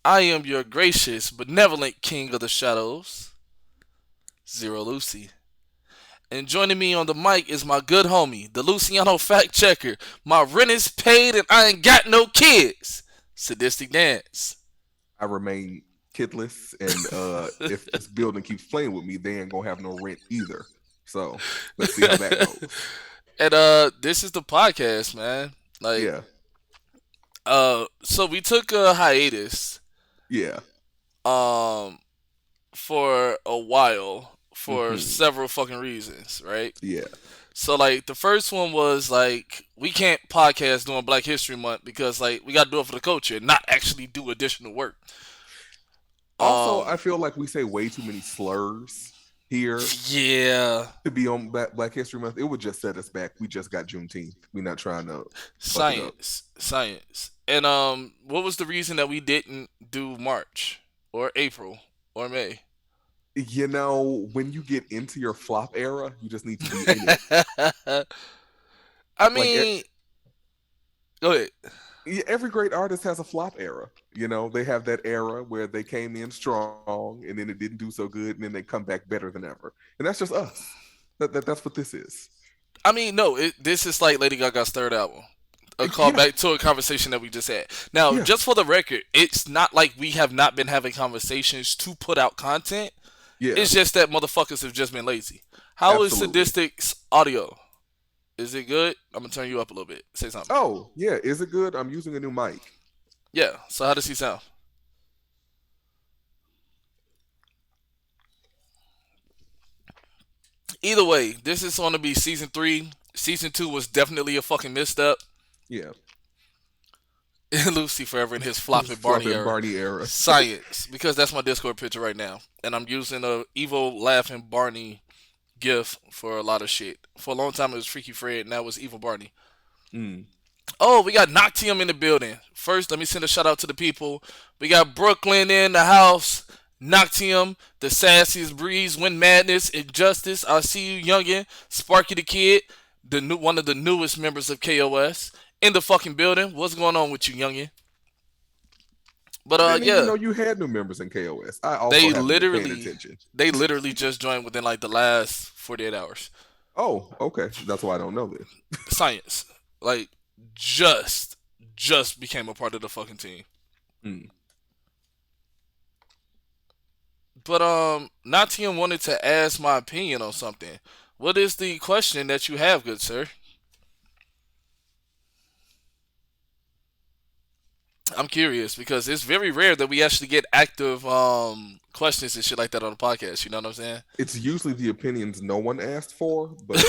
I am your gracious, benevolent king of the shadows, Zero Lucy. And joining me on the mic is my good homie, the Luciano fact checker. My rent is paid and I ain't got no kids. Sadistic Dance. I remain kidless, and if this building keeps playing with me, they ain't gonna have no rent either. So let's see how that goes. And this is the podcast, man. Like, Yeah, so we took a hiatus yeah, um for a while for hmm several fucking reasons, right? yeah, So like the first one was like we can't podcast during Black History Month because like we got to do it for the culture, and not actually do additional work. Also, Um, I feel like we say way too many slurs here yeah, to be on Black History Month. It would just set us back. We just got Juneteenth. We're not trying to fuck it up. science. And what was the reason that we didn't do March or April or May? When you get into your flop era, you just need to be in it. I Like mean, go ahead. every great artist has a flop era. They have that era where they came in strong and then it didn't do so good, and then they come back better than ever. And that's just us. That's what this is. I mean, no, this is like Lady Gaga's third album. A Yeah, callback to a conversation that we just had. Now, yeah, just for the record, it's not like we have not been having conversations to put out content. yeah, It's just that motherfuckers have just been lazy. How is absolutely. Sadistics audio? Is it good? I'm gonna turn you up a little bit. Say something. Oh, yeah. Is it good? I'm using a new mic. Yeah. So how does he sound? Either way, this is going to be season three. Season two was definitely a fucking misstep. Yeah. Lucy forever in his flopping Barney Fluffing era. Barney era. Science, because that's my Discord picture right now, and I'm using a evil laughing Barney gif for a lot of shit. For a long time it was Freaky Fred, now it's Evil Barney. Mm. Oh, we got Noctium in the building. First, let me send a shout out to the people. We got Brooklyn in the house. Noctium, the sassiest breeze, Win Madness, Injustice. I see you, youngin. Sparky the Kid, one of the newest members of KOS, in the fucking building. What's going on with you, youngin? But I didn't even yeah, know you had new members in KOS. I also they haven't been paying literally, attention. they literally just joined within like the last 48 hours. Oh, okay. That's why I don't know this. Science, like just, just became a part of the fucking team. Mm. But Natium wanted to ask my opinion on something. What is the question that you have, good sir? I'm curious because it's very rare that we actually get active questions and shit like that on the podcast. You know what I'm saying? It's usually the opinions no one asked for, but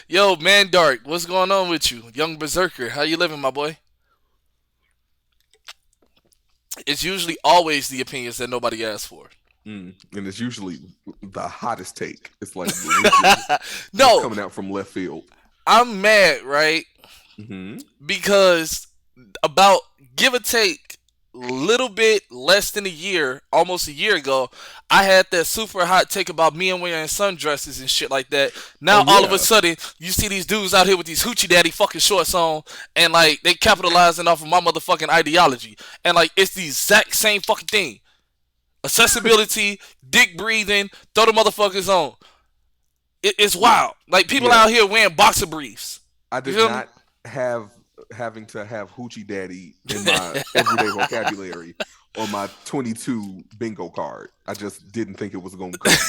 Yo, man, Dark, what's going on with you, young berserker? How you living, my boy? It's usually always the opinions that nobody asked for. and it's usually the hottest take. It's like legit, just No, coming out from left field. I'm mad, right? Hmm. Because about give or take little bit less than a year, almost a year ago, I had that super hot take about men wearing sundresses and shit like that. Oh Now all of a yeah, sudden you see these dudes out here with these hoochie daddy fucking shorts on, and like they capitalizing off of my motherfucking ideology. And like it's the exact same fucking thing. Accessibility, dick breathing, throw the motherfuckers on. It's wild. Like people yeah. out here wearing boxer briefs. I You did feel me? not have having to have hoochie daddy in my everyday vocabulary on my 22 bingo card. I just didn't think it was going to come.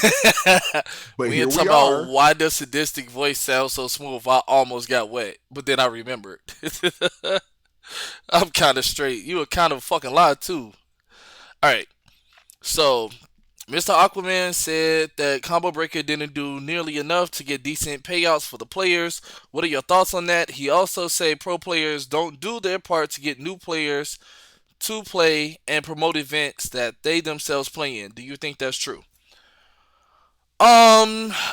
But We here ain't we talking about are. why does sadistic voice sound so smooth. I almost got wet, but then I remembered. I'm kind of straight. You were kind of fucking lied too. All right, so Mr. Aquaman said that Combo Breaker didn't do nearly enough to get decent payouts for the players. What are your thoughts on that? He also said pro players don't do their part to get new players to play and promote events that they themselves play in. Do you think that's true?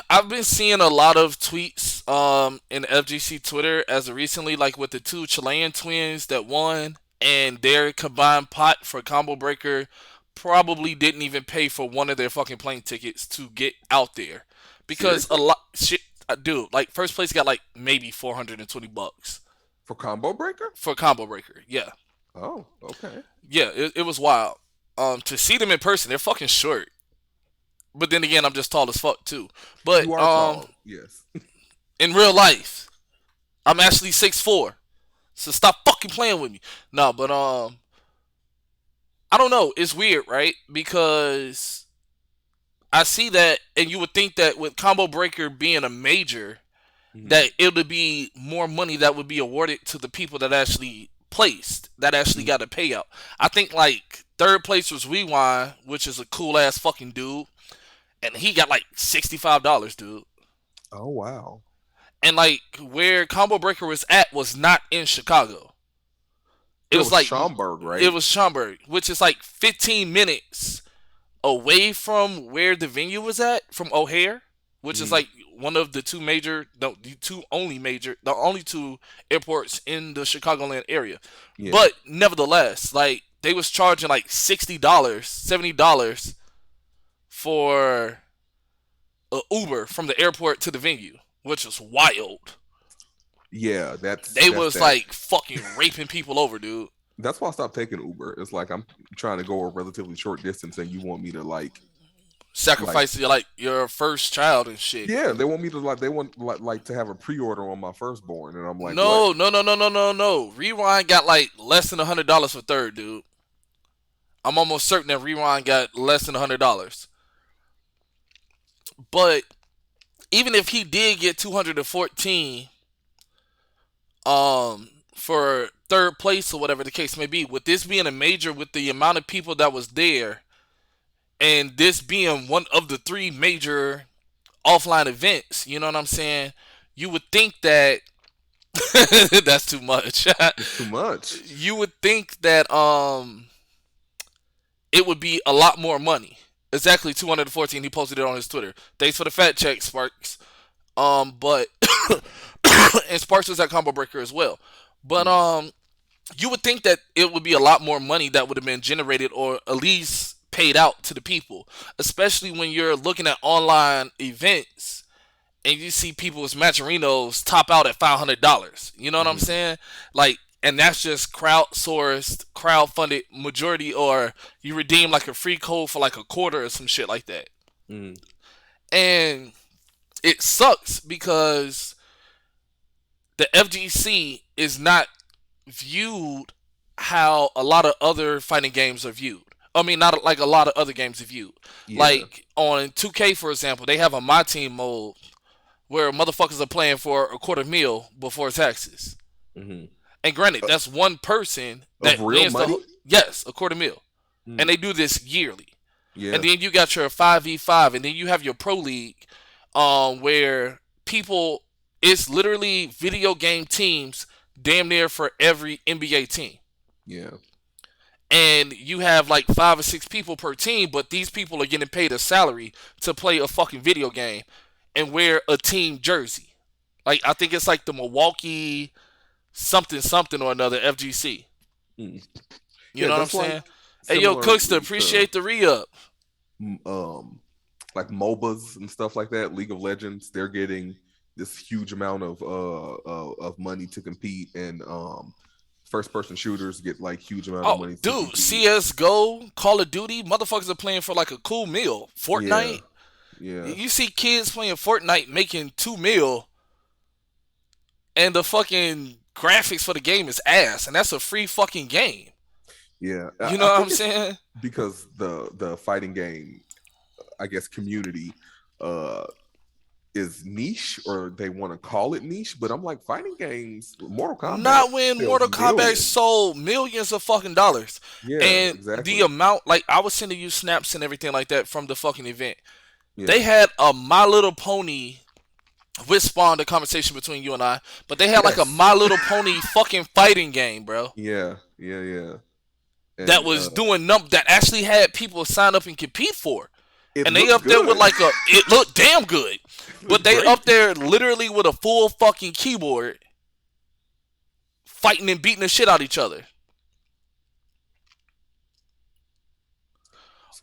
I've been seeing a lot of tweets in FGC Twitter as of recently, like with the two Chilean twins that won, and their combined pot for Combo Breaker probably didn't even pay for one of their fucking plane tickets to get out there, because a Seriously? lot shit. Dude, like first place got like maybe $420 For combo breaker? for Combo Breaker. Yeah, Oh, okay. Yeah, it was wild. To see them in person, they're fucking short. But then again, I'm just tall as fuck too. But You are tall. Yes. in real life, I'm actually 6'4". So stop fucking playing with me. No, but I don't know. It's weird, right? Because I see that, and you would think that with Combo Breaker being a major, Hmm. that it would be more money that would be awarded to the people that actually placed, that actually got a payout. I think like third place was Rewind, which is a cool ass fucking dude, and he got like $65, dude. Oh wow. And like where Combo Breaker was at was not in Chicago. It It was was like Schaumburg, it right? was Schaumburg, which is like 15 minutes away from where the venue was at, from O'Hare, which is Hmm. like one of the two major, no, the two only major, the only two airports in the Chicagoland area. Yeah. But nevertheless, like they was charging like $60, $70 for a Uber from the airport to the venue, which was wild. Yeah. They That's was that. like fucking raping people over, dude. That's why I stopped taking Uber. It's like I'm trying to go a relatively short distance, and you want me to like Sacrifice like your first child and shit. yeah, they want me to they want like to have a pre-order on my firstborn, and I'm like, what? No, no, no, no, no, no, no. Rewind got like less than $100 for third, dude. I'm almost certain that Rewind got less than $100. But even if he did get 214, for third place or whatever the case may be, with this being a major, with the amount of people that was there, and this being one of the three major offline events, you know what I'm saying? You would think that that's too much. It's too much. You would think that it would be a lot more money. Exactly 214. He posted it on his Twitter. Thanks for the fat check, Sparks. But and Sparks was at Combo Breaker as well. But Mm. you would think that it would be a lot more money that would have been generated or at least paid out to the people, especially when you're looking at online events and you see people's matcherinos top out at $500. You know what I'm Hmm. saying? Like, and that's just crowdsourced, crowdfunded majority, or you redeem like a free code for like a quarter or some shit like that. Mm. And it sucks because the FGC is not viewed how a lot of other fighting games are viewed. I mean, not like a lot of other games are viewed. Yeah. Like on 2K, for example, they have a My Team mode where motherfuckers are playing for a quarter meal before taxes. Hmm. And granted, that's one person Of that real wins the money? yes, a quarter meal. And Mm. they do this yearly. And Yeah. then you got your 5v5, and then you have your pro league, where people, it's literally video game teams damn near for every NBA team. Yeah. And you have like 5 or 6 people per team, but these people are getting paid a salary to play a fucking video game and wear a team jersey. Like I think it's like the Milwaukee something something or another FGC. Mm. You Yeah, know what I'm that's saying? like Hey yo, similar Cookster, to appreciate the re up. mm, like MOBAs and stuff like that. League of Legends, they're getting this huge amount of money to compete, and first person shooters get like huge amount of Oh, money to dude, compete. CS:GO, Call of Duty, motherfuckers are playing for like a cool meal. Yeah. Fortnite, Yeah. you see kids playing Fortnite making 2 mil, and the fucking graphics for the game is ass, and that's a free fucking game. Yeah. You I know what I'm think it's saying? because the fighting game, I guess, community uh is niche, or they want to call it niche, but I'm like, fighting games, Mortal Kombat Not when sells Mortal Kombat millions. sold millions of fucking dollars. Yeah, And the exactly. amount, like, I was sending you snaps and everything like that from the fucking event. They Yeah. had a My Little Pony, which spawned a conversation between you and I, but they had like a Yes. My Little Pony fucking fighting game, bro. Yeah. Yeah. Yeah. That And was doing that actually had people sign up and compete for. it And they looked up there with good. like it looked damn good. It But looked they great. up there literally with a full fucking keyboard fighting and beating the shit out of each other.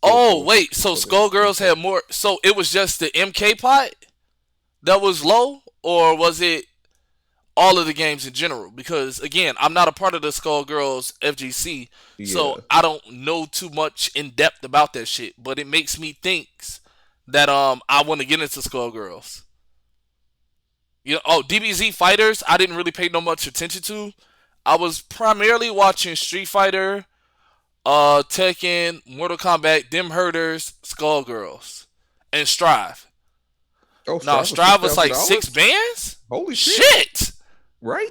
Oh Skullgirls. wait, so Skullgirls MK. had more. So it was just the MK pot that was low, or was it? all of the games in general because again, I'm not a part of the Skullgirls FGC, so Yeah. I don't know too much in depth about that shit. But it makes me think that I want to get into Skullgirls. You know, oh DBZ fighters, I didn't really pay no much attention to. I was primarily watching Street Fighter, Tekken, Mortal Kombat, Dim Herders, Skullgirls, and Strive. Oh, Now Strive was six Strive was thousand like six dollars. bands. Holy shit! Shit. Right?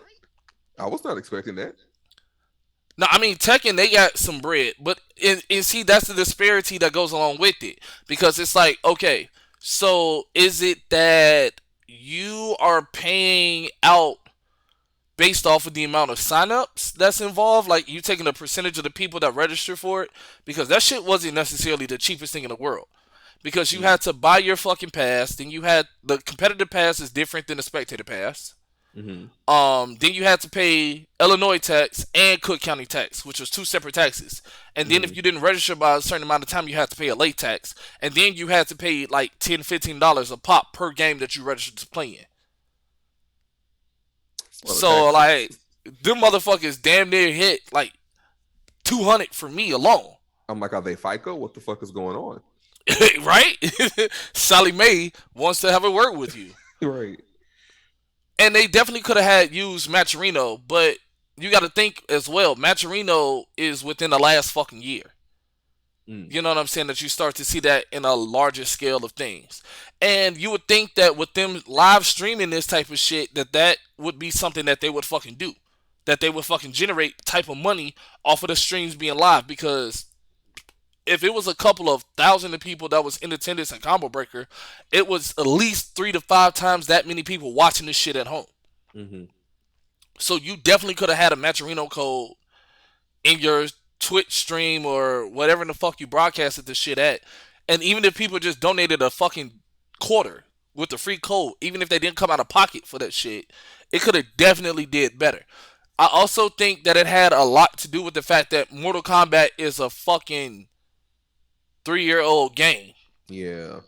I was not expecting that. No, I mean Tekken they got some bread, but and see that's the disparity that goes along with it because it's like okay, so is it that you are paying out based off of the amount of signups that's involved? Like you taking a percentage of the people that register for it because that shit wasn't necessarily the cheapest thing in the world because you Mm, had to buy your fucking pass, then you had the competitive pass is different than the spectator pass. hmm Then you had to pay Illinois tax and Cook County tax, which was two separate taxes. And then if hmm you didn't register by a certain amount of time, you had to pay a late tax. And then you had to pay like $10, $15 a pop per game that you registered to play in. It's a lot of So taxes. like them motherfuckers damn near hit like 200 for me alone. I'm like, are they FICO? What the fuck is going on? Right? Sally Mae wants to have a word with you. Right. And they definitely could have had used Maturino, but you got to think as well. Maturino is within the last fucking year. Mm, You know what I'm saying? That you start to see that in a larger scale of things. And you would think that with them live streaming this type of shit, that that would be something that they would fucking do. That they would fucking generate type of money off of the streams being live. Because if it was a couple of thousand of people that was in attendance at Combo Breaker, it was at least 3 to 5 times that many people watching this shit at home. hmm So you definitely could have had a Maturino code in your Twitch stream or whatever the fuck you broadcasted this shit at. And even if people just donated a fucking quarter with the free code, even if they didn't come out of pocket for that shit, it could have definitely did better. I also think that it had a lot to do with the fact that Mortal Kombat is a fucking 3-year-old game. Yeah.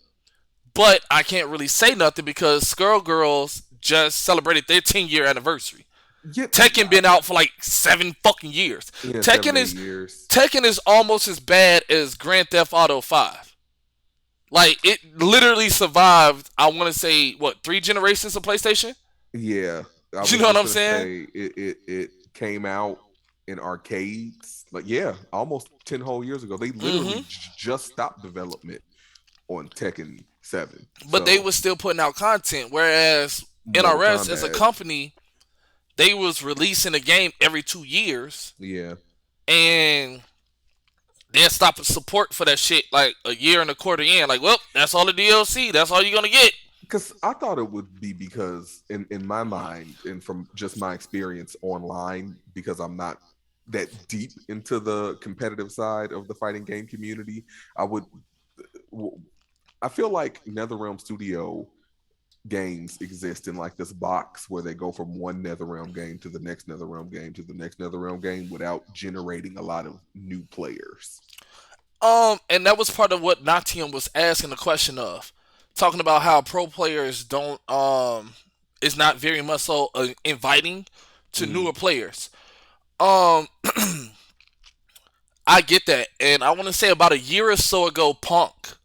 But I can't really say nothing because Skullgirls just celebrated their 10-year anniversary. Yeah. Tekken been out for like 7 fucking years. Yeah, seven, Tekken eight is years. Tekken is almost as bad as Grand Theft Auto 5. Like it literally survived. I want to say what 3 generations of PlayStation. Yeah. I You was know what just I'm gonna saying? say it came out in arcades. Like, yeah, almost 10 whole years ago. They literally Hmm. just stopped development on Tekken 7. But they So was still putting out content. Whereas Mortal NRS as a Kombat. company, they was releasing a game every 2 years, Yeah. and they'll stop support for that shit like a year and a quarter in. Like, well, that's all the DLC. That's all you're gonna get. Because I thought it would be because in my mind and from just my experience online, because I'm not that deep into the competitive side of the fighting game community, I would I feel like NetherRealm Studio games exist in like this box where they go from one NetherRealm game to the next NetherRealm game to the next NetherRealm game without generating a lot of new players. And that was part of what Natium was asking the question of, talking about how pro players don't is not very much so inviting to Mm, newer players. Um, I get that, and I want to say about a year or so ago, Punk,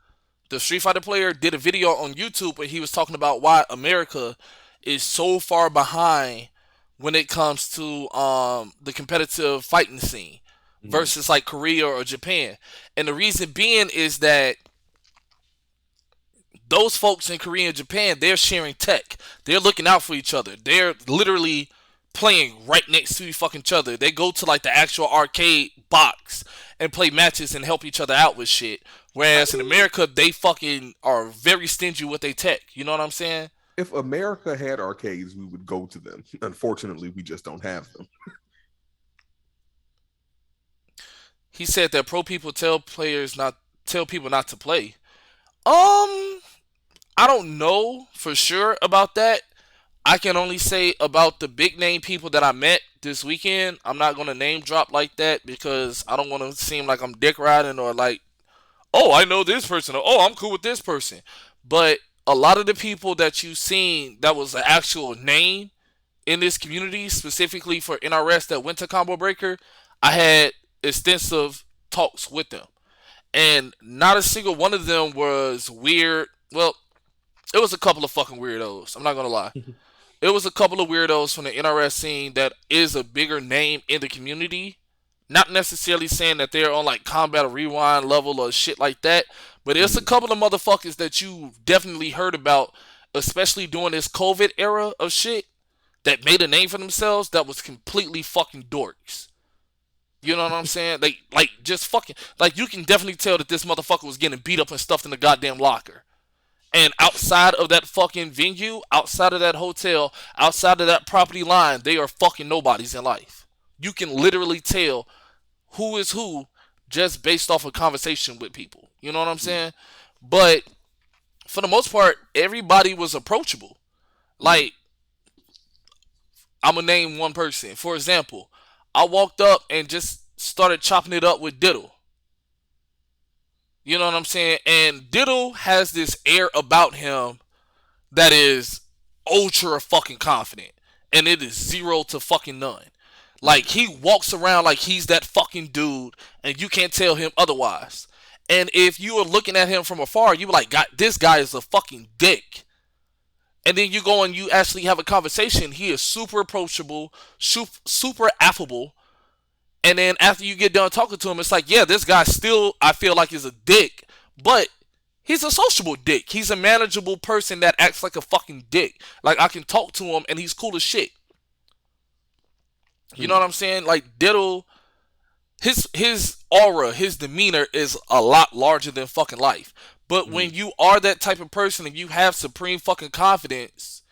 the Street Fighter player, did a video on YouTube where he was talking about why America is so far behind when it comes to the competitive fighting scene mm, versus like Korea or Japan. And the reason being is that those folks in Korea and Japan, they're sharing tech. They're looking out for each other. They're literally playing right next to each other. They go to like the actual arcade box and play matches and help each other out with shit. I Whereas in mean, America, they fucking are very stingy with their tech. You know what I'm saying? if America had arcades, we would go to them. Unfortunately, we just don't have them. He said that pro people tell people not to play. Um, I don't know for sure about that. I can only say about the big name people that I met this weekend. I'm not gonna name drop like that because I don't want to seem like I'm dick riding or like, oh, I know this person, or oh, I'm cool with this person. But a lot of the people that you've seen that was an actual name in this community, specifically for NRS that went to Combo Breaker, I had extensive talks with them. And not a single one of them was weird. Well, it was a couple of fucking weirdos. I'm not gonna lie. It was a couple of weirdos from the NRS scene that is a bigger name in the community. Not necessarily saying that they're on like Combat Rewind level or shit like that, but it's a Mm-hmm. couple of motherfuckers that you definitely heard about, especially during this COVID era of shit, that made a name for themselves that was completely fucking dorks. You know what I'm saying? Like just fucking like you can definitely tell that this motherfucker was getting beat up and stuffed in the goddamn locker. And outside of that fucking venue, outside of that hotel, outside of that property line, they are fucking nobodies in life. You can literally tell who is who just based off of conversation with people. You know what I'm saying? But for the most part, everybody was approachable. Mm-hmm. Like, I'm gonna name one person. For example, I walked up and just started chopping it up with Diddle. You know what I'm saying? And Diddle has this air about him that is ultra fucking confident. And it is zero to fucking none. Like he walks around like he's that fucking dude and you can't tell him otherwise. And if you are looking at him from afar, you be like, God, this guy is a fucking dick. And then you go and you actually have a conversation. He is super approachable, super affable. And then after you get done talking to him, it's like, yeah, this guy still, I feel like, is a dick. But he's a sociable dick. He's a manageable person that acts like a fucking dick. Like, I can talk to him and he's cool as shit. You know what I'm saying? Like, Diddle, his aura, his demeanor is a lot larger than fucking life. But Mm-hmm. when you are that type of person and you have supreme fucking confidence,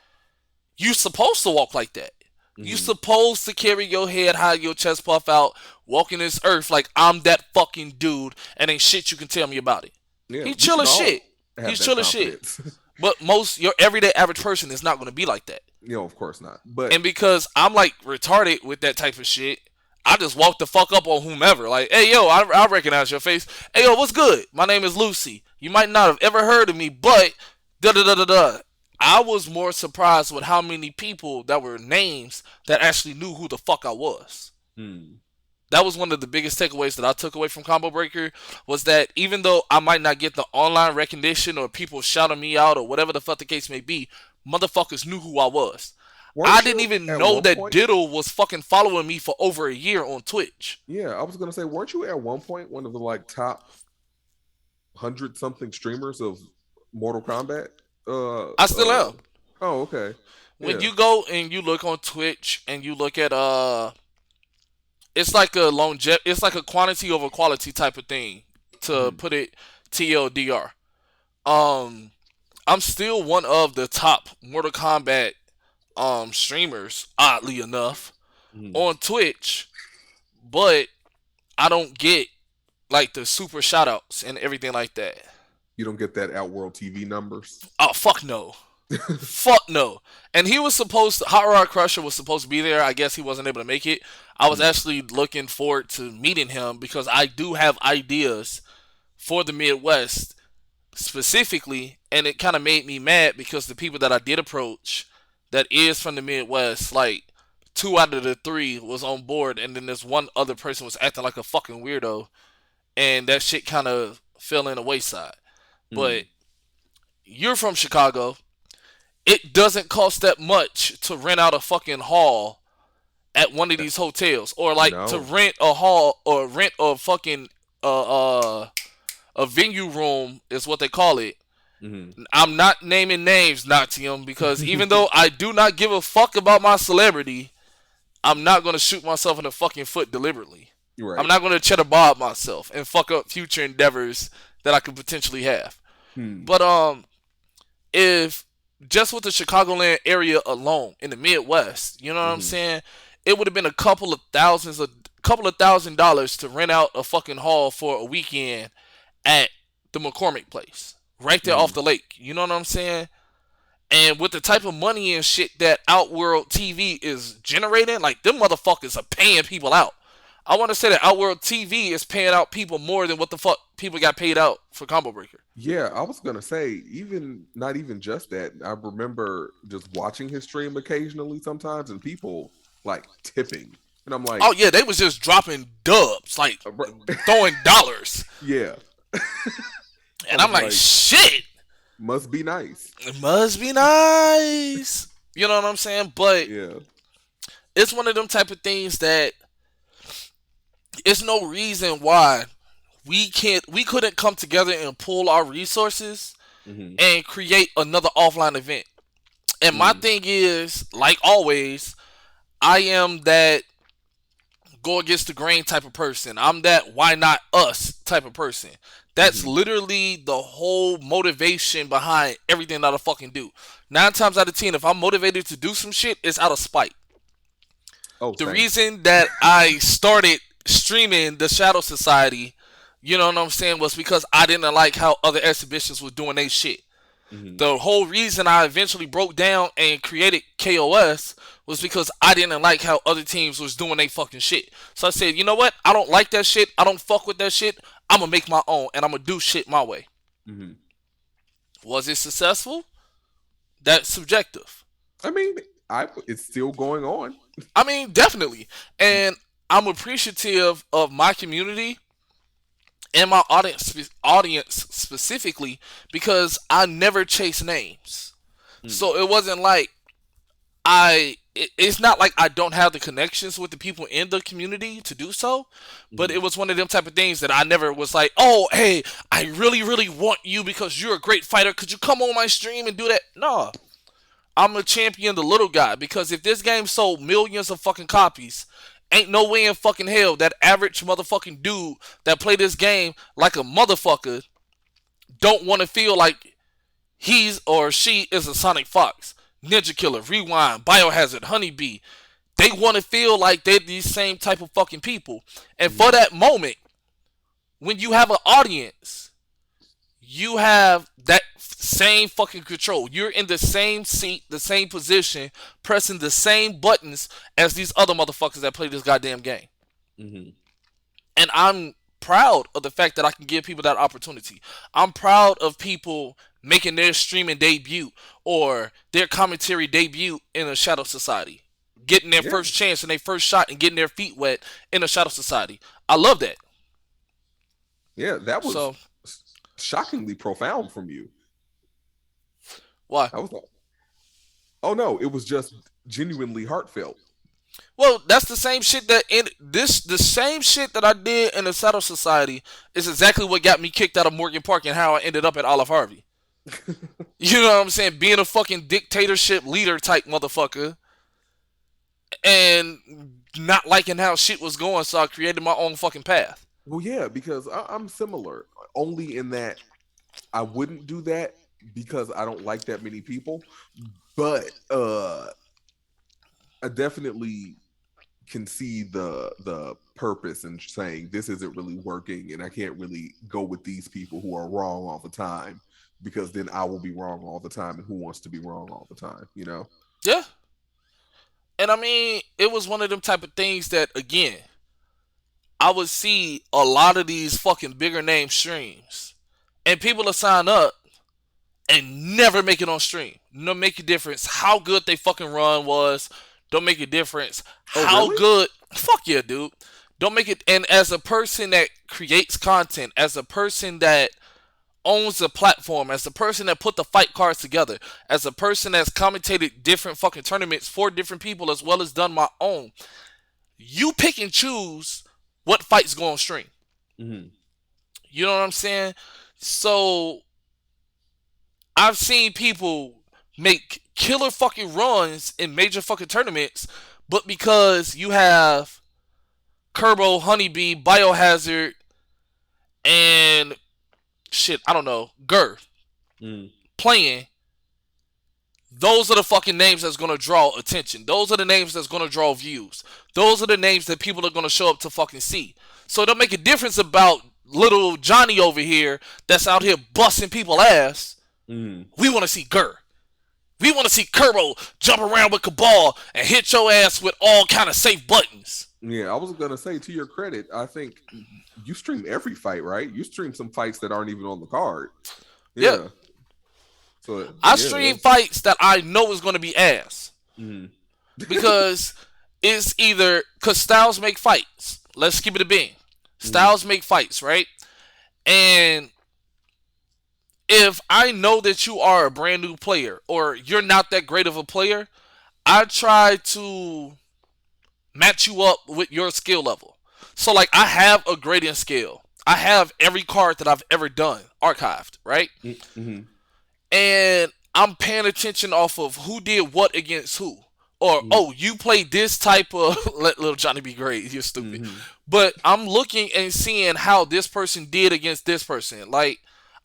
you supposed to walk like that. You Mm-hmm. supposed to carry your head high, your chest puff out, walking this earth like I'm that fucking dude, and ain't shit you can tell me about it. Yeah, He we chill should as shit. all have He's that chill as shit. confidence. But most your everyday average person is not going to be like that. Of course not. But And because I'm like retarded with that type of shit, I just walk the fuck up on whomever. Like, hey yo, I recognize your face. Hey yo, what's good? My name is Lucy. You might not have ever heard of me, but da da da da da. I was more surprised with how many people that were names that actually knew who the fuck I was. hmm, That was one of the biggest takeaways that I took away from Combo Breaker was that even though I might not get the online recognition or people shouting me out or whatever the fuck the case may be, motherfuckers knew who I was. I weren't didn't you even at know one that point? Diddle was fucking following me for over a year on Twitch. Yeah, I was gonna say, weren't you at one point one of the like top 100 something streamers of Mortal Kombat? Uh, I still uh. am. Oh, okay. When Yeah. you go and you look on Twitch and you look at it's like a it's like a quantity over quality type of thing to Mm-hmm. put it TLDR. Um I'm still one of the top Mortal Kombat streamers, oddly enough, Mm-hmm. on Twitch, but I don't get like the super shoutouts and everything like that. You don't get that Outworld TV numbers. Oh fuck no. Fuck no. And he was supposed to, Hot Rod Crusher was supposed to be there. I guess he wasn't able to make it. I was Mm. actually looking forward to meeting him because I do have ideas for the Midwest specifically, and it kind of made me mad because the people that I did approach that is from the Midwest, like two out of the three was on board, and then this one other person was acting like a fucking weirdo, and that shit kind of fell in the wayside. But Mm. you're from Chicago. It doesn't cost that much to rent out a fucking hall at one of these hotels, or like to No. rent a hall or rent a fucking a venue room is what they call it. Mm-hmm. I'm not naming names, Natium, because even though I do not give a fuck about my celebrity, I'm not gonna shoot myself in the fucking foot deliberately. I'm Right. not gonna cheddar bob myself and fuck up future endeavors that I could potentially have. Hmm. But if just with the Chicagoland area alone in the Midwest, you know what I'm Mm-hmm. saying? It would have been a couple of $1,000s to rent out a fucking hall for a weekend at the McCormick place, right there off Mm-hmm. the lake. You know what I'm saying? And with the type of money and shit that Outworld TV is generating, like them motherfuckers are paying people out. I want to say that Outworld TV is paying out people more than what the fuck people got paid out for Combo Breaker. Yeah, I was gonna say, even not even just that. I remember just watching his stream occasionally sometimes, and people like tipping, and I'm like, Oh yeah, they was just dropping dubs, like throwing dollars, yeah. I and I'm was like, like, shit, must be nice. it must be nice. You know what I'm saying? But Yeah. it's one of them type of things that it's no reason why we couldn't come together and pool our resources Hmm. and create another offline event. And my Hmm. thing is, like always, I am that go against the grain type of person. I'm that why not us type of person. That's Hmm. literally the whole motivation behind everything that I fucking do. 9 times out of 10, if I'm motivated to do some shit, it's out of spite. Oh, The same. reason that I started streaming the Shadow Society, you know what I'm saying, was because I didn't like how other exhibitions was doing their shit. Hmm. The whole reason I eventually broke down and created KOS was because I didn't like how other teams was doing they fucking shit. So I said, you know what? I don't like that shit. I don't fuck with that shit. I'm gonna make my own and I'm gonna do shit my way. Hmm. Was it successful? That's subjective. I mean, I it's still going on. I mean, definitely. And I'm appreciative of my community and my audience specifically because I never chase names. Mm. So it wasn't like it's not like I don't have the connections with the people in the community to do so, but Hmm. it was one of them type of things that I never was like, oh, hey, I really want you because you're a great fighter. Could you come on my stream and do that? No, I'm a champion, the little guy, because if this game sold millions of fucking copies, ain't no way in fucking hell that average motherfucking dude that play this game like a motherfucker don't want to feel like he's or she is a Sonic Fox, Ninja Killer, Rewind, Biohazard, Honeybee. They want to feel like they're these same type of fucking people. And for Hmm. that moment, when you have an audience, you have that same fucking control. You're in the same seat, the same position, pressing the same buttons as these other motherfuckers that play this goddamn game. Hmm. And I'm proud of the fact that I can give people that opportunity. I'm proud of people making their streaming debut or their commentary debut in a Shadow Society, getting their Yeah. first chance and their first shot and getting their feet wet in a Shadow Society. I love that. Yeah. That was So shockingly profound from you. why? I was like, oh no, it was just genuinely heartfelt. Well, that's the same shit that in this the same shit that I did in the Shadow Society is exactly what got me kicked out of Morgan Park and how I ended up at Olive Harvey. You know what I'm saying? Being a fucking dictatorship leader type motherfucker and not liking how shit was going, so I created my own fucking path. Well, yeah, because I'm similar, only in that I wouldn't do that because I don't like that many people. But I definitely can see the purpose in saying this isn't really working, and I can't really go with these people who are wrong all the time because then I will be wrong all the time, and who wants to be wrong all the time? You know? Yeah. And I mean, it was one of them type of things that, again, I would see a lot of these fucking bigger name streams. And people will sign up and never make it on stream. No make a difference how good they fucking run was. Don't make a difference Oh, how really? good. Fuck yeah, dude. Don't make it. And as a person that creates content, as a person that owns a platform, as a person that put the fight cards together, as a person that's commentated different fucking tournaments for different people as well as done my own, you pick and choose what fights go on stream. Mm-hmm. You know what I'm saying? So I've seen people make killer fucking runs in major fucking tournaments, but because you have Kerbo, Honeybee, Biohazard, and shit, I don't know, Gur Mm-hmm. playing, those are the fucking names that's gonna draw attention. Those are the names that's gonna draw views. Those are the names that people are gonna show up to fucking see. So it don't make a difference about little Johnny over here that's out here busting people ass. Mm-hmm. We want to see Gur. We want to see Kerbo jump around with Cabal and hit your ass with all kind of safe buttons. Yeah, I was gonna say to your credit, I think you stream every fight, right? You stream some fights that aren't even on the card. Yep. Yeah. So I yeah, stream that's fights that I know is going to be ass mm. because it's either because Styles make fights. Let's keep it a bean. Mm. Styles make fights, right? And if I know that you are a brand new player or you're not that great of a player, I try to match you up with your skill level. So like I have a gradient scale. I have every card that I've ever done archived, right? Mm-hmm. And I'm paying attention off of who did what against who. Or Mm-hmm. oh, you played this type of let little Johnny be great. You're stupid. Mm-hmm. But I'm looking and seeing how this person did against this person. Like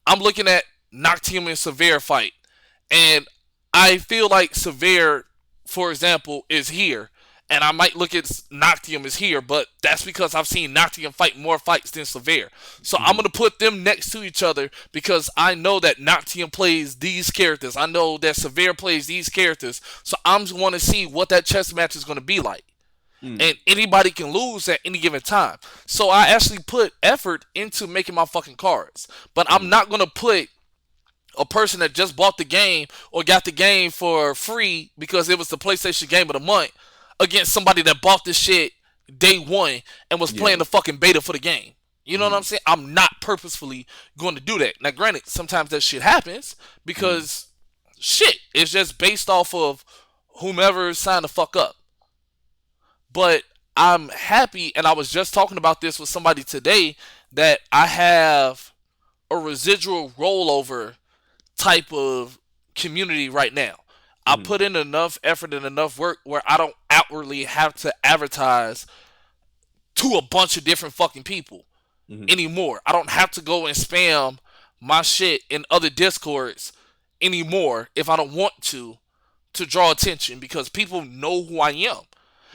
I'm looking at Noctium and Severe fight, and I feel like Severe, for example, is here, and I might look at Noctium as here, but that's because I've seen Noctium fight more fights than Severe. So I'm Mm-hmm. gonna put them next to each other because I know that Noctium plays these characters. I know that Severe plays these characters. So I'm just want to see what that chess match is gonna be like. Mm. And anybody can lose at any given time. So I actually put effort into making my fucking cards. But I'm Mm. not gonna put a person that just bought the game or got the game for free because it was the PlayStation game of the month against somebody that bought this shit day one and was playing Yeah. the fucking beta for the game. You know what I'm Mm. saying? I'm not purposefully going to do that. Now, granted, sometimes that shit happens Mm. because shit is just based off of whomever signed the fuck up. But I'm happy, and I was just talking about this with somebody today, that I have a residual rollover type of community right now. I Mm. put in enough effort and enough work where I don't outwardly have to advertise to a bunch of different fucking people Mm. anymore. I don't have to go and spam my shit in other discords anymore if I don't want to draw attention because people know who I am.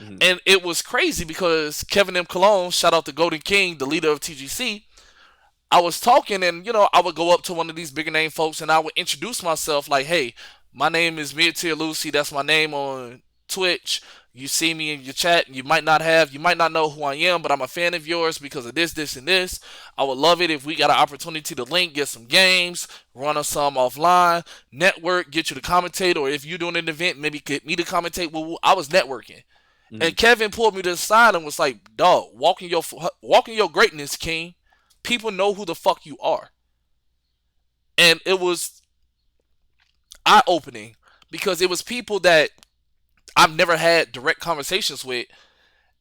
Mm. And it was crazy because Kevin M. Cologne, shout out to Golden King, the leader of TGC, I was talking and I would go up to one of these bigger name folks and I would introduce myself like, hey, my name is Mid Tier Lucy. That's my name on Twitch. You see me in your chat. You might not know who I am, but I'm a fan of yours because of this, this, and this. I would love it if we got an opportunity to link, get some games, run us some offline, network, get you to commentate, or if you're doing an event, maybe get me to commentate. Well, I was networking, Mm. and Kevin pulled me to the side and was like, "Dog, walking your greatness, King. People know who the fuck you are." And it was eye opening because it was people that I've never had direct conversations with.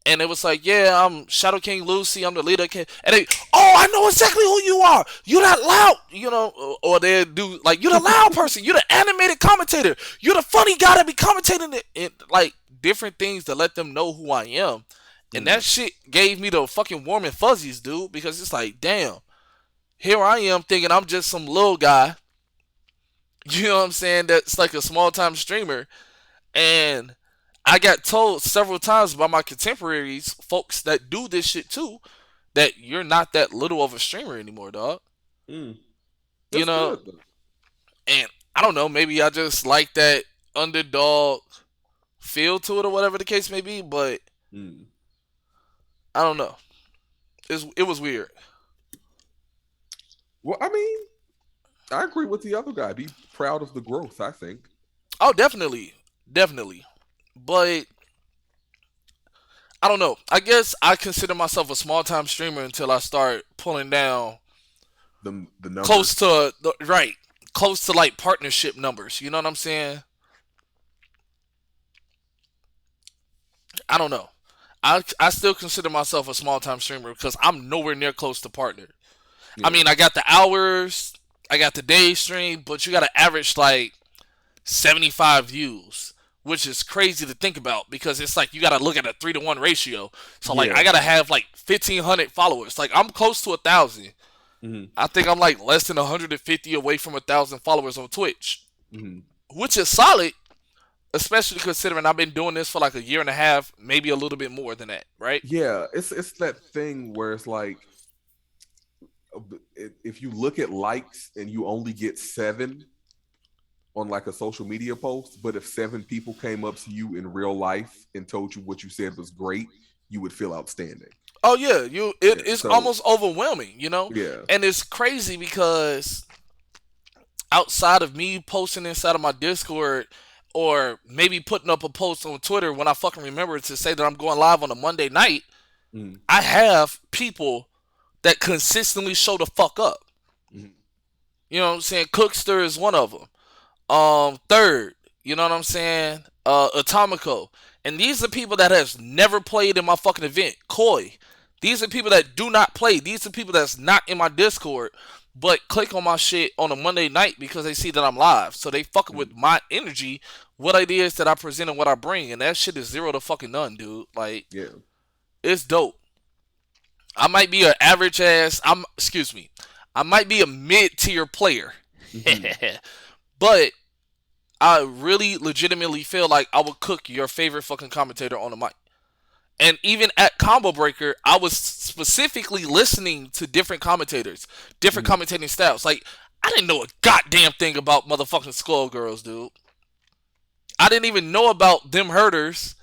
And it was like, yeah, I'm Shadow King Lucy, I'm the leader. King. And they, oh, I know exactly who you are. You that loud, or they do like, you the loud person. You the animated commentator. You the funny guy that be commentating it, like different things to let them know who I am. And that Mm. shit gave me the fucking warm and fuzzies, dude, because it's like, damn, here I am thinking I'm just some little guy. You know what I'm saying? That's like a small time streamer. And I got told several times by my contemporaries, folks that do this shit too, that you're not that little of a streamer anymore, dog. Mm. You That's know, good though. and I don't know, maybe I just like that underdog feel to it or whatever the case may be, but Mm. I don't know. It was weird. Well, I mean, I agree with the other guy. Be proud of the growth, I think. Oh, definitely, definitely. But I don't know. I guess I consider myself a small time streamer until I start pulling down The close numbers. to right, close to like partnership numbers. You know what I'm saying? I don't know. I still consider myself a small time streamer because I'm nowhere near close to partner. I Yeah. mean, I got the hours, I got the day stream, but you got to average like 75 views, which is crazy to think about because it's like you got to look at a 3-to-1 ratio. So like I Yeah. got to have like 1,500 followers. Like I'm close to 1,000. Mm-hmm. I think I'm like less than 150 away from 1,000 followers on Twitch, Mm-hmm. which is solid, especially considering I've been doing this for like a year and a half, maybe a little bit more than that, right? Yeah, it's that thing where it's like if you look at likes and you only get seven on like a social media post, but if seven people came up to you in real life and told you what you said was great, you would feel outstanding. Oh yeah, you Yeah. it's So almost overwhelming, you know? yeah. And it's crazy because outside of me posting inside of my Discord or maybe putting up a post on Twitter when I fucking remember to say that I'm going live on a Monday night, Mm-hmm. I have people that consistently show the fuck up. Mm-hmm. You know what I'm saying? Cookster is one of them. Third, you know what I'm saying? Atomico. And these are people that has never played in my fucking event. Koi. These are people that do not play. These are people that's not in my Discord, but click on my shit on a Monday night because they see that I'm live. So they fucking with my energy, what it is that I present and what I bring. And that shit is zero to fucking none, dude. Like, Yeah. it's dope. I might be an average ass. Excuse me. I might be a mid tier player, Mm-hmm. but I really legitimately feel like I would cook your favorite fucking commentator on the mic. And even at Combo Breaker, I was specifically listening to different commentators, different Mm-hmm. commentating styles. Like, I didn't know a goddamn thing about motherfucking Skullgirls, dude. I didn't even know about them herders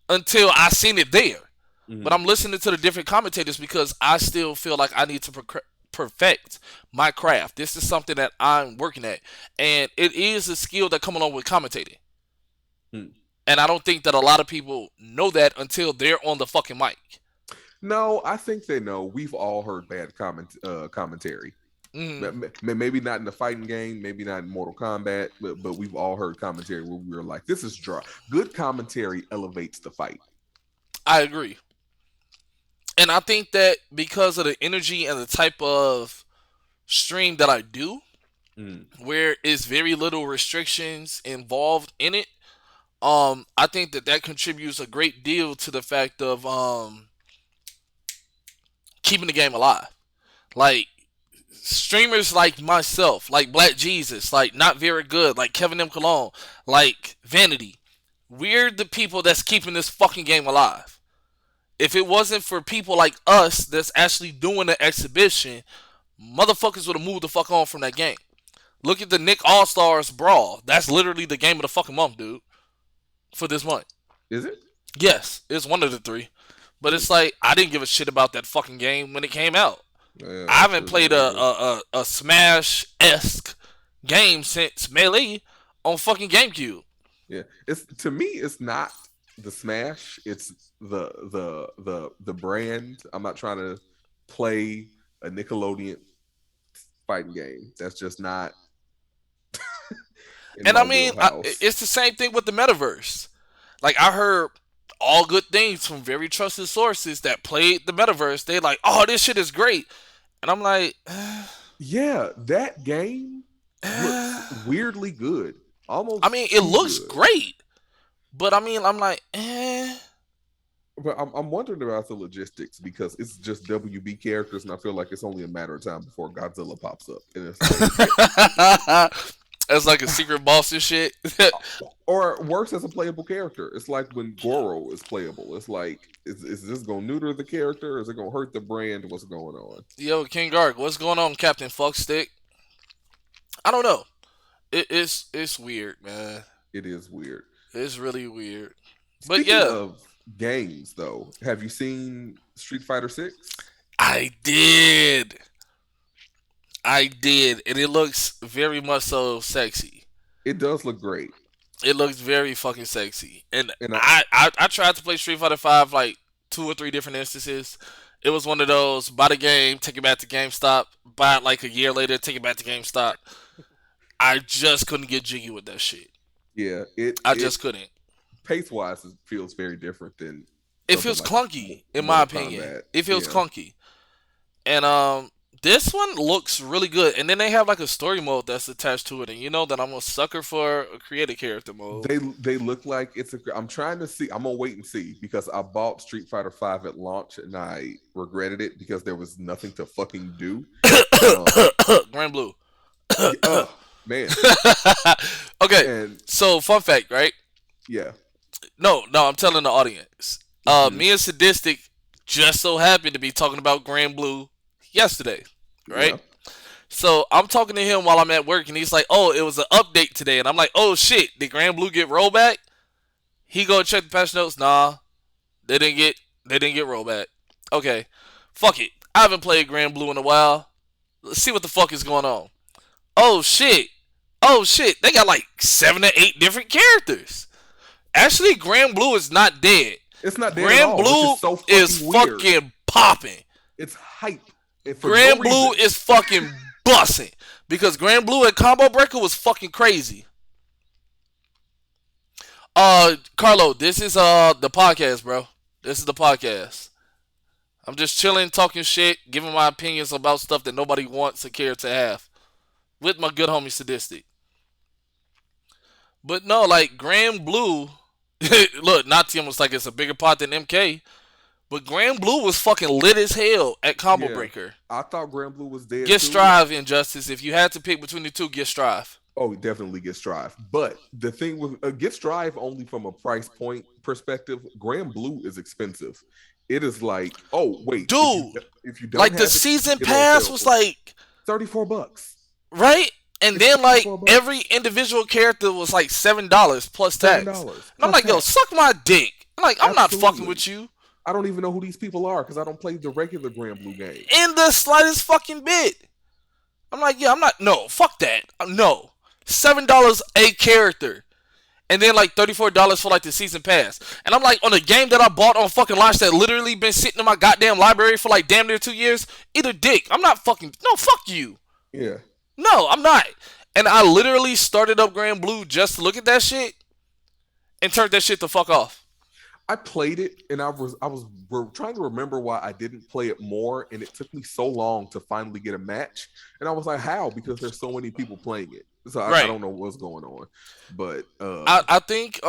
until I seen it there. But Mm-hmm. I'm listening to the different commentators because I still feel like I need to perfect my craft. This is something that I'm working at, and it is a skill that come along with commentating. Mm-hmm. And I don't think that a lot of people know that until they're on the fucking mic. No, I think they know. We've all heard bad commentary. Mm. Maybe not in the fighting game, maybe not in Mortal Kombat, but we've all heard commentary where we were like, "This is dry." Good commentary elevates the fight. I agree, and I think that because of the energy and the type of stream that I do, Mm. where it's very little restrictions involved in it, I think that that contributes a great deal to the fact of keeping the game alive. Like streamers like myself, like Black Jesus, like Not Very Good, like Kevin M. Cologne, like Vanity. We're the people that's keeping this fucking game alive. If it wasn't for people like us that's actually doing the exhibition, motherfuckers would have moved the fuck on from that game. Look at the Nick All Stars Brawl. That's literally the game of the fucking month, dude. For this month. Is it? Yes, it's one of the three. But Hmm. it's like I didn't give a shit about that fucking game when it came out. Yeah, I I haven't sure played didn't either. a Smash esque game since Melee on fucking GameCube. Yeah, it's to me, it's not the Smash. It's the brand. I'm not trying to play a Nickelodeon fighting game. That's just not in And my I mean, wheelhouse. it's the same thing with the metaverse. Like I heard all good things from very trusted sources that played the metaverse. They like, oh, this shit is great, and I'm like, Yeah, that game looks weirdly good, I almost mean, it too looks good. great, but I mean, I'm like, eh. But I'm wondering about the logistics because it's just WB characters, and I feel like it's only a matter of time before Godzilla pops up, and it's like, As like a secret boss and shit. or worse, as a playable character. It's like when Goro is playable. It's like, is this going to neuter the character? Or is it going to hurt the brand? What's going on? Yo, King Garg, what's going on, Captain Fuckstick? I don't know. It's weird, man. It is weird. It's really weird. But Speaking yeah, of games, though, have you seen Street Fighter 6? I did. I did, and it looks very much so sexy. It does look great. It looks very fucking sexy. And And I tried to play Street Fighter Five like two or three different instances. It was one of those buy the game, take it back to GameStop, buy it like a year later, take it back to GameStop. I just couldn't get jiggy with that shit. yeah, it I it just couldn't. pace wise it feels very different than It something feels like clunky, in my Mortal opinion. Kombat. It feels Yeah, clunky. And this one looks really good. And then they have like a story mode that's attached to it. And you know that I'm a sucker for a creative character mode. they look like it's a. I'm trying to see. I'm gonna wait and see because I bought Street Fighter 5 at launch and I regretted it because there was nothing to fucking do. Um, Grand Blue. oh man, Okay, and so fun fact, right? yeah, No, I'm telling the audience. hmm Me and Sadistic just so happened to be talking about Grand Blue yesterday, right? yeah. So I'm talking to him while I'm at work, and he's like, "Oh, it was an update today," and I'm like, "Oh shit, did Grand Blue get rollback?" He go check the patch notes. Nah, they didn't get. They didn't get rollback. Okay, fuck it. I haven't played Grand Blue in a while. Let's see what the fuck is going on. Oh shit. Oh shit. They got like 7 or 8 different characters. Actually, Grand Blue is not dead. It's not dead at Grand all, which Blue is so is fucking weird. fucking popping. It's hype and for no Grand Blue reason. is fucking bussing. Because Grand Blue at Combo Breaker was fucking crazy. Carlo, this is the podcast, bro. This is the podcast. I'm just chilling, talking shit, giving my opinions about stuff that nobody wants or care to have. With my good homie Sadistic. But no, like Grand Blue, look, Natium was like it's a bigger pot than MK, but Grand Blue was fucking lit as hell at Combo Yeah, Breaker. I thought Grand Blue was dead Get too. Strive, Injustice. If you had to pick between the two, get Strive. Oh, he definitely gets Strive. But the thing with gets Strive only from a price point perspective. Grand Blue is expensive. It is like, oh wait, Dude, if you don't like the have it, you can season get it on pass sale was for like, $34. right? And It's then like 34 $. every individual character was like $7 plus Seven tax. dollars And I'm plus like, yo, tax. suck my dick. I'm like, I'm not fucking Absolutely. with you I don't even know who these people are because I don't play the regular Grand Blue game. in the slightest fucking bit. I'm like, yeah, I'm not. No, fuck that. No, $7 a character, and then like $34 for like the season pass. And I'm like, on a game that I bought on fucking launch that literally been sitting in my goddamn library for like damn near 2 years. Either dick. I'm not fucking. No, fuck you. Yeah, No, I'm not. And I literally started up Grand Blue just to look at that shit and turned that shit the fuck off. I played it and we're trying to remember why I didn't play it more, and it took me so long to finally get a match. And I was like, how? Because there's so many people playing it, so I Right. don't know what's going on. But I think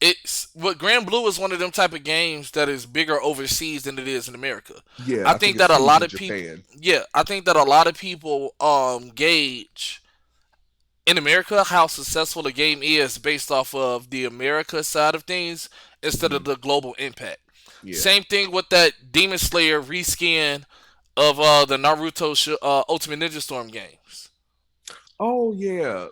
it's what Grand Blue is one of them type of games that is bigger overseas than it is in America. yeah, I I think think it's that a huge lot in of people, Japan. yeah, I think that a lot of people gauge in America how successful the game is based off of the America side of things instead of Hmm. the global impact. Yeah. Same thing with that Demon Slayer reskin of the Naruto Ultimate Ninja Storm games. Oh yeah,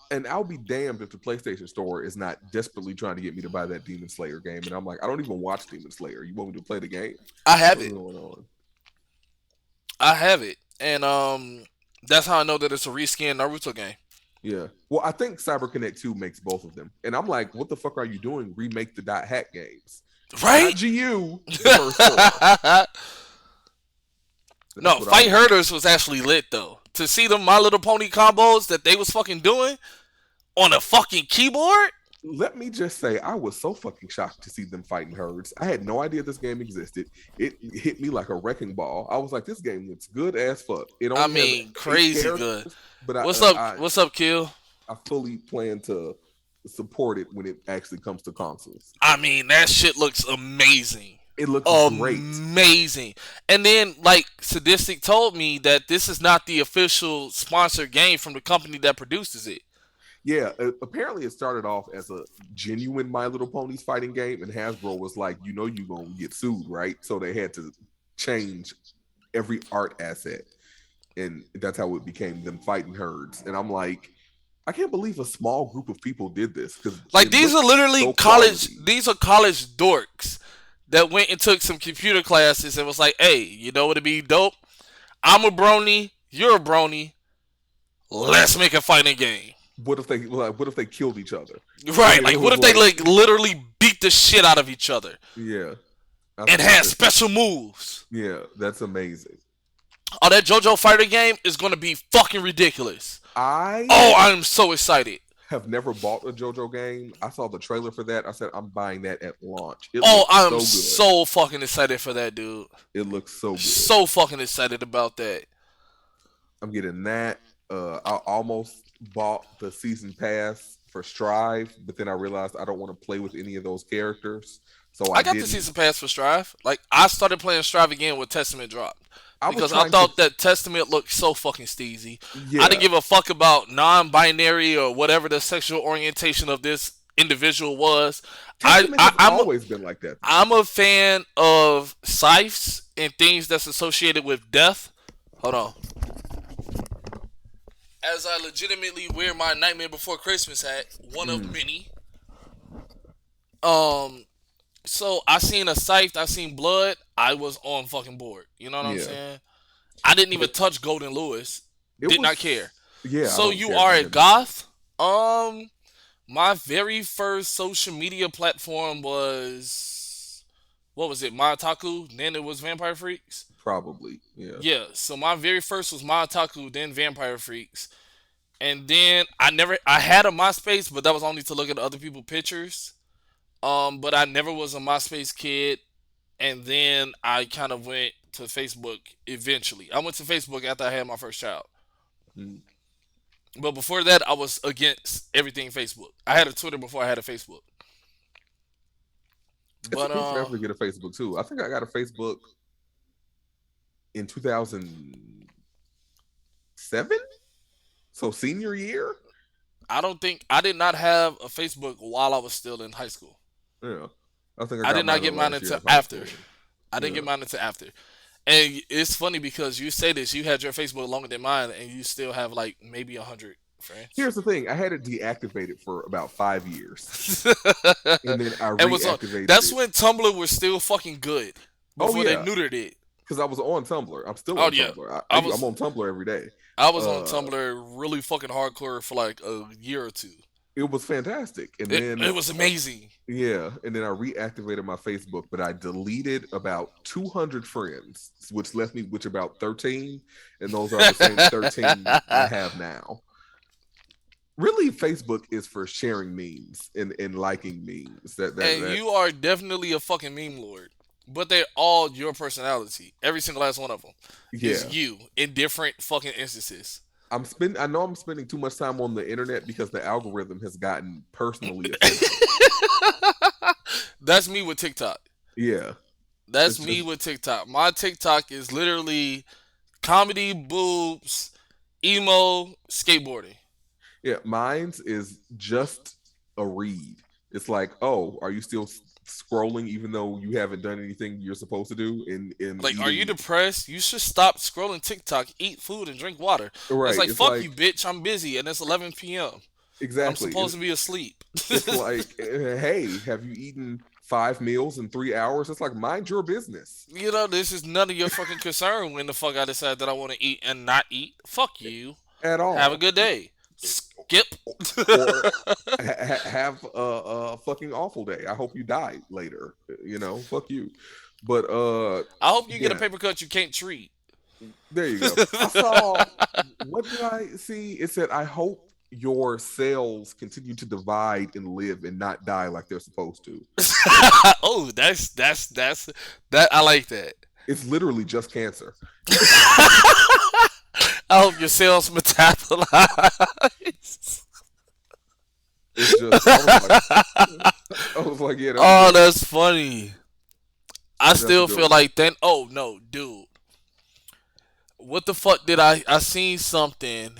and I'll be damned if the PlayStation Store is not desperately trying to get me to buy that Demon Slayer game, and I'm like, I don't even watch Demon Slayer. You want me to play the game? I have What's it. going on? I have it, and that's how I know that it's a reskin Naruto game. Yeah. Well, I think CyberConnect 2 makes both of them. And I'm like, what the fuck are you doing? Remake the dot hack games. Not Right? GU, the first four. That's No, what I Fight want. Herders was actually lit though. To see them My Little Pony combos that they was fucking doing on a fucking keyboard. Let me just say, I was so fucking shocked to see them fighting herds. I had no idea this game existed. It hit me like a wrecking ball. I was like, this game looks good as fuck. It I only has mean, 8 crazy good. characters, but What's up? What's up, Kill? I fully plan to support it when it actually comes to consoles. I mean, that shit looks amazing. It looks great. Amazing. And then, like, Sadistic told me that this is not the official sponsored game from the company that produces it. Yeah, apparently it started off as a genuine My Little Ponies fighting game, and Hasbro was like, you know, you're gonna get sued, right? So they had to change every art asset, and that's how it became them fighting herds. And I'm like, I can't believe a small group of people did this because Like, it these are looks literally so college. quality. These are college dorks that went and took some computer classes and was like, "Hey, you know what'd be dope? I'm a brony. You're a brony. Let's make a fighting game." What if they killed each other? Right? Like it Like, what was if they like, like literally beat the shit out of each other yeah, I and think had that, special moves? yeah, that's amazing. Oh, that JoJo Fighter game is gonna be fucking ridiculous. I Oh, I'm so excited. have never bought a JoJo game. I saw the trailer for that. I said I'm buying that at launch. It Oh, looks I'm so good. so fucking excited for that, dude. It looks so good. So fucking excited about that. I'm getting that. I almost bought the season pass for Strive, but then I realized I don't want to play with any of those characters, so I I got the didn't. season pass for Strive. Like, I started playing Strive again when Testament dropped I was because I trying to, thought that Testament looked so fucking steezy. I didn't yeah. give a fuck about non-binary or whatever the sexual orientation of this individual was. I, Testament I has I'm always been like that. I'm a fan of scythes and things that's associated with death. Hold on. As I legitimately wear my Nightmare Before Christmas hat, one of Mm. many. Um, So I seen a scythe, I seen blood, I was on fucking board. You know what I'm Yeah, saying? I didn't even but touch Golden Lewis. it Did not care. was. Yeah, I So don't you care for are a him either. goth? My very first social media platform was, what was it? My Otaku. Then it was Vampire Freaks. Probably. Yeah. Yeah. So my very first was My Otaku, then Vampire Freaks, and then I had a MySpace, but that was only to look at other people's pictures. But I never was a MySpace kid, and then I kind of went to Facebook eventually. I went to Facebook after I had my first child. Mm. But before that, I was against everything Facebook. I had a Twitter before I had a Facebook. It But took me forever to get a Facebook too. I think I got a Facebook in 2007, so senior year. I don't think I did not have a Facebook while I was still in high school. Yeah, I think I I got did not mine the get mine last year until of high after. school. I didn't Yeah. get mine until after. And it's funny because you say this, you had your Facebook longer than mine, and you still have like maybe 100 friends. Here's the thing: I had it deactivated for about 5 years, and then I And was on. reactivated That's it. when Tumblr was still fucking good Oh before they yeah, neutered it. because I was on Tumblr. I'm still Oh on yeah, Tumblr. I I'm was on Tumblr every day. I was on Uh, Tumblr really fucking hardcore for like a year or two. it was fantastic, and then It was amazing. yeah, and then I reactivated my Facebook, but I deleted about 200 friends, which left me with about 13, and those are the same 13 I have now. Really, Facebook is for sharing memes and liking memes. And That you are definitely a fucking meme lord. But they're all your personality. Every single last one of them is yeah. you in different fucking instances. I know I'm spending too much time on the internet because the algorithm has gotten personally offensive. That's me with TikTok. Yeah. That's It's me just with TikTok. My TikTok is literally comedy, boobs, emo, skateboarding. yeah, mine's is just a read. It's like, "Oh, are you still scrolling even though you haven't done anything you're supposed to do in Like, are you eating?" depressed? You should stop scrolling TikTok, eat food, and drink water. It's Right. like, It's fuck you, like bitch. I'm busy, and it's 11 p.m. I'm exactly. supposed to be asleep. It's like, "Hey, have you eaten 5 meals in 3 hours?" It's like, mind your business. You know, this is none of your fucking concern when the fuck I decide that I want to eat and not eat. Fuck you. At Have a all. good day. Skip. Or have a fucking awful day. I hope you die later. Fuck you. But I hope you get a yeah, paper cut you can't treat. there you go. I saw, what did I see? It said, I hope your cells continue to divide and live and not die like they're supposed to. Oh, that's that. I like that. It's literally just cancer. I hope your cells metabolize. It's just, I was like, I was like, yeah, that's Oh, good. that's funny. I That's a still good feel one. like then. Oh no, dude. What the fuck did I seen something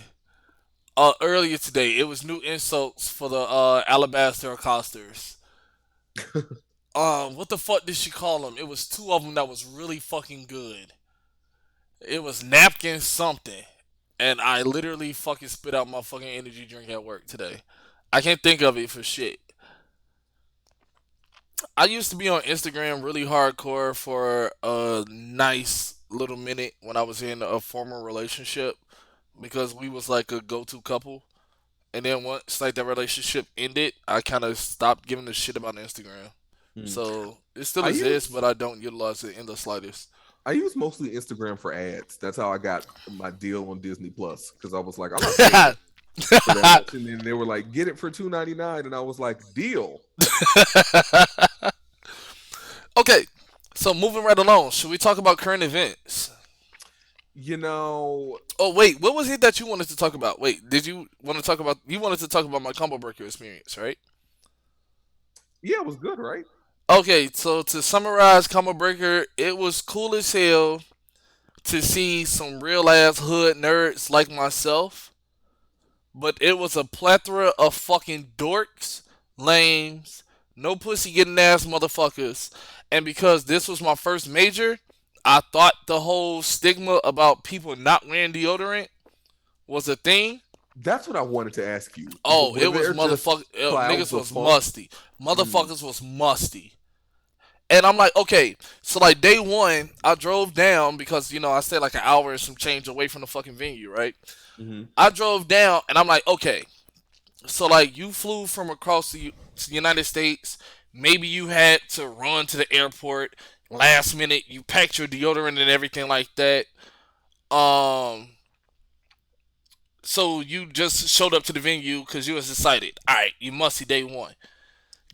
earlier today. It was new insults for the Alabaster Accosters. What the fuck did she call them? It was two of them that was really fucking good. It was napkin something, and I literally fucking spit out my fucking energy drink at work today. I can't think of it for shit. I used to be on Instagram really hardcore for a nice little minute when I was in a former relationship because we was like a go-to couple. And then once like that relationship ended, I kind of stopped giving a shit about Instagram. Hmm. So it still I exists, use but I don't utilize it in the slightest. I use mostly Instagram for ads. That's how I got my deal on Disney Plus, because I was like, I'm not paying for that much, and then they were like, get it for $2.99, and I was like, deal. Okay, so moving right along, should we talk about current events? You know, Oh wait, what was it that you wanted to talk about? Wait, did you want to talk about? You wanted to talk about my combo breaker experience, right? yeah, it was good, right? Okay, so to summarize combo breaker, it was cool as hell to see some real ass hood nerds like myself, but it was a plethora of fucking dorks, lames, no pussy getting ass motherfuckers. And because this was my first major, I thought the whole stigma about people not wearing deodorant was a thing. That's what I wanted to ask you. Oh, Were it was there just motherfucker. clouds Niggas of was funk? musty. Mm. Motherfuckers was musty. And I'm like, okay, so like day one, I drove down because I stayed like an hour and some change away from the fucking venue, right? Hmm. I drove down and I'm like, okay, so like you flew from across to the United States. Maybe you had to run to the airport last minute. You packed your deodorant and everything like that. Um, so you just showed up to the venue because you was excited. All right, you must see day one.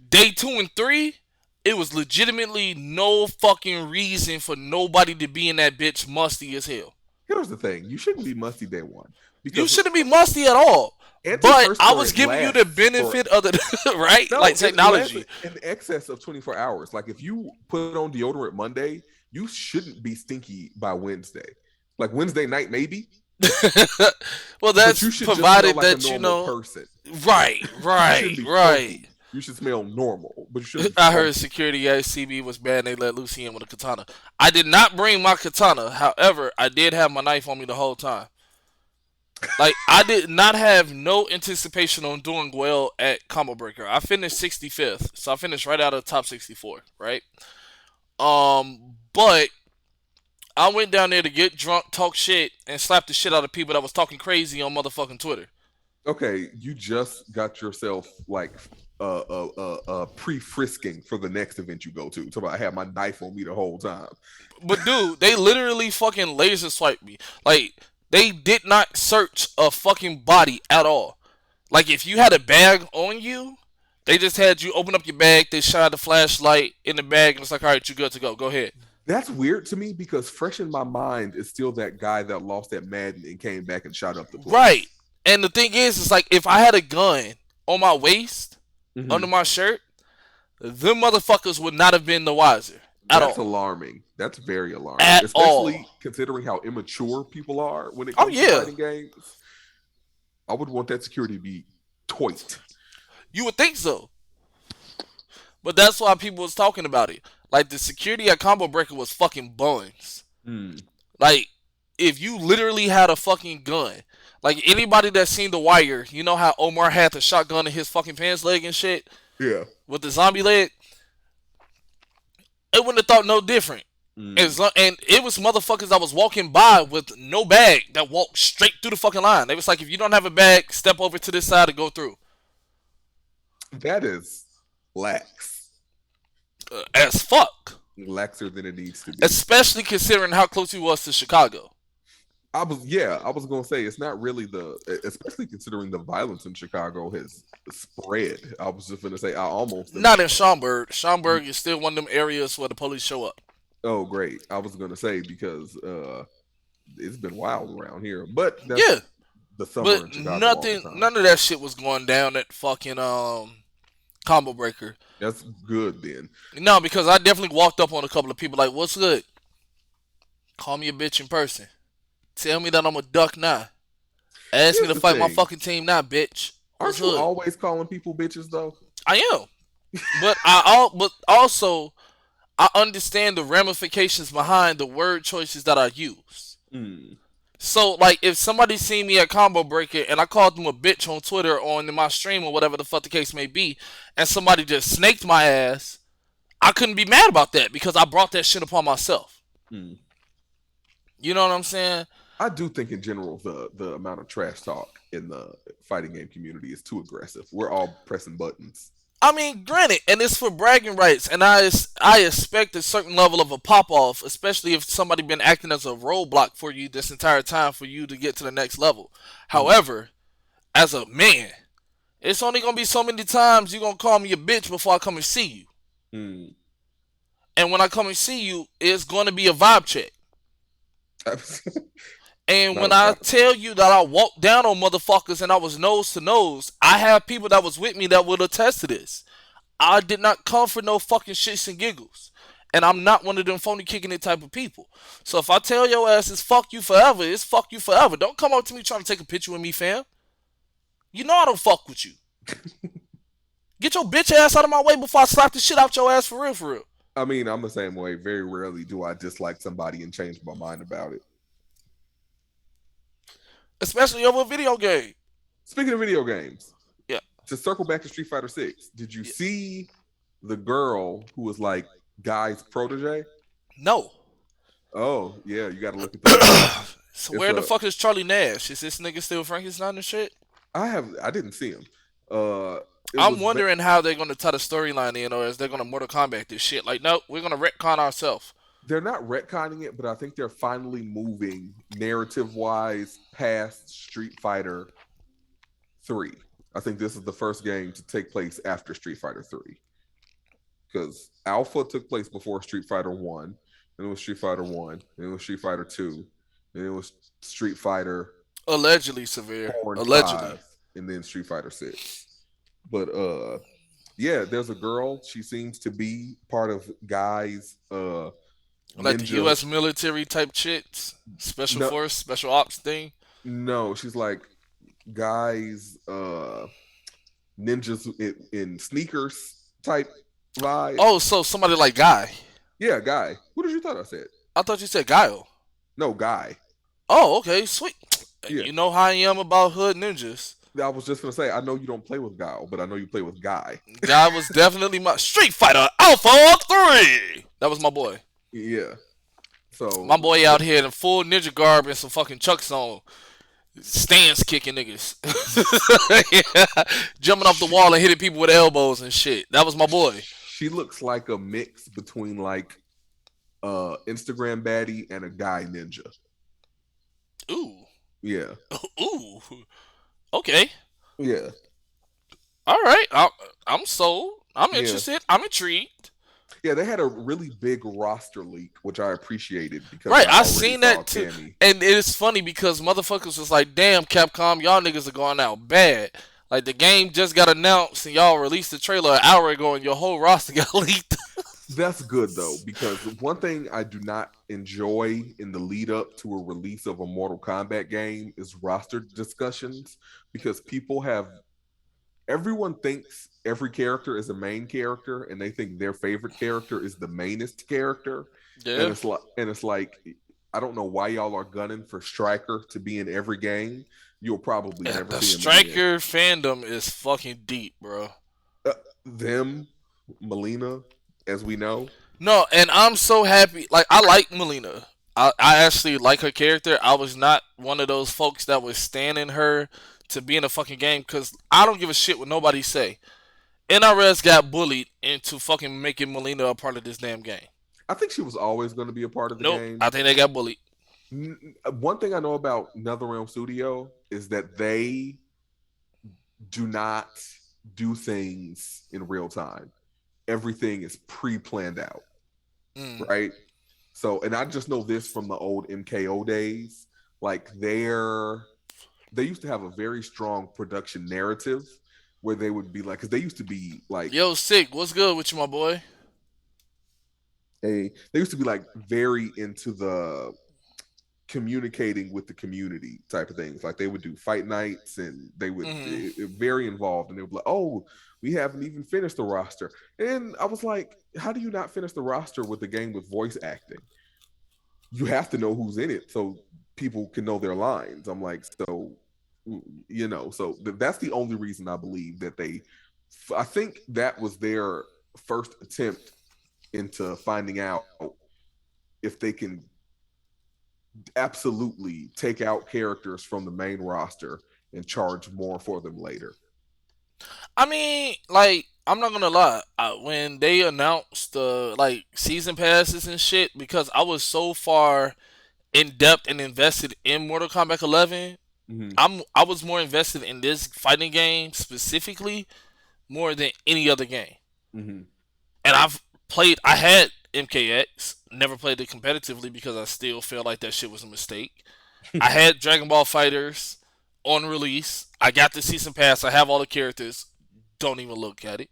Day two and three, it was legitimately no fucking reason for nobody to be in that bitch musty as hell. Here's the thing: you shouldn't be musty day one You because shouldn't be musty at all. But I was antiperspirant giving you the lasts for benefit of the right, no, like it lasts technology. in excess of 24 hours. Like if you put on deodorant Monday, you shouldn't be stinky by Wednesday. Like Wednesday night, maybe, Well, but that's you should just smell provided like a that normal person. right, You right, shouldn't be right. funky. You should smell normal, but you shouldn't be I heard funky. security at CB was bad. And they let Lucy in with a katana. I did not bring my katana. However, I did have my knife on me the whole time. Like I did not have no anticipation on doing well at Combo Breaker. I finished 65th, so I finished right out of the top 64. Right. But I went down there to get drunk, talk shit, and slap the shit out of people that was talking crazy on motherfucking Twitter. Okay, you just got yourself like pre-frisking for the next event you go to. So I had my knife on me the whole time. But dude, they literally fucking laser swiped me. Like they did not search a fucking body at all. Like if you had a bag on you, they just had you open up your bag. They shine the flashlight in the bag, and it's like, all right, you good to go. Go ahead. That's weird to me because fresh in my mind is still that guy that lost at Madden and came back and shot up the Right. place. And the thing is, it's like if I had a gun on my waist, under Hmm. my shirt, them motherfuckers would not have been the wiser at That's all. alarming. That's very alarming, At all. especially considering how immature people are when it Oh comes to yeah, fighting games. I would want that security to be toit. you would think so. But that's why people was talking about it. Like the security at Combo Breaker was fucking buns. Mm, Like if you literally had a fucking gun, like anybody that's seen The Wire, you know how Omar had the shotgun in his fucking pants leg and shit yeah. with the zombie leg. It wouldn't have thought no different. Mm. And it was motherfuckers that was walking by with no bag that walked straight through the fucking line. They was like, if you don't have a bag, step over to this side and go through. That is lax. As fuck. Laxer than it needs to be. Especially considering how close he was to Chicago. I was gonna say it's not really especially considering the violence in Chicago has spread. I was just gonna say I almost am. Not in Schaumburg. Schaumburg is still one of them areas where the police show up. Oh, great! I was gonna say because it's been wild around here, but that's Yeah. the summer But in Chicago all the time. none of that shit was going down at fucking Combo Breaker. That's good then. No, because I definitely walked up on a couple of people like, what's good? Call me a bitch in person. Tell me that I'm a duck now. Ask me Here's to the fight my thing: fucking team now, bitch. What's aren't you good? always calling people bitches though? I am. But also I understand the ramifications behind the word choices that I use. Mm. So like if somebody seen me at Combo Breaker and I called them a bitch on Twitter or in my stream or whatever the fuck the case may be, and somebody just snaked my ass, I couldn't be mad about that because I brought that shit upon myself. Mm. You know what I'm saying? I do think in general the amount of trash talk in the fighting game community is too aggressive. We're all pressing buttons. I mean, granted, and it's for bragging rights, and I expect a certain level of a pop off, especially if somebody been acting as a roadblock for you this entire time for you to get to the next level. Mm. However, as a man, it's only gonna be so many times you gonna call me a bitch before I come and see you, Mm. and when I come and see you, it's gonna be a vibe check. And Not when a I not tell you that I walked down on motherfuckers and I was nose to nose, I have people that was with me that will attest to this. I did not come for no fucking shits and giggles. And I'm not one of them phony kicking it type of people. So if I tell your ass it's fuck you forever, it's fuck you forever. Don't come up to me trying to take a picture with me, fam. You know I don't fuck with you. Get your bitch ass out of my way before I slap the shit out your ass for real, for real. I mean, I'm the same way. Very rarely do I dislike somebody and change my mind about it. Especially over a video game. Speaking of video games, Yeah. to circle back to Street Fighter 6, did you Yeah. see the girl who was like Guy's protege. No. Oh yeah, you got to look at the movie. So It's where the a. fuck is Charlie Nash? Is this nigga still Frankenstein and shit? I didn't see him. Uh, it I'm was. wondering how they're gonna tie the storyline in, or is they gonna Mortal Kombat this shit? Like, no, we're gonna retcon ourselves. They're not retconning it, but I think they're finally moving narrative wise past Street Fighter 3. I think this is the first game to take place after Street Fighter 3 because Alpha took place before Street Fighter 1, and it was Street Fighter 1, and it was Street Fighter 2, and it was Street Fighter Allegedly severe. 4 and Allegedly. 5, and then Street Fighter 6. But yeah, there's a girl. She seems to be part of Guy's Like the ninja. U.S. military type shits, special No, force, special ops thing. no, she's like Guy's ninjas in sneakers type vibe. Oh, so somebody like Guy. Yeah, Guy. What did you thought I said? I thought you said Guile. No, Guy. Oh, okay, sweet. Yeah. You know how I am about hood ninjas. I was just gonna say, I know you don't play with Guile, but I know you play with Guy. Guy was definitely my Street Fighter Alpha 3. That was my boy. Yeah. My So boy out here in full ninja garb and some fucking chucks on, stance kicking niggas, yeah. Jumping off the she, wall and hitting people with elbows and shit. That was my boy. she looks like a mix between like Instagram baddie and a guy ninja. Ooh, Yeah. ooh. Okay, Yeah. all right. I'm sold. I'm Yeah. interested. I'm intrigued. Yeah, they had a really big roster leak, which I appreciated because Right, I I already seen saw that too, Cammy. and it's funny because motherfuckers was like, "Damn, Capcom, y'all niggas are going out bad." Like the game just got announced and y'all released the trailer an hour ago and your whole roster got leaked. That's good though, because one thing I do not enjoy in the lead up to a release of a Mortal Kombat game is roster discussions because people have everyone thinks every character is a main character and they think their favorite character is the mainest character. And Yeah. it's like I don't know why y'all are gunning for Striker to be in every game. You'll probably Yeah, never the see him again. Striker fandom is fucking deep, bro. Uh, them, Melina, as we know. No, and I'm so happy. Like, I like Melina. I actually like her character. I was not one of those folks that was standing her to be in a fucking game because I don't give a shit what nobody say. NRS got bullied into fucking making Melina a part of this damn game. I think she was always going to be a part of the Nope, game. I think they got bullied. One thing I know about NetherRealm Studio is that they do not do things in real time. Everything is pre-planned out, Mm. right? So, and I just know this from the old MKO days. Like they used to have a very strong production narrative where they would be like, because they used to be like Yo, Sick, what's good with you, my boy? they used to be like very into the communicating with the community type of things. Like they would do fight nights and they would Mm. very involved and they would be like, oh, we haven't even finished the roster. And I was like, how do you not finish the roster with a game with voice acting? You have to know who's in it so people can know their lines. I'm like, so so that's the only reason I believe that I think that was their first attempt into finding out if they can absolutely take out characters from the main roster and charge more for them later. I mean, like, I'm not gonna lie. When they announced the like season passes and shit, because I was so far in depth and invested in Mortal Kombat 11, Mm-hmm. I was more invested in this fighting game specifically more than any other game. Mm-hmm. And I had MKX, never played it competitively because I still feel like that shit was a mistake. I had Dragon Ball Fighters on release. I got the season pass. I have all the characters. Don't even look at it.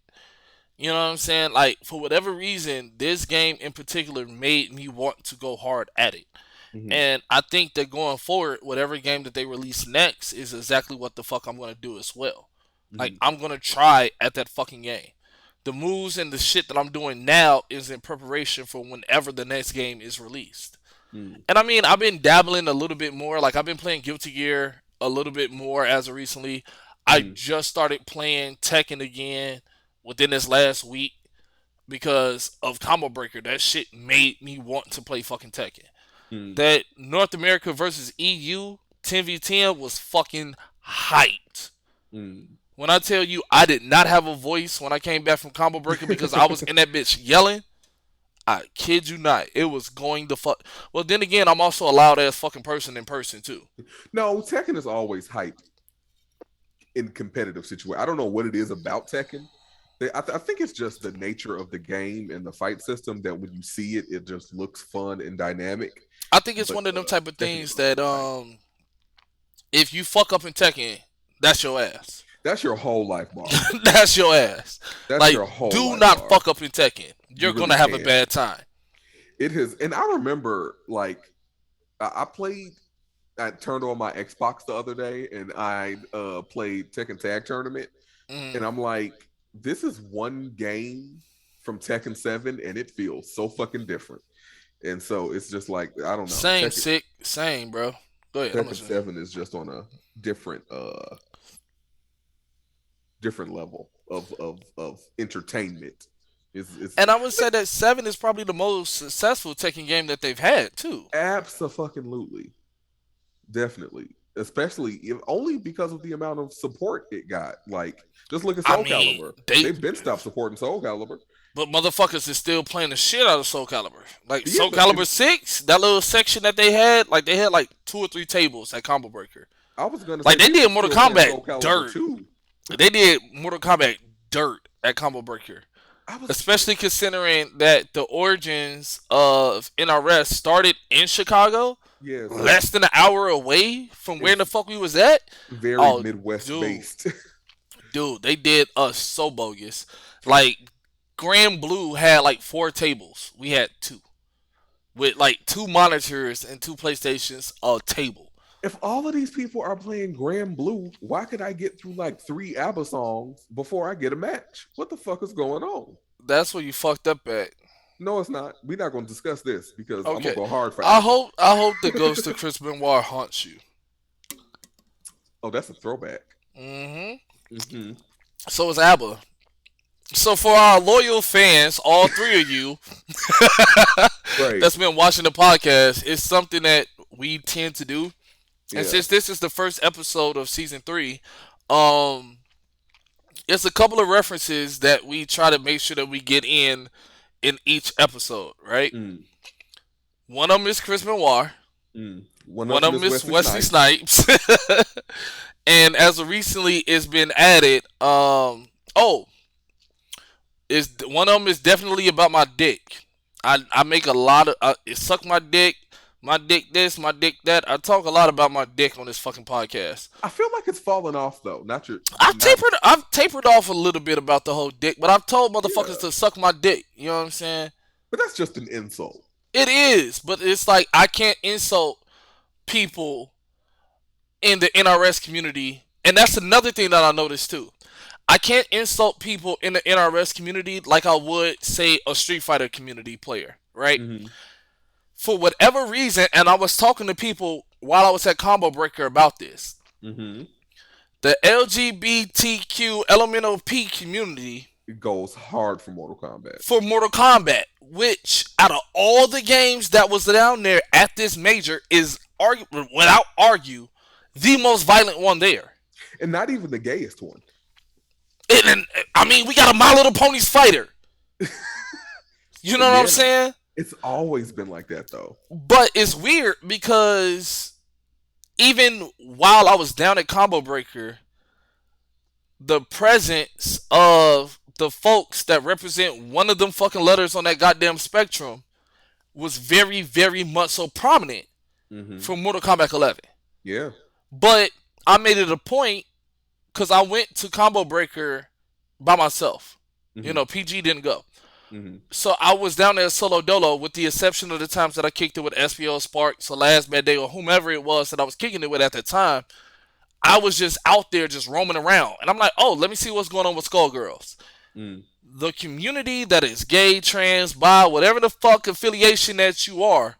You know what I'm saying? Like, for whatever reason, this game in particular made me want to go hard at it. Mm-hmm. And I think that going forward, whatever game that they release next is exactly what the fuck I'm gonna do as well. Like, Mm-hmm. I'm gonna try at that fucking game. The moves and the shit that I'm doing now is in preparation for whenever the next game is released. Mm-hmm. And I mean, I've been dabbling a little bit more. Like, I've been playing Guilty Gear a little bit more as of recently. I Mm-hmm. just started playing Tekken again within this last week. because of Combo Breaker. That shit made me want to play fucking Tekken. Mm, That North America versus EU 10v10 was fucking hyped. mm. When I tell you I did not have a voice when I came back from Combo Breaker because I was in that bitch yelling, I kid you not. It was going to fuck. Well, then again, I'm also a loud ass fucking person in person too. No, Tekken is always hype in competitive situations. I don't know what it is about Tekken. I think it's just the nature of the game and the fight system that when you see it, it just looks fun and dynamic. I think it's But one of them type of Tekken is things that always hype. if you fuck up in Tekken, that's your ass. That's your whole life bar. That's your ass. That's Like, your whole do life not bar. fuck up in Tekken. You You're really gonna have a can't. bad time. It has, and I remember like I played. I turned on my Xbox the other day and I played Tekken Tag Tournament, Mm. and I'm like, this is one game from Tekken 7, and it feels so fucking different. And so it's just like I don't know. Same sick, same, bro. Go ahead. I'm Tekken listening. 7 is just on a different different level of entertainment. It's And I would say that seven is probably the most successful Tekken game that they've had too. absolutely definitely, especially if only because of the amount of support it got. Like just look at I Soul mean, Calibur. they They've been stopped supporting Soul Calibur. but motherfuckers is still playing the shit out of Soul Calibur. Like Yeah, Soul but Calibur 6, that little section that they had like 2 or 3 tables at Combo Breaker. I was gonna say Like they people did are Mortal still playing Kombat Soul Calibur dirt. too. They did Mortal Kombat dirt at Combo Breaker. I was Especially considering that the origins of NRS started in Chicago, yeah, so less than an hour away from where the it's fuck we was at. very Oh, Midwest dude, based. dude, they did us so bogus. Like Grand Blue had like 4 tables. We had two with like 2 monitors and 2 PlayStations a table. If all of these people are playing Grand Blue, why could I get through like 3 ABBA songs before I get a match? What the fuck is going on? That's where you fucked up at. No, it's not. We're not going to discuss this because I'm gonna Okay, go hard for I ABBA. hope I hope the ghost of Chris Benoit haunts you. Oh, that's a throwback. Hmm. Hmm. So is ABBA. So for our loyal fans, all 3 of you Right. that's been watching the podcast, it's something that we tend to do. And Yeah. since this is the first episode of season 3, um, it's a couple of references that we try to make sure that we get in each episode, right? Mm, One of them is Chris Benoit. mm. One One of them of them is is Wesley Wesley Snipes. Snipes. And as of recently, it's been added. Oh, is one of them is definitely about my dick. I make a lot of it suck my dick this, my dick that. I talk a lot about my dick on this fucking podcast. I feel like it's fallen off though. Not your, I've not tapered I've tapered off a little bit about the whole dick, but I've told motherfuckers yeah. to suck my dick. You know what I'm saying? But that's just an insult. It is, but it's like I can't insult people in the NRS community, and that's another thing that I noticed too. I can't insult people in the NRS community like I would say a Street Fighter community player, right? Hmm. For whatever reason, and I was talking to people while I was at Combo Breaker about this. Hmm. The LGBTQ Elemental P community It goes hard for Mortal Kombat. for Mortal Kombat, which out of all the games that was down there at this major is without argue the most violent one there. And not even the gayest one. And I mean, we got a My Little Ponies fighter. You know what I'm Yeah. saying? It's always been like that though. But it's weird because even while I was down at Combo Breaker, the presence of the folks that represent one of them fucking letters on that goddamn spectrum was very, very much so prominent Hmm. for Mortal Kombat 11. Yeah. But I made it a point because I went to Combo Breaker by myself. You Hmm. know, PG didn't go. Hmm. So I was down there solo dolo, with the exception of the times that I kicked it with SPO Sparks or Last Bad Day or whomever it was that I was kicking it with at the time. I was just out there just roaming around. And I'm like, oh, let me see what's going on with Skullgirls. Mm. The community that is gay, trans, bi, whatever the fuck affiliation that you are,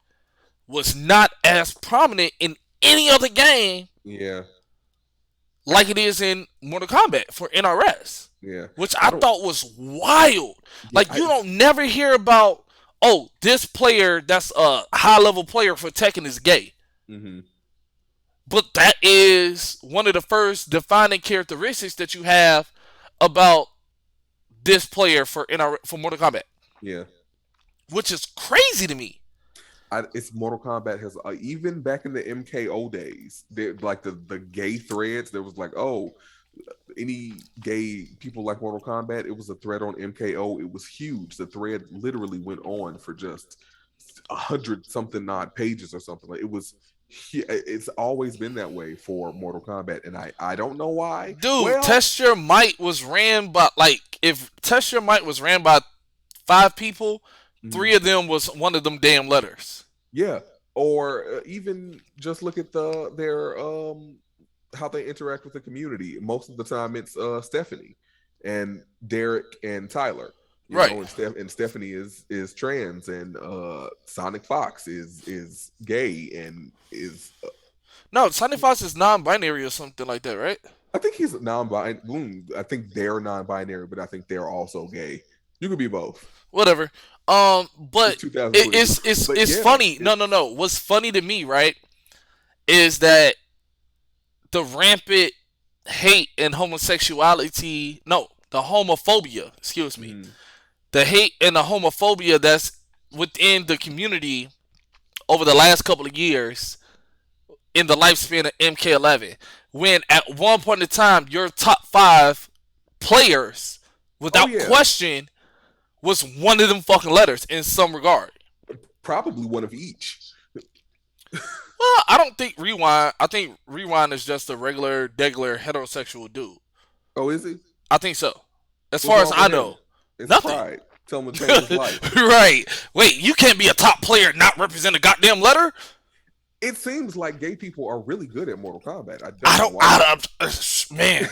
was not as prominent in any other game Yeah. like it is in Mortal Kombat for NRS. Yeah. which I I don't. thought was wild. Yeah. Like you don't never hear about, oh, this player that's a high level player for Tekken is gay. Hmm. But that is one of the first defining characteristics that you have about this player for Mortal Kombat, Yeah. which is crazy to me. It's Mortal Kombat has even back in the MKO days, like the gay threads. There was like, oh, any gay people like Mortal Kombat. It was a thread on MKO. It was huge. The thread literally went on for just 100 something odd pages or something. Like it was. It's always been that way for Mortal Kombat, and I don't know why. Dude, Well, Test Your Might was ran by, like, if Test Your Might was ran by 5 people, mm, 3 of them was one of them damn letters. yeah, or even just look at their how they interact with the community. Most of the time, it's Stephanie and Derek and Tyler. You Right. know, and Stephanie is trans, and Sonic Fox is gay and is No, Sunny Fox is non-binary or something like that, right? I think he's non-binary. I think they're non-binary, but I think they're also gay. You could be both. Whatever. It's But2022, but it's yeah, funny. No, no, it's no. What's funny to me, right, is that the rampant hate and homosexuality. No, the homophobia. Excuse me. mm, The hate and the homophobia that's within the community over the last couple of years in the lifespan of MK11. When at one point in time, your top 5 players, oh without yeah, question, was one of them fucking letters in some regard. probably one of each. Well, I don't think Rewind. I think Rewind is just a regular heterosexual dude. Oh, is he? I think so. As What's far as wrong I with him? know, It's nothing. pride. Tell him to change his life. Right. Wait, you can't be a top player and not represent a goddamn letter? It seems like gay people are really good at Mortal Kombat. I I don't know don't. why. Man,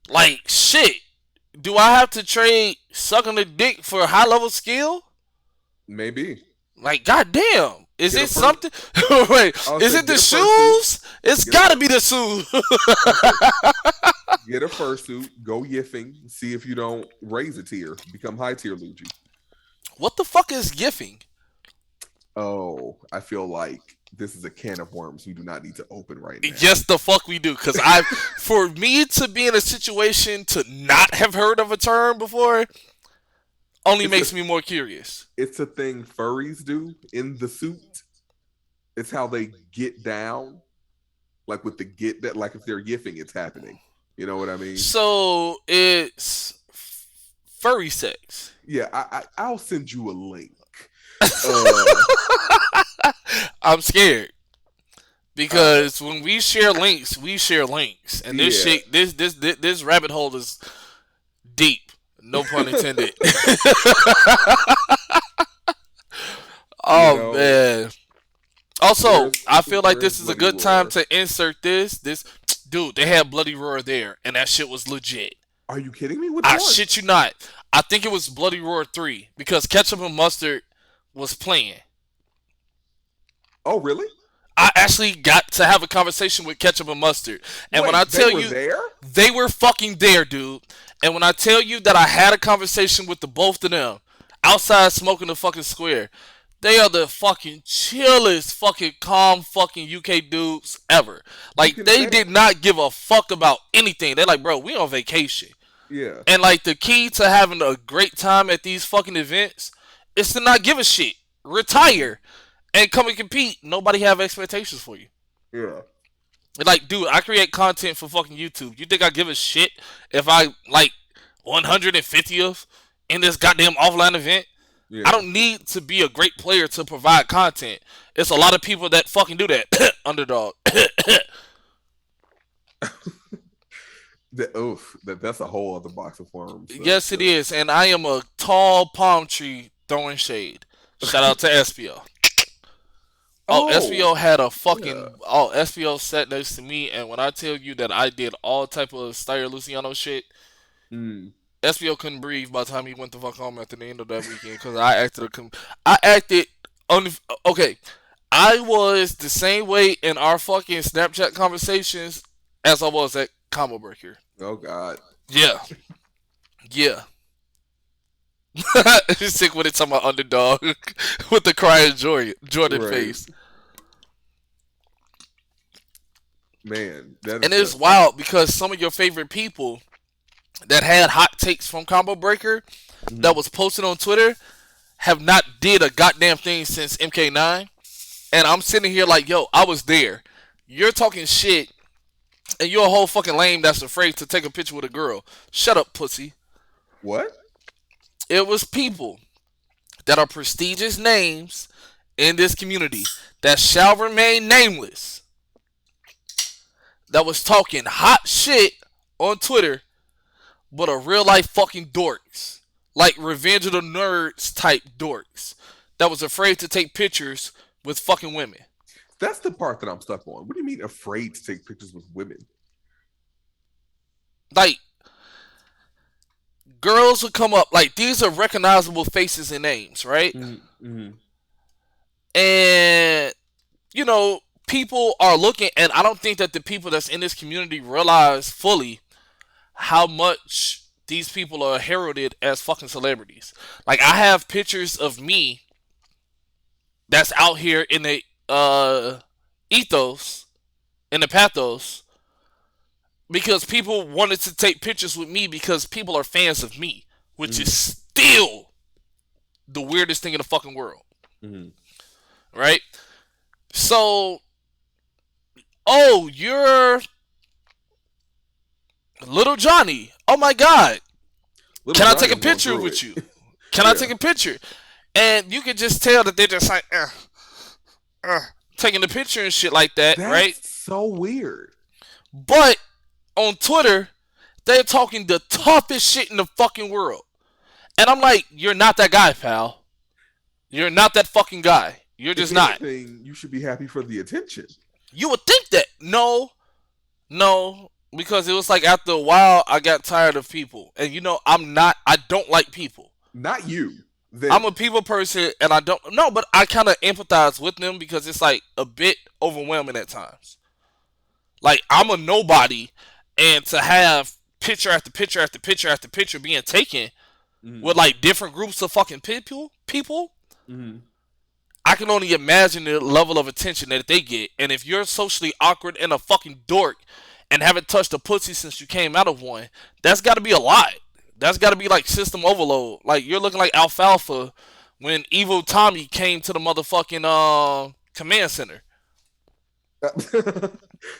like shit. Do I have to trade sucking a dick for high level skill? Maybe Like, goddamn. Is get a it first. something? Wait, I'll is say it the get a fursuit. shoes? It's Get a gotta fur. be the shoes. Get a fursuit. Go yiffing. See if you don't raise a tier. Become high tier Luigi. What the fuck is gifting? Oh, I feel like this is a can of worms we do not need to open right now. Yes, the fuck we do. Cause I, for me to be in a situation to not have heard of a term before, only It's a makes me more curious. it's a thing furries do in the suit. It's how they get down, like with the get that, like if they're yiffing, it's happening. You know what I mean? So it's furry sex. Yeah, I'll send you a link. Uh, I'm scared because when we share links, and this yeah, shit, this rabbit hole is deep. No pun intended. you Oh know, man. Also, I feel like where's this is a Bloody good time Roar? to insert this. This dude, they had Bloody Roar there, and that shit was legit. Are you kidding me? Which I one? shit you not. I think it was Bloody Roar 3 because Ketchup and Mustard was playing. Oh, really? I actually got to have a conversation with Ketchup and Mustard. And when I Wait, they tell were you, there? they were fucking there, dude. And when I tell you that I had a conversation with the both of them outside smoking the fucking square, they are the fucking chillest, fucking calm, fucking UK dudes ever. You Like, can they say, did not give a fuck about anything. They're like, bro, we on vacation. yeah, And, like, the key to having a great time at these fucking events is to not give a shit. hmm, Retire and come and compete. Nobody have expectations for you. yeah, Like, dude, I create content for fucking YouTube. You think I give a shit if I like 150th in this goddamn offline event? I yeah. don't need to be a great player to provide content. It's a lot of people that fucking do that. Underdog. That's a whole other box of worms. Yes, it is. And I am a tall palm tree throwing shade. Shout out to SPO. Oh, Oh, SPO had a yeah. fucking. Oh, SPO sat next to me, and when I tell you that I did all type of Styre Luciano shit, Mm. SPO couldn't breathe by the time he went the fuck home at the end of that weekend because I acted on. Okay, I was the same way in our fucking Snapchat conversations as I was at Combo Breaker. Oh God. Yeah, Yeah. Sick with it talking about underdog with the crying Jordan Right. face. Man, that And is it's just wild because some of your favorite people that had hot takes from Combo Breaker that mhm. was posted on Twitter have not did a goddamn thing since MK9. And I'm sitting here like, yo, I was there. You're talking shit, and you're a whole fucking lame that's afraid to take a picture with a girl. Shut up, pussy. What? It was people that are prestigious names in this community that shall remain nameless that was talking hot shit on Twitter, but are real life fucking dorks. Like Revenge of the Nerds type dorks that was afraid to take pictures with fucking women. That's the part that I'm stuck on. What do you mean afraid to take pictures with women? Like, girls would come up, like, these are recognizable faces and names, right? Mm-hmm. And, you know, people are looking, and I don't think that the people that's in this community realize fully how much these people are heralded as fucking celebrities. Like, I have pictures of me that's out here in the ethos, in the pathos, because people wanted to take pictures with me because people are fans of me, which is Mm-hmm. still the weirdest thing in the fucking world, Mm-hmm. right? So, oh, you're little Johnny. Oh my god, Little can I Johnny take a is going picture through with you? it. Can I Yeah. take a picture? And you can just tell that they're just like, uh, taking the picture and shit like that, right? That's so weird. But on Twitter, they're talking the toughest shit in the fucking world. And I'm like, you're not that guy, pal. You're not that fucking guy. You're If just not. anything, you should be happy for the attention. You would think that. No, no. Because it was like after a while, I got tired of people. And you know, I don't like people. Not you, I'm them. a people person and I don't, no, but I kind of empathize with them because it's like a bit overwhelming at times. Like, I'm a nobody, and to have picture after picture after picture after picture being taken with Mm-hmm. like different groups of fucking people, Mm-hmm. I can only imagine the level of attention that they get. And if you're socially awkward and a fucking dork and haven't touched a pussy since you came out of one, that's got to be a lot. That's got to be like system overload. Like, you're looking like alfalfa when Evil Tommy came to the motherfucking command center.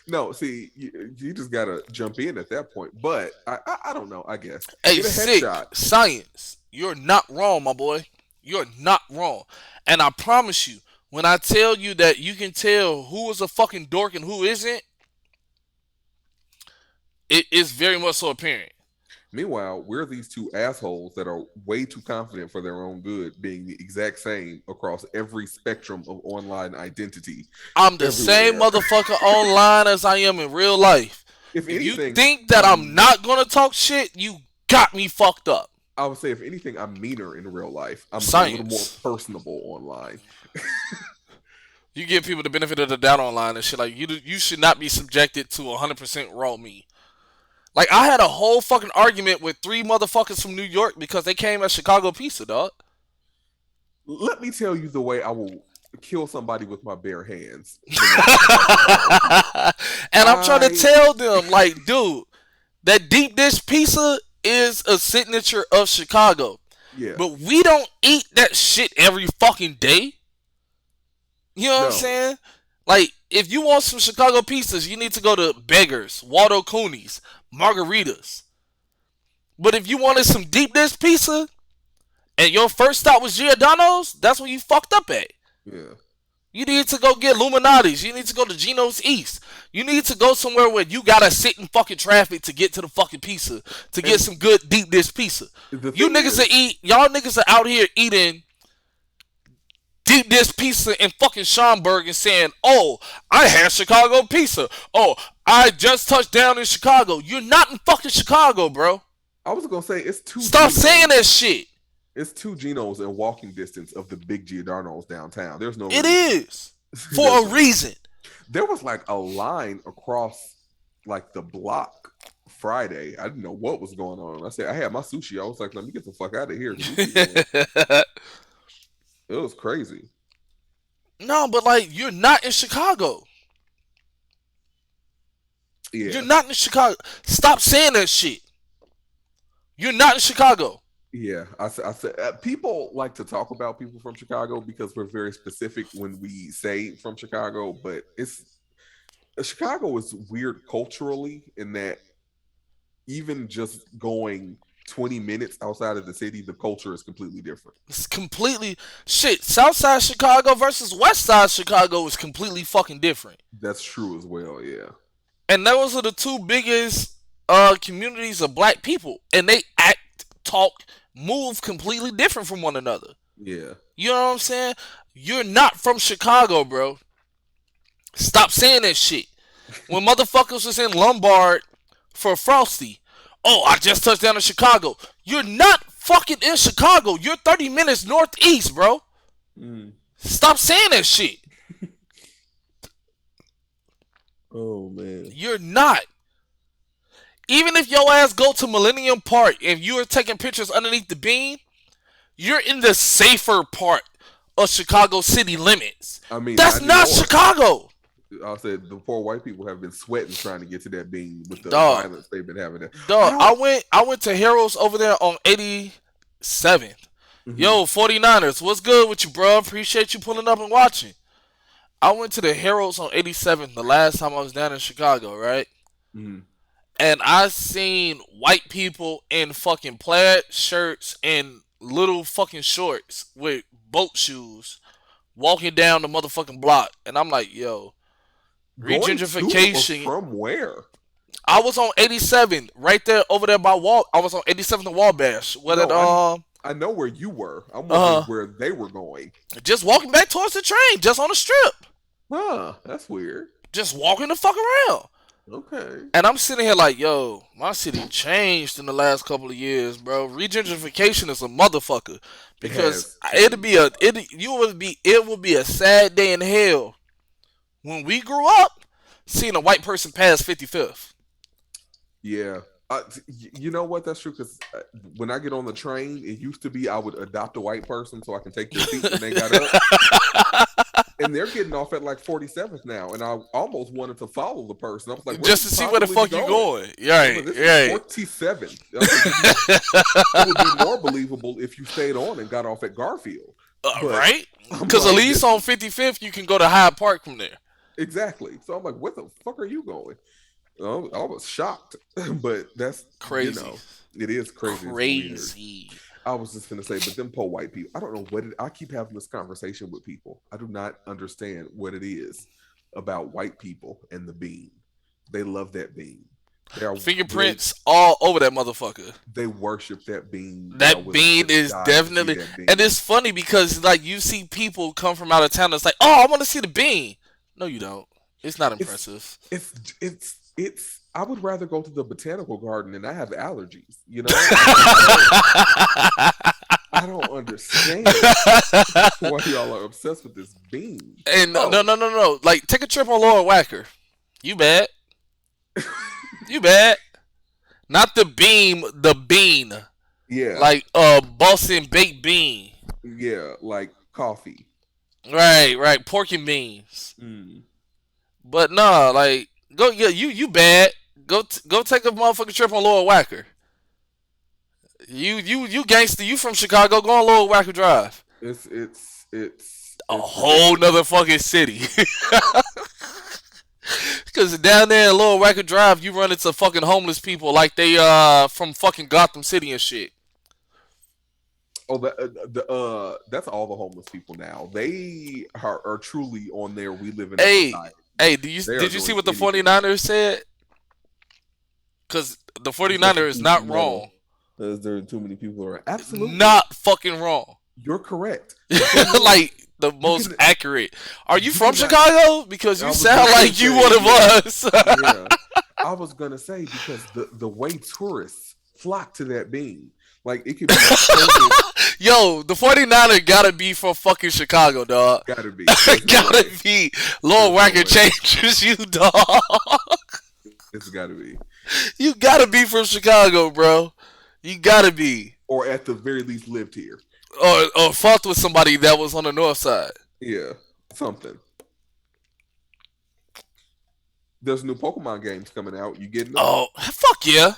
No, see, you just gotta jump in at that point. But I don't know. I guess Hey, get a sick headshot. science. You're not wrong, my boy. You're not wrong. And I promise you, when I tell you that you can tell who is a fucking dork and who isn't, it is very much so apparent. Meanwhile, we're these two assholes that are way too confident for their own good, being the exact same across every spectrum of online identity I'm the same everywhere. motherfucker online as I am in real life. If If you anything, think that I'm I'm not gonna talk shit, you got me fucked up. I would say if anything, I'm meaner in real life. I'm a little more Science. personable online. You give people the benefit of the doubt online and shit. Like, you should not be subjected to 100% raw me. Like, I had a whole fucking argument with three motherfuckers from New York because they came at Chicago Pizza, dog. Let me tell you the way I will kill somebody with my bare hands the next time I see them. And I'm trying to I tell them, like, dude, that deep dish pizza is a signature of Chicago. yeah, But we don't eat that shit every fucking day. You know what I'm no, saying? Like, if you want some Chicago pizzas, you need to go to Beggars, Waldo Cooney's, Margaritas. But if you wanted some deep dish pizza and your first stop was Giordano's, that's where you fucked up at. yeah, You need to go get Illuminati's. You need to go to Geno's East. You need to go somewhere where you gotta sit in fucking traffic to get to the fucking pizza to get and some good deep dish pizza. the You thing niggas are is, y'all niggas are out here eating deep dish pizza in fucking Schaumburg and saying, "Oh, I had Chicago pizza. Oh, I just touched down in Chicago." You're not in fucking Chicago, bro. I was gonna say it's two Stop saying Genos. that shit. It's two Genos in walking distance of the big Giordano's downtown. There's no It reason. is for There's a reason. there was like a line across like the block Friday. I didn't know what was going on. I said I had my sushi. I was like, let me get the fuck out of here. It was crazy. No, but like you're not in Chicago. You're Yeah. not in Chicago. Stop saying that shit. You're not in Chicago. Yeah, I said people like to talk about people from Chicago because we're very specific when we say from Chicago, but it's Chicago is weird culturally in that even just going 20 minutes outside of the city, the culture is completely different. It's completely shit. Southside Chicago versus Westside Chicago is completely fucking different. That's true as well. Yeah, And those are the two biggest communities of black people, and they act, talk, move completely different from one another. yeah. You know what I'm saying? You're not from Chicago, bro. Stop saying that shit. When motherfuckers was in Lombard for Frosty, oh, I just touched down in Chicago. You're not fucking in Chicago. You're 30 minutes northeast, bro. Mm. Stop saying that shit. Oh man. You're not. Even if your ass go to Millennium Park and you're taking pictures underneath the beam, you're in the safer part of Chicago city limits. I mean, That's not not anymore. Chicago. I said the poor white people have been sweating trying to get to that beam with the Dog. violence they've been having there. I Dog, don't. I went to Heroes over there on 87th. Mhm. Yo, 49ers, what's good with you, bro? Appreciate you pulling up and watching. I went to the Heroes on 87th the last time I was down in Chicago, right? Mhm. And I seen white people in fucking plaid shirts and little fucking shorts with boat shoes walking down the motherfucking block. And I'm like, yo, Going to or regentrification. from where? I was on 87, right there over there by Wall. I was on 87th and Wabash. Where that No, I know where you were. I'm wondering uh where they were going. just walking back towards the train, just on the strip, Huh? That's weird. just walking the fuck around. Okay. And I'm sitting here like, yo, my city changed in the last couple of years, bro. Regentrification is a motherfucker It because has it'd be changed. it would be a sad day in hell when we grew up seeing a white person pass 55th. Yeah. You know what? That's true. Because when I get on the train, it used to be I would adopt a white person so I can take their seat when they got up. And they're getting off at like 47th now. And I almost wanted to follow the person. I was like, where Just could to you see where the possibly be fuck you going? going. I was Right, like, this is right. 47th. I was like, it would be more believable if you stayed on and got off at Garfield. But Right? I'm Because at like, least this on is 55th you can go to Hyde Park from there. exactly. So I'm like, where the fuck are you going? I was shocked, but that's Crazy. it is crazy. It's weird. Crazy. I was just gonna say, but them poor white people. I don't know what I keep having this conversation with people. I do not understand what it is about white people and the bean. They love that bean. They are Fingerprints all over that motherfucker. they worship that bean. They are That willing to bean is die to see definitely, that and bean. it's funny because like you see people come from out of town that's like, oh, I want to see the bean. No, you don't. It's not It's impressive. it's. I would rather go to the botanical garden and I have allergies. You know, I don't understand why y'all are obsessed with this bean. And no, Oh, no, no, no. Like, take a trip on Laura Wacker. You bad? You bad? Not the beam, the bean. yeah, Like, Boston baked bean. yeah, like coffee. Right, right. Pork and beans. Mm. But nah, like, go. Yeah, you bad. Go take a motherfucking trip on Laura Wacker. You gangster. You from Chicago? Go on Lower Wacker Drive. A It's whole ridiculous. nother fucking city. Cause down there in Lower Wacker Drive, you run into fucking homeless people like they from fucking Gotham City and shit. Oh, that's all the homeless people now. They are truly on their we live in a Hey, society. hey, They are did you see doing what the anything. 49ers said? Cause the It's just 49ers a is piece of not metal. wrong. There are too many people around. Absolutely, Not fucking wrong. you're correct. The thing is, Like the you most can accurate. Are you you from cannot. Chicago? Because I you was sound just gonna like you say, one of yeah, us. yeah. I was gonna say because the way tourists flock to that bean, like it could be COVID. Yo, the 49er gotta be from fucking Chicago, dog. Gotta be. There's no Gotta way. be. Lord There's no Wacker way. changes you, dog. It's got to be, You gotta be from Chicago, bro. You gotta be. or at the very least lived here. Or fought with somebody that was on the north side. Yeah, something. There's new Pokemon games coming out. You getting them? Oh, fuck yeah.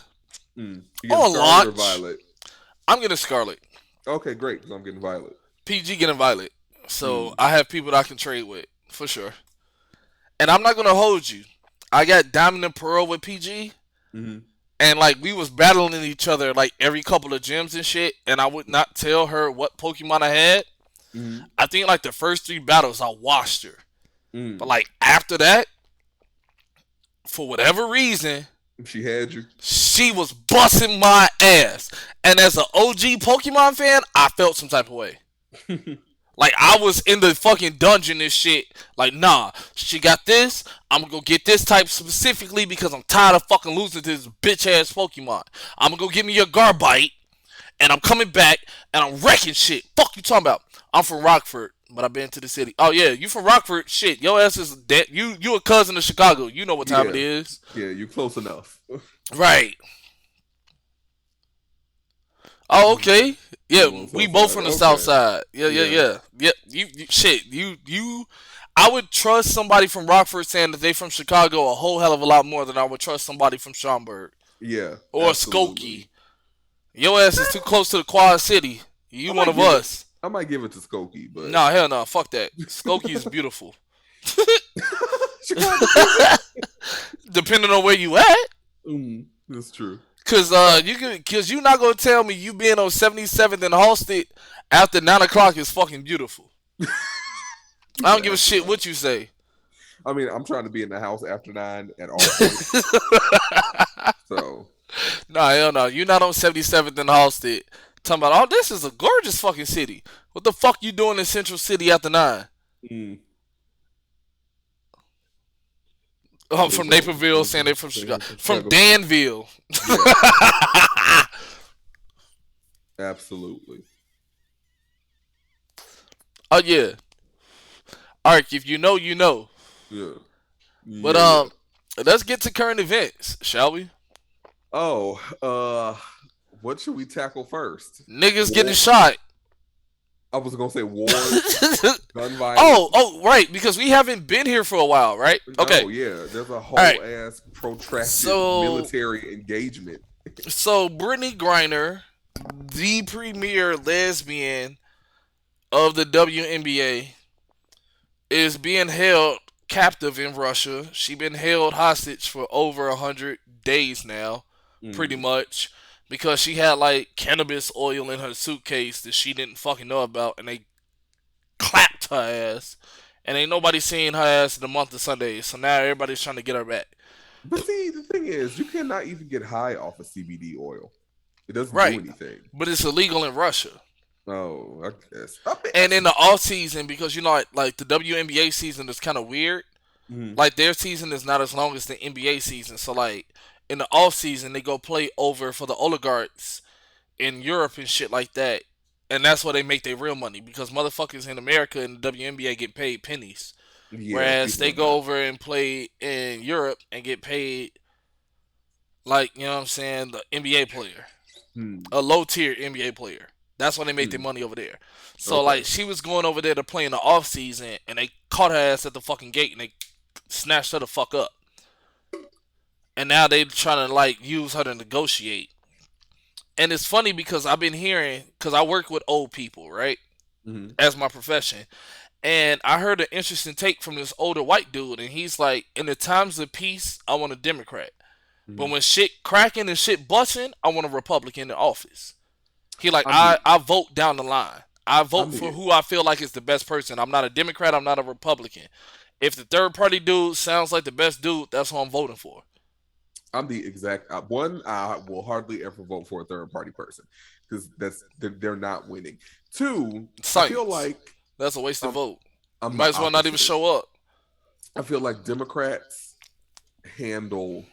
You getting On Scarlet or launch, Violet? I'm getting Scarlet. Okay, great. Because I'm getting Violet. PG getting Violet. So Mm. I have people that I can trade with, for sure. And I'm not gonna hold you. I got Diamond and Pearl with PG. Mm-hmm. And like we was battling each other like every couple of gyms and shit, and I would not tell her what Pokemon I had. Mm-hmm. I think like the first three battles I washed her. But Mm. like after that, for whatever reason, She had you. she was busting my ass. And as an OG Pokemon fan, I felt some type of way. Like I was in the fucking dungeon and shit. Like, nah, she got this. I'm gonna go get this type specifically because I'm tired of fucking losing to this bitch ass Pokemon. I'm gonna go get me a Garbite, and I'm coming back and I'm wrecking shit. Fuck you talking about? I'm from Rockford, but I've been to the city. Oh yeah, you from Rockford? Shit, your ass is dead. You a cousin of Chicago. You know what time it Yeah, is, yeah, you close enough. right? Oh, Mm. okay. Yeah, You on the we south both side? from the south Okay. side. Yeah, yeah, Yeah, yeah. Yep. You shit. You. I would trust somebody from Rockford saying that they from Chicago a whole hell of a lot more than I would trust somebody from Schaumburg yeah, or absolutely. Skokie. Your ass is too close to the Quad City. You I one might of give it. us. I might give it to Skokie, but Nah, hell no. Fuck that. Skokie is beautiful. Chicago too. Depending on where you at. That's true. Cause you not gonna tell me you being on 77th and Halsted after 9 o'clock is fucking beautiful. I don't give a After shit that, what you say. I mean, I'm trying to be in the house after 9 at all points. So, Nah, hell no. You not on 77th and Halsted. Talking about, oh, this is a gorgeous fucking city. What the fuck you doing in Central City after 9? mm, Oh, they from from Naperville, they saying from, they from they Chicago. from From Chicago. Danville. Yeah, absolutely. Oh, yeah. Ark, if you know, you know. Yeah, But, yeah, yeah. let's get to current events, shall we? Oh, what should we tackle first? Niggas getting War. shot. I was gonna say wars, gun Oh, violence. oh, right, because we haven't been here for a while, right? Okay. No, yeah, there's a All right. whole ass protracted So, military engagement. Brittany Griner, the premier lesbian of the WNBA, is being held captive in Russia. She's been held hostage for over 100 days now, pretty Mm, much, because she had like cannabis oil in her suitcase that she didn't fucking know about, and they clapped her ass. And ain't nobody seen her ass in the month of Sundays, so now everybody's trying to get her back. but see, the thing is, you cannot even get high off of CBD oil. It doesn't do Right. anything. But it's illegal in Russia. Oh, I guess. I mean, And in the off season, because you know, like the WNBA season is kind of weird. mm, Like their season is not as long as the NBA season. So like in the off season, they go play over for the oligarchs in Europe and shit like that. And that's where they make their real money because motherfuckers in America and the WNBA get paid pennies. yeah, Whereas people they are go not. over and play in Europe and get paid like, you know what I'm saying, the NBA player. Mm, A low tier NBA player. That's when they make their mm, money over there. So okay. like she was going over there to play in the off season and they caught her ass at the fucking gate and they snatched her the fuck up. And now they trying to like use her to negotiate. And it's funny because I've been hearing because I work with old people, right? Mm-hmm, As my profession. And I heard an interesting take from this older white dude, and he's like, in the times of peace, I want a Democrat. mm-hmm. But when shit cracking and shit busting, I want a Republican in office. He like, I'm I, the, I vote down the line. I I'm vote for the, who I feel like is the best person. I'm not a Democrat, I'm not a Republican. If the third party dude sounds like the best dude, that's who I'm voting for. I'm the exact one. I will hardly ever vote for a third party person because they're not winning. Two, I feel Science. like That's a wasted I'm vote. You I'm the might as well not even opposite. show up. I feel like Democrats handle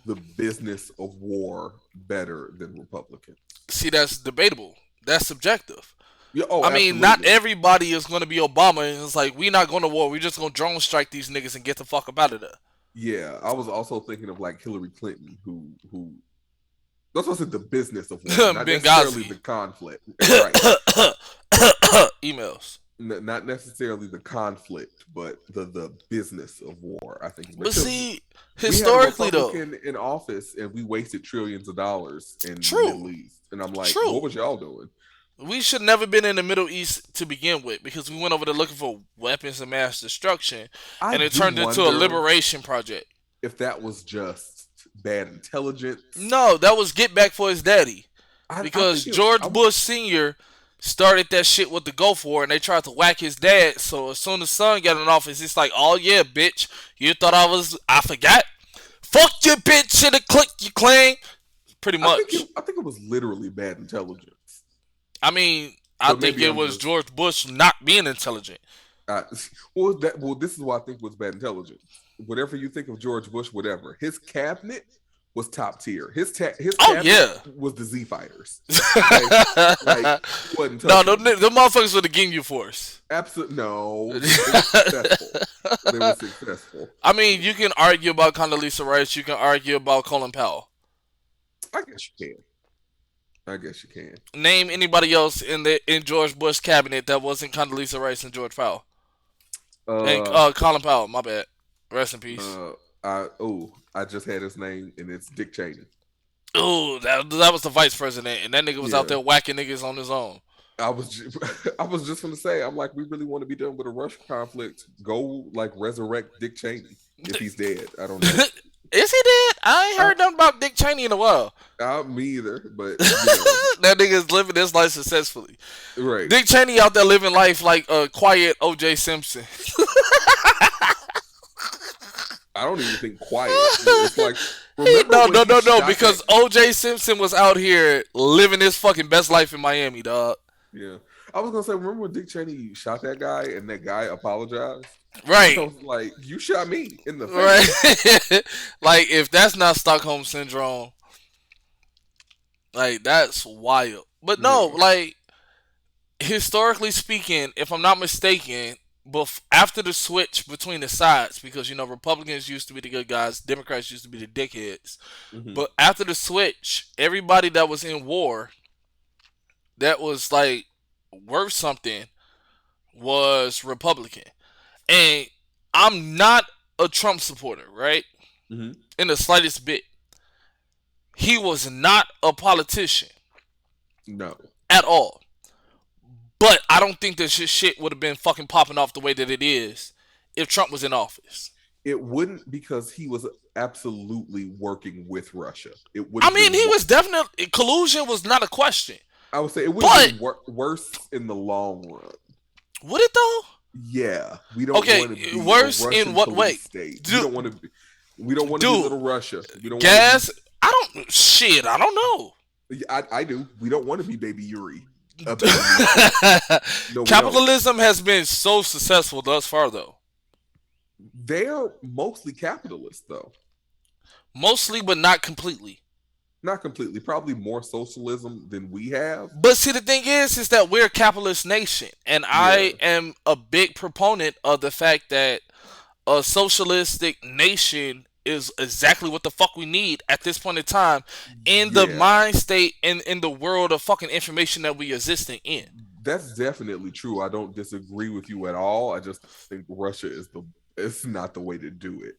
the business of war better than Republicans. See, that's debatable. That's subjective. Yeah, oh, I mean, not absolutely. everybody is going to be Obama, and it's like we not going to war. We just going to drone strike these niggas and get the fuck up out of there. Yeah, I was also thinking of like Hillary Clinton, who that's what I said, the business of war, not necessarily Benghazi. the conflict. Right. Emails. Not necessarily the conflict, but the business of war. I think is But because see, we had a historically though, Republican in office and we wasted trillions of dollars in the true, Middle East, and I'm like, what true. was y'all doing? We should never been in the Middle East to begin with because we went over there looking for weapons of mass destruction, I and it do turned into a wonder liberation project. if that was just bad intelligence. No, that was get back for his daddy I because think it. George Bush Sr. started that shit with the go for, and they tried to whack his dad. So as soon as son got in office, it's like, oh yeah, bitch, you thought I forgot? Fuck your bitch and the click you claim. Pretty much. I think it was literally bad intelligence. I mean, I But think maybe it I'm was just George Bush not being intelligent. uh, well, this is what I think was bad intelligence. Whatever you think of George Bush, whatever, his cabinet was top tier. His Oh cabinet yeah. was the Z fighters. Okay, like he wasn't No, touching them. the motherfuckers with the Ginyu Force. Absolutely no. They were successful. They were successful. I mean, you can argue about Condoleezza Rice. You can argue about Colin Powell. I guess you can. I guess you can. Name anybody else in George Bush cabinet that wasn't Condoleezza Rice and George Powell and Uh, Colin Powell. My bad. Rest in peace. I just had his name and it's Dick Cheney. Ooh, that was the vice president, and that nigga was out Yeah. there whacking niggas on his own. I was just gonna say, I'm like, we really want to be done with a Russia conflict. Go like resurrect Dick Cheney if he's dead. I don't know. Is he dead? I ain't I, heard nothing about Dick Cheney in a while. me either, but That nigga's living his life successfully. right. Dick Cheney out there living life like a quiet O.J. Simpson. I don't even think quiet. It's like remember No, when no, he no, no, shot that? because O.J. Simpson was out here living his fucking best life in Miami, dog. Yeah, I was gonna say, remember when Dick Cheney shot that guy and that guy apologized? I Right, was like, you shot me in the face. right. Like, if that's not Stockholm Syndrome, like, that's wild. But no, Yeah. like, historically speaking, if I'm not mistaken, after the switch between the sides, because Republicans used to be the good guys, Democrats used to be the dickheads. Hmm. But after the switch, everybody that was in war that was like worth something was Republican. And I'm not a Trump supporter, right? Hmm. In the slightest bit. He was not a politician No, at all. But I don't think that shit would have been fucking popping off the way that it is if Trump was in office. it wouldn't because he was absolutely working with Russia. It would I have mean, been. he was definitely collusion was not a question. I would say it would have But been worse in the long run. would it though? Yeah, we don't Okay, want to be a worse in Russian what way? police state. We Dude, don't want to be. We don't want to be dude, little Russia. We don't want to be. gas. I don't know. I do. We don't want to be Baby Yuri up in the East. No, we don't. Capitalism has been so successful thus far, though. They're mostly capitalist, though. Mostly, but not completely. Not completely. Probably more socialism than we have. But see, the thing is that we're a capitalist nation, and Yeah. I am a big proponent of the fact that a socialistic nation is exactly what the fuck we need at this point in time in the Yeah. mind state and in the world of fucking information that we existing in. That's definitely true. I don't disagree with you at all. I just think Russia is the it's not the way to do it.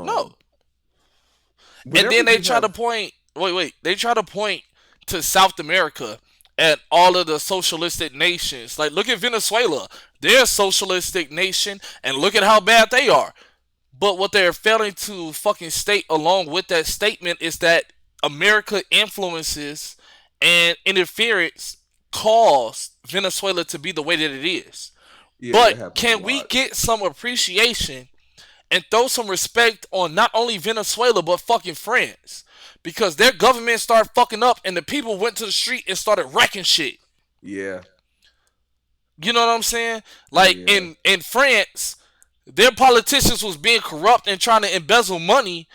No. Um And whenever then they you try to have point. Wait. They try to point to South America and all of the socialistic nations. Like, look at Venezuela. They're a socialistic nation, and look at how bad they are. But what they're failing to fucking state along with that statement is that America influences and interference caused Venezuela to be the way that it is. yeah, that But happens a can we lot. get some appreciation and throw some respect on not only Venezuela but fucking France? Because their government started fucking up and the people went to the street and started wrecking shit. Yeah. You know what I'm saying? Like Yeah. in France, their politicians was being corrupt and trying to embezzle money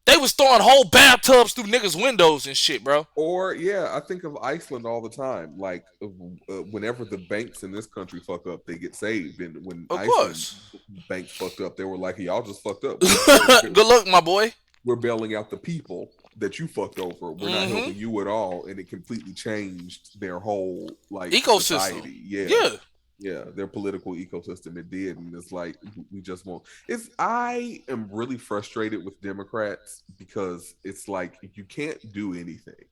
They was throwing whole bathtubs through niggas' windows and shit, bro. Or yeah, I think of Iceland all the time. Like whenever the banks in this country fuck up, they get saved. And when Of Iceland course. banks fucked up, they were like, "Y'all just fucked up. Good luck, my boy. We're bailing out the people that you fucked over. We're not Mm-hmm. helping you at all." And it completely changed their whole like Ecosystem. society. Yeah, Yeah. yeah, their political ecosystem. It did, and it's like we just won't. It's I am really frustrated with Democrats because it's like you can't do anything.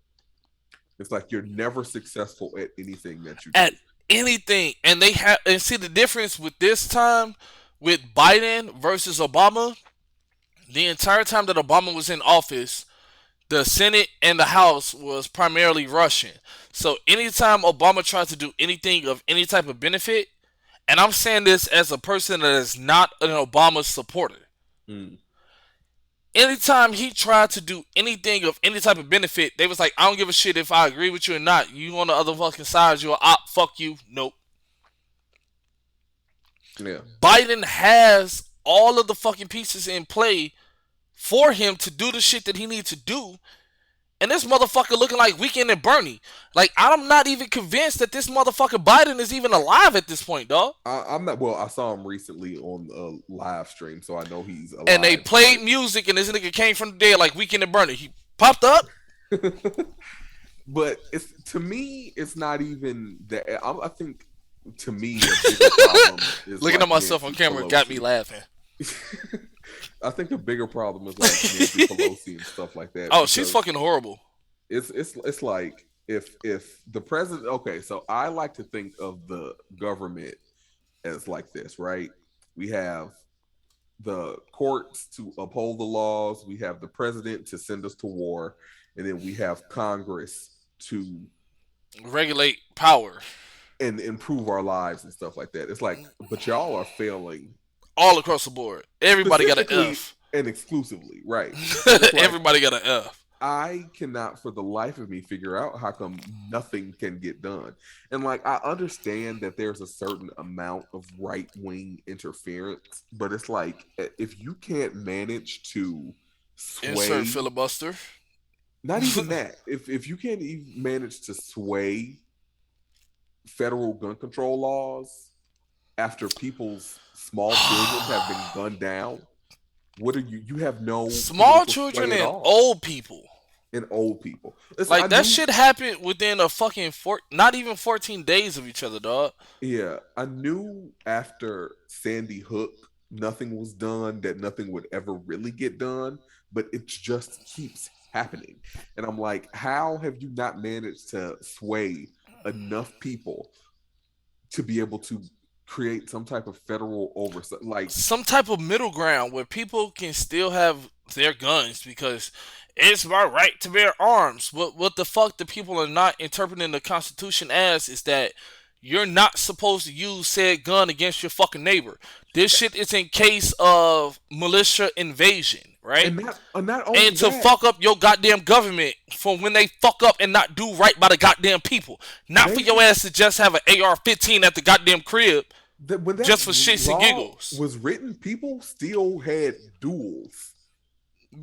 It's like you're never successful at anything that you At do. anything. And they have and see the difference with this time with Biden versus Obama. The entire time that Obama was in office, the Senate and the House was primarily Russian. So anytime Obama tried to do anything of any type of benefit, and I'm saying this as a person that is not an Obama supporter, Mm. anytime he tried to do anything of any type of benefit, they was like, I don't give a shit if I agree with you or not. You on the other fucking side, you're a op, fuck you. Nope. Yeah, Biden has all of the fucking pieces in play for him to do the shit that he needs to do. And this motherfucker looking like Weekend and Bernie. Like, I'm not even convinced that this motherfucker Biden is even alive at this point, dog. I'm not. Well, I saw him recently on a live stream, so I know he's And they alive. played music and this nigga came from the dead like Weekend and Bernie. He popped up. But but it's to me, it's not even that. I think to me, a bigger problem is Looking at like myself on Nancy camera got me Pelosi. laughing. I think a bigger problem is like Nancy Pelosi and stuff like that Oh, she's because fucking horrible. it's like if the president. Okay, so I like to think of the government as like this, right? We have the courts to uphold the laws, we have the president to send us to war, and then we have Congress to Regulate power and improve our lives and stuff like that. It's like, but y'all are failing all across the board. Everybody got an specifically F. and exclusively, right? And it's like Everybody got an F. I cannot for the life of me figure out how come nothing can get done. And like I understand that there's a certain amount of right wing interference, but it's like if you can't manage to Insert sway, filibuster. not even that, if you can't even manage to sway federal gun control laws after people's small children have been gunned down, what are you have no Small political sway children at and all. old people. And old people. Listen, I Like that knew shit happened within a fucking not even 14 days of each other, dog. Yeah, I knew after Sandy Hook, nothing was done, that nothing would ever really get done, but it just keeps happening. And I'm like, how have you not managed to sway enough people to be able to create some type of federal oversight? Like, Some type of middle ground where people can still have their guns because it's my right to bear arms. What the fuck the people are not interpreting the Constitution as is that you're not supposed to use said gun against your fucking neighbor. This shit is in case of militia invasion, right? and not And only to that, fuck up your goddamn government for when they fuck up and not do right by the goddamn people. Not for they your ass to just have an AR-15 at the goddamn crib that when that just for shits and law giggles. was written, people still had duels.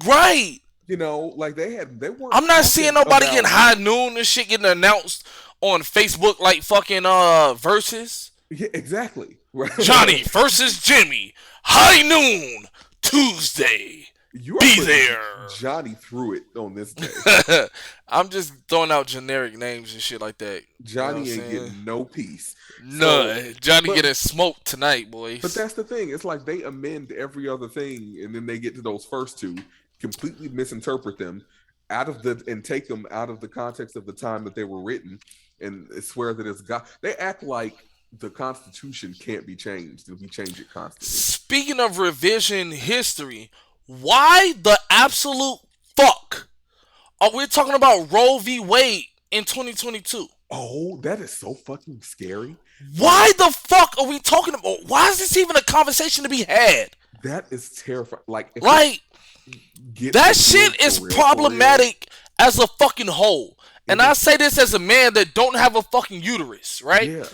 Right. Like they weren't I'm not seeing talking nobody getting about. high noon and shit getting announced on Facebook like fucking verses. Yeah, exactly. Right. Johnny versus Jimmy. High noon Tuesday. You are Be putting there. Johnny through it on this day. I'm just throwing out generic names and shit like that. You know what I'm Johnny ain't saying? getting no peace. So, None. Johnny but getting smoked tonight, but boys. that's the thing. It's like they amend every other thing, and then they get to those first two, completely misinterpret them and take them out of the context of the time that they were written, and swear that it's God. They act like the Constitution can't be changed, and we change it constantly. Speaking of revision history, why the absolute fuck are we talking about Roe v. Wade in 2022? Oh, that is so fucking scary. Why Like the fuck are we talking about? Why is this even a conversation to be had? that is terrifying. Like if it Like, gets that repealed shit is for real, problematic as a fucking whole. it And I is. say this as a man that don't have a fucking uterus, right? Yeah,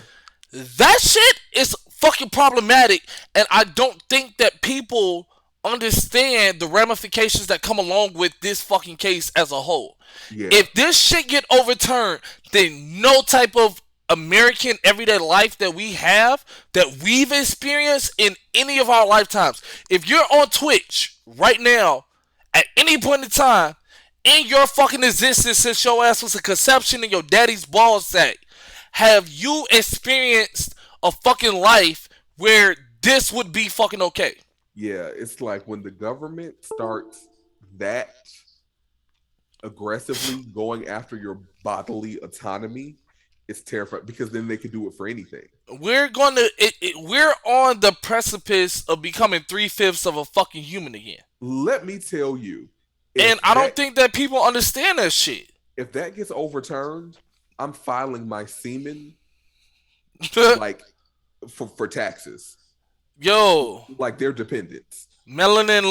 That shit is fucking problematic, and I don't think that people understand the ramifications that come along with this fucking case as a whole. Yeah. If this shit get overturned, then no type of American everyday life that we have, that we've experienced in any of our lifetimes. If you're on Twitch right now, at any point in time, in your fucking existence since your ass was a conception in your daddy's ball sack, have you experienced a fucking life where this would be fucking okay? Yeah. It's like when the government starts that aggressively going after your bodily autonomy, it's terrifying because then they can do it for anything. We're on the precipice of becoming 3/5 of a fucking human again. Let me tell you, And if I don't that think that people understand that shit. if that gets overturned, I'm filing my semen like for taxes, Yo, like their dependents. Melanin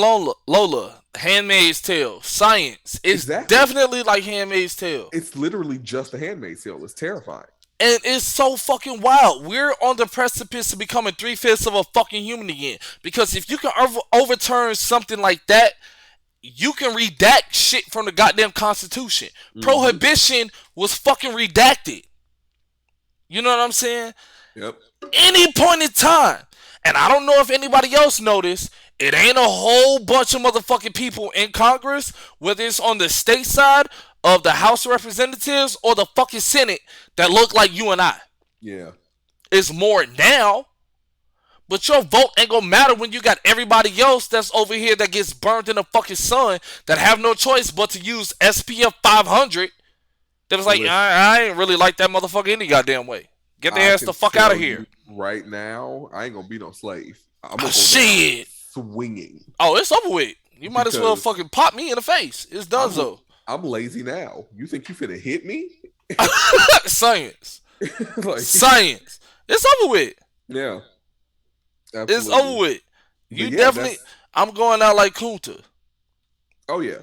Lola, Handmaid's Tale, science. It's Exactly. definitely like Handmaid's Tale. It's literally just a handmaid's tale. It's terrifying. And it's so fucking wild. We're on the precipice of becoming 3/5 of a fucking human again. Because if you can overturn something like that, you can redact shit from the goddamn Constitution. Mm-hmm. Prohibition was fucking redacted. You know what I'm saying? Yep. Any point in time. And I don't know if anybody else noticed, it ain't a whole bunch of motherfucking people in Congress, whether it's on the state side of the House of Representatives or the fucking Senate, that look like you and I. Yeah. It's more now, but your vote ain't gonna matter when you got everybody else that's over here that gets burned in the fucking sun that have no choice but to use SPF 500. That was like, Listen, I ain't really like that motherfucker any goddamn way. Get I their ass can the fuck out of tell here. you right now, I ain't gonna be no slave. I'm Oh, gonna go down shit. swinging Oh, it's over with. You might as well because fucking pop me in the face. It's done I'm so. I'm lazy now. You think you finna hit me? Science. Like, Science. It's over with. yeah, It's over absolutely. with. But You yeah, definitely. that's I'm going out like Kunta. oh yeah,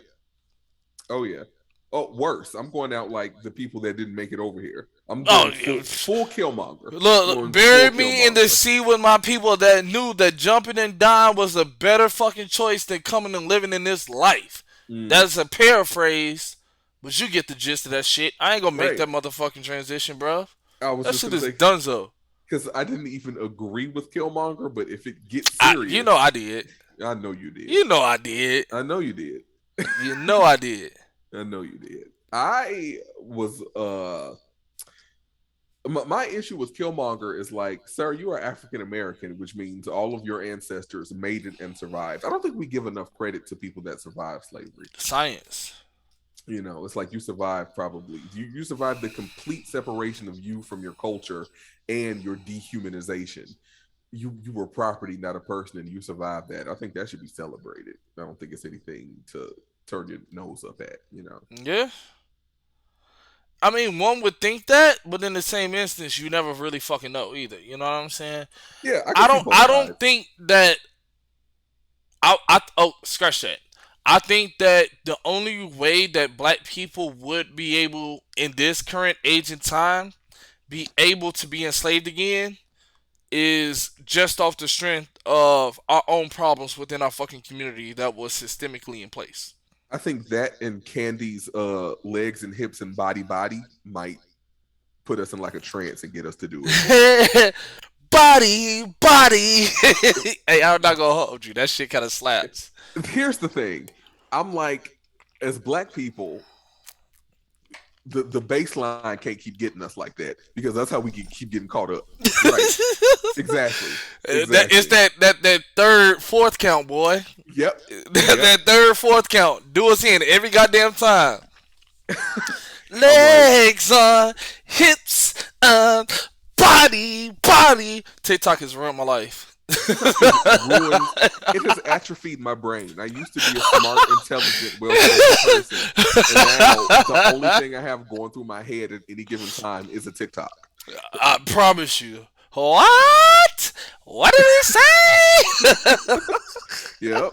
oh yeah. Oh, worse. I'm going out like the people that didn't make it over here. I'm Oh, going full Killmonger. look, Going full bury me in the Killmonger. sea with my people that knew that jumping and dying was a better fucking choice than coming and living in this life. Mm, That's a paraphrase, but you get the gist of that shit. I ain't gonna make right. that motherfucking transition, bro. I was That just shit gonna is say donezo. because I didn't even agree with Killmonger, but if it gets You know I serious, did. I know you did. You know I did. I know you did. You know I did. I know you did. I was my issue with Killmonger is like, sir, you are African American, which means all of your ancestors made it and survived. I don't think we give enough credit to people that survived slavery. Science. You know, it's like you survived probably. You survived the complete separation of you from your culture and your dehumanization. You were property, not a person, and you survived that. I think that should be celebrated. I don't think it's anything to turn your nose up at, you know. Yeah. I mean, one would think that, but in the same instance, you never really fucking know either. You know what I'm saying? Yeah, I can I see don't. both I don't sides. think that. Oh, scratch that. I think that the only way that black people would be able, in this current age and time, be able to be enslaved again is just off the strength of our own problems within our fucking community that was systemically in place. I think that and Candy's legs and hips and body might put us in like a trance and get us to do it. Body. Hey, I'm not gonna hold you. That shit kind of slaps. Here's the thing. I'm like, as black people, the baseline can't keep getting us like that because that's how we keep getting caught up. Right. Exactly. It's Exactly. that third, fourth count, boy. Yep. Yep. That third, fourth count. Do us in every goddamn time. I'm like, Legs on, hips on, body. TikTok has ruined my life. TikTok has ruined. It has atrophied my brain. I used to be a smart, intelligent, well-spoken person, and now the only thing I have going through my head at any given time is a TikTok. I promise you. What? What did he say? Yep.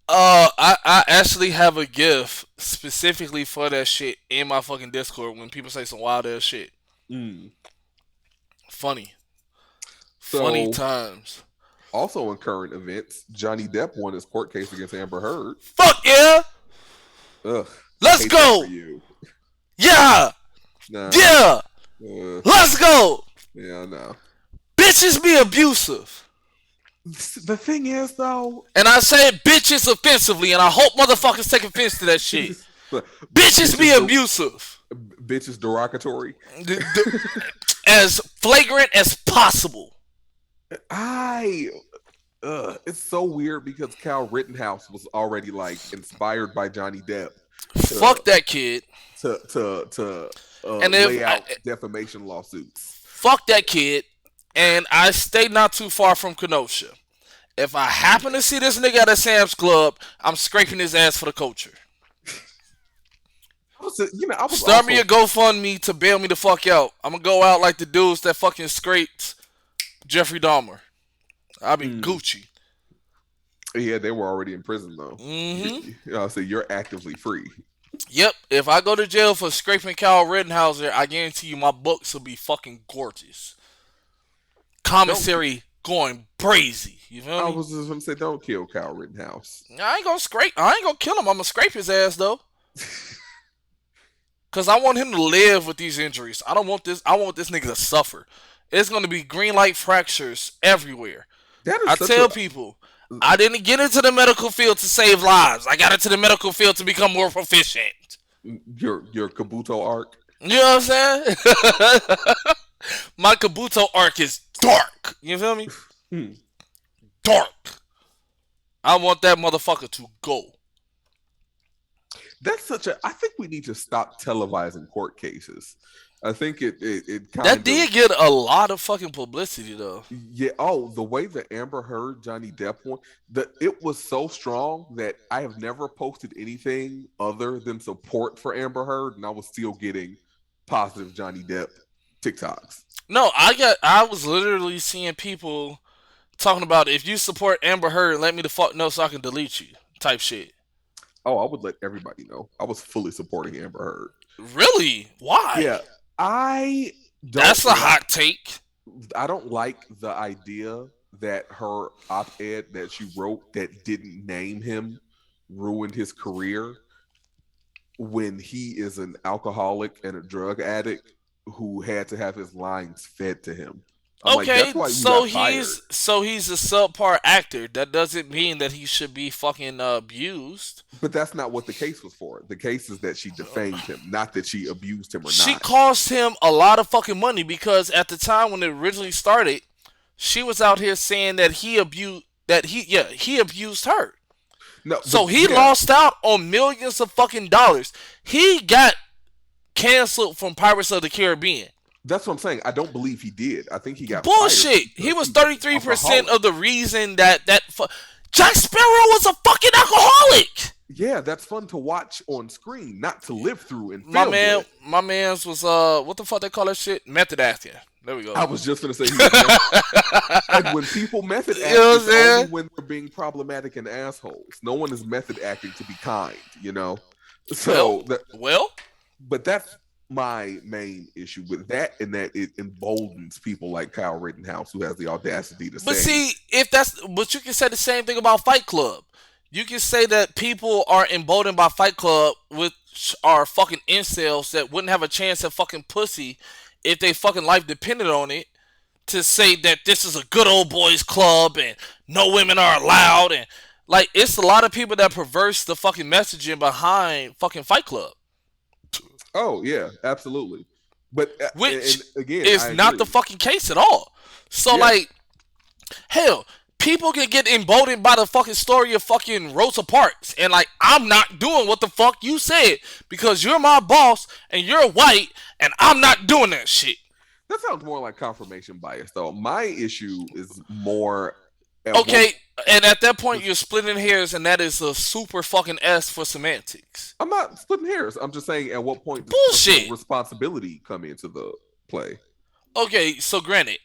I actually have a gift specifically for that shit in my fucking Discord when people say some wild ass shit. Mm. Funny. Funny So times. Also in current events, Johnny Depp won his court case against Amber Heard. Fuck yeah! Ugh, I Let's hate that for go! you. Yeah! Nah. Yeah! Let's go! Yeah, no. Bitches be abusive. The thing is, though, And I say bitches offensively, and I hope motherfuckers take offense to that shit. Bitches be bitches, abusive. bitches derogatory. As flagrant as possible. I it's so weird because Cal Rittenhouse was already like inspired by Johnny Depp to Fuck that kid. And if lay out defamation lawsuits. fuck that kid, and I stay not too far from Kenosha. If I happen to see this nigga at a Sam's Club, I'm scraping his ass for the culture. I was Start also me a GoFundMe to bail me the fuck out. I'm gonna go out like the dudes that fucking scraped Jeffrey Dahmer. I'll be Gucci. Yeah, they were already in prison though. So you're actively free. Yep. If I go to jail for scraping Kyle Rittenhauser, I guarantee you my books will be fucking gorgeous. Commissary going crazy. You feel I me? was just gonna say, don't kill Cal Rittenhouse. I ain't gonna scrape. I ain't gonna kill him. I'm gonna scrape his ass though. Cause I want him to live with these injuries. I don't want this. I want this nigga to suffer. It's gonna be green light fractures everywhere. That is I such tell people, I didn't get into the medical field to save lives. I got into the medical field to become more proficient. your Kabuto arc. You know what I'm saying? My Kabuto arc is dark. You feel me? Dark. I want that motherfucker to go. That's such a. I think we need to stop televising court cases. I think it kind That of did get a lot of fucking publicity though. yeah. Oh, the way that Amber Heard Johnny Depp one, it was so strong that I have never posted anything other than support for Amber Heard, and I was still getting positive Johnny Depp TikToks. No, I was literally seeing people talking about if you support Amber Heard, let me the fuck know so I can delete you type shit. Oh, I would let everybody know. I was fully supporting Amber Heard. Really? Why? Yeah, I don't That's a hot take. I don't like the idea that her op-ed that she wrote that didn't name him ruined his career when he is an alcoholic and a drug addict who had to have his lines fed to him. I'm like, Okay, that's why you so got fired. he's a subpar actor. That doesn't mean that he should be fucking abused. But that's not what the case was for. The case is that she defamed him, not that she abused him or She not. cost him a lot of fucking money because at the time when it originally started, she was out here saying that he abused her. No, So but he yeah, lost out on millions of fucking dollars. He got canceled from Pirates of the Caribbean. that's what I'm saying. I don't believe he did. I think he got Bullshit. fired He was because 33% of the reason that Jack Sparrow was a fucking alcoholic. Yeah, that's fun to watch on screen, not to live through and feel good. My man's was what the fuck they call that shit? Method acting. There we go. I was just gonna say, he was and when people method act, You know what I'm it's saying? only when they're being problematic and assholes. No one is method acting to be kind, you know. So, Well, but that's my main issue with that, and that it emboldens people like Kyle Rittenhouse, who has the audacity to but say, see, but you can say the same thing about Fight Club. You can say that people are emboldened by Fight Club, which are fucking incels that wouldn't have a chance at fucking pussy if they fucking life depended on it, to say that this is a good old boys club and no women are allowed, and like it's a lot of people that perverse the fucking messaging behind fucking Fight Club, "Oh yeah, absolutely." But which and again, is I not agree. the fucking case at all. So Yeah. like, hell, people can get emboldened by the fucking story of fucking Rosa Parks, and like I'm not doing what the fuck you said because you're my boss and you're white, and I'm not doing that shit. That sounds more like confirmation bias, though. My issue is more. Okay, and at that point you're splitting hairs, and that is a super fucking S for semantics. I'm not splitting hairs. I'm just saying, at what point does Bullshit. personal responsibility come into the play? Okay, so granted,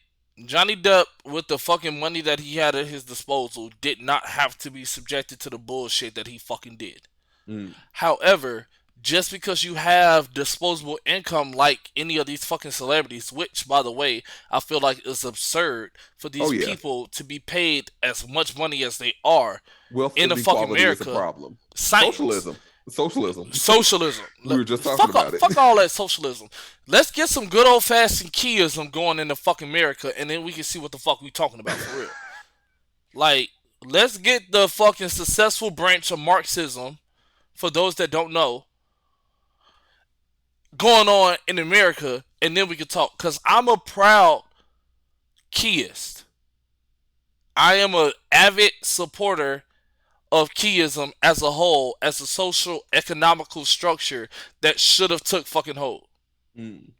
Johnny Depp, with the fucking money that he had at his disposal, did not have to be subjected to the bullshit that he fucking did. Mm. However, just because you have disposable income like any of these fucking celebrities, which, by the way, I feel like is absurd for Oh these yeah, people to be paid as much money as they are wealth in the fucking inequality is a America. problem. Science. Socialism, socialism. Socialism. We were just talking Fuck about it. fuck all that socialism. Let's get some good old fashioned Kiism going in the fucking America, and then we can see what the fuck we talking about for real. Like, let's get the fucking successful branch of Marxism, for those that don't know, going on in America, and then we can talk. Cause I'm a proud Keyist. I am a avid supporter of Keyism as a whole, as a social economical structure that should have took fucking hold. Mm. A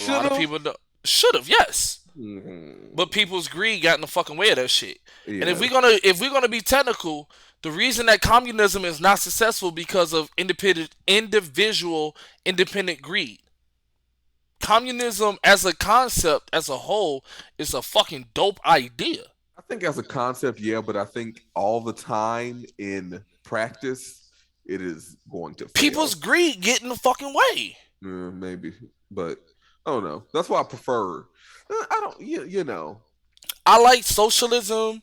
Should lot of have. people should have, yes, but Mm. people's greed got in the fucking way of that shit. And Yeah, if we're gonna be technical, the reason that communism is not successful because of independent greed. Communism as a concept, as a whole, is a fucking dope idea. I think as a concept, yeah, but I think all the time in practice, it is going to People's fail. greed get in the fucking way. Maybe, but I don't know. That's why I prefer. I don't. You know. I like socialism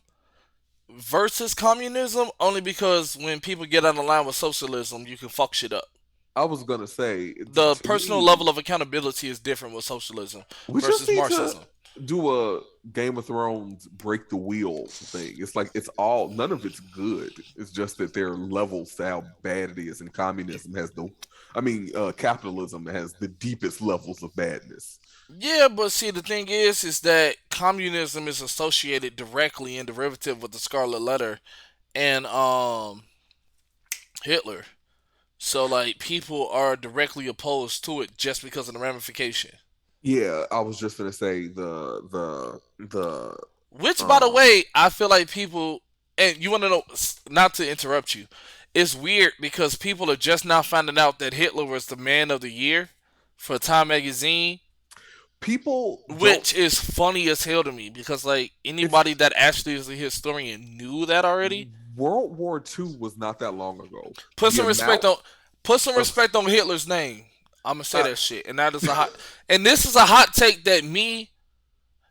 versus communism only because when people get on the line with socialism, you can fuck shit up. I was gonna say The to personal me, level of accountability is different with socialism we just versus need to Marxism. do a Game of Thrones break the wheel thing. It's like it's all none of it's good. It's just that there are levels to how bad it is, and communism has the, I mean, capitalism has the deepest levels of badness. Yeah, but see, the thing is that communism is associated directly and derivative with the Scarlet Letter and Hitler. So like people are directly opposed to it just because of the ramification. Yeah, I was just gonna say the Which, by the um way, I feel like people, and you want to know, not to interrupt you, it's weird because people are just now finding out that Hitler was the man of the year for Time magazine, people don't. which is funny as hell to me because like It's anybody that actually is a historian knew that already. World War II was not that long ago. Put The some respect amount on put some of respect on Hitler's name. I'm gonna say uh, that shit, and that is a hot, and this is a hot take that me,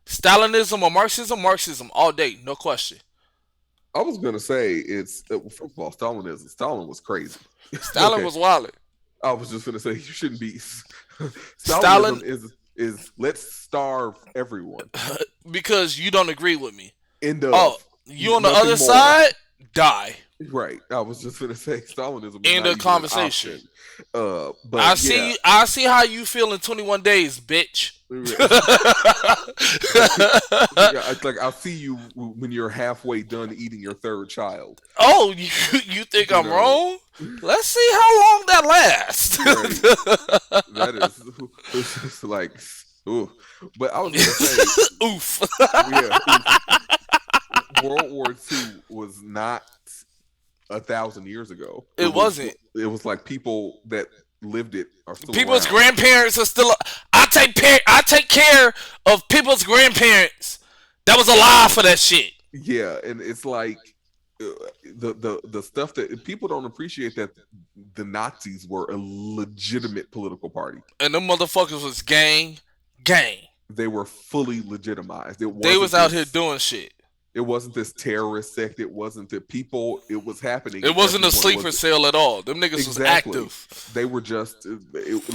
Stalinism or Marxism all day, no question. I was gonna say it's first of all, Stalinism. Stalin was crazy. Stalin Okay, was wild. I was just gonna say you shouldn't be. Stalin, Stalinism is let's starve everyone. because you don't agree with me. End Oh, of. you on the Nothing other more. side, die. Right. I was just gonna say Stalinism was End not of even an conversation. option. But yeah, I see how you feel in 21 days, bitch. like yeah, it's like I'll see you when you're halfway done eating your third child. Oh, you think You I'm know, wrong? Let's see how long that lasts. right? That is it's just like, ooh. But I was gonna say, Oof. yeah, World War II was not 1,000 years ago. It wasn't. It was like people that lived it are still People's around. grandparents are still. I take care of people's grandparents that was alive for that shit. Yeah, and it's like uh, the stuff that people don't appreciate that the Nazis were a legitimate political party. And them motherfuckers was gang. They were fully legitimized. They was out here doing shit. It wasn't this terrorist sect. It wasn't the people. It was happening, It and wasn't a everyone sleeper was cell at all. Them niggas was exactly. active. They were just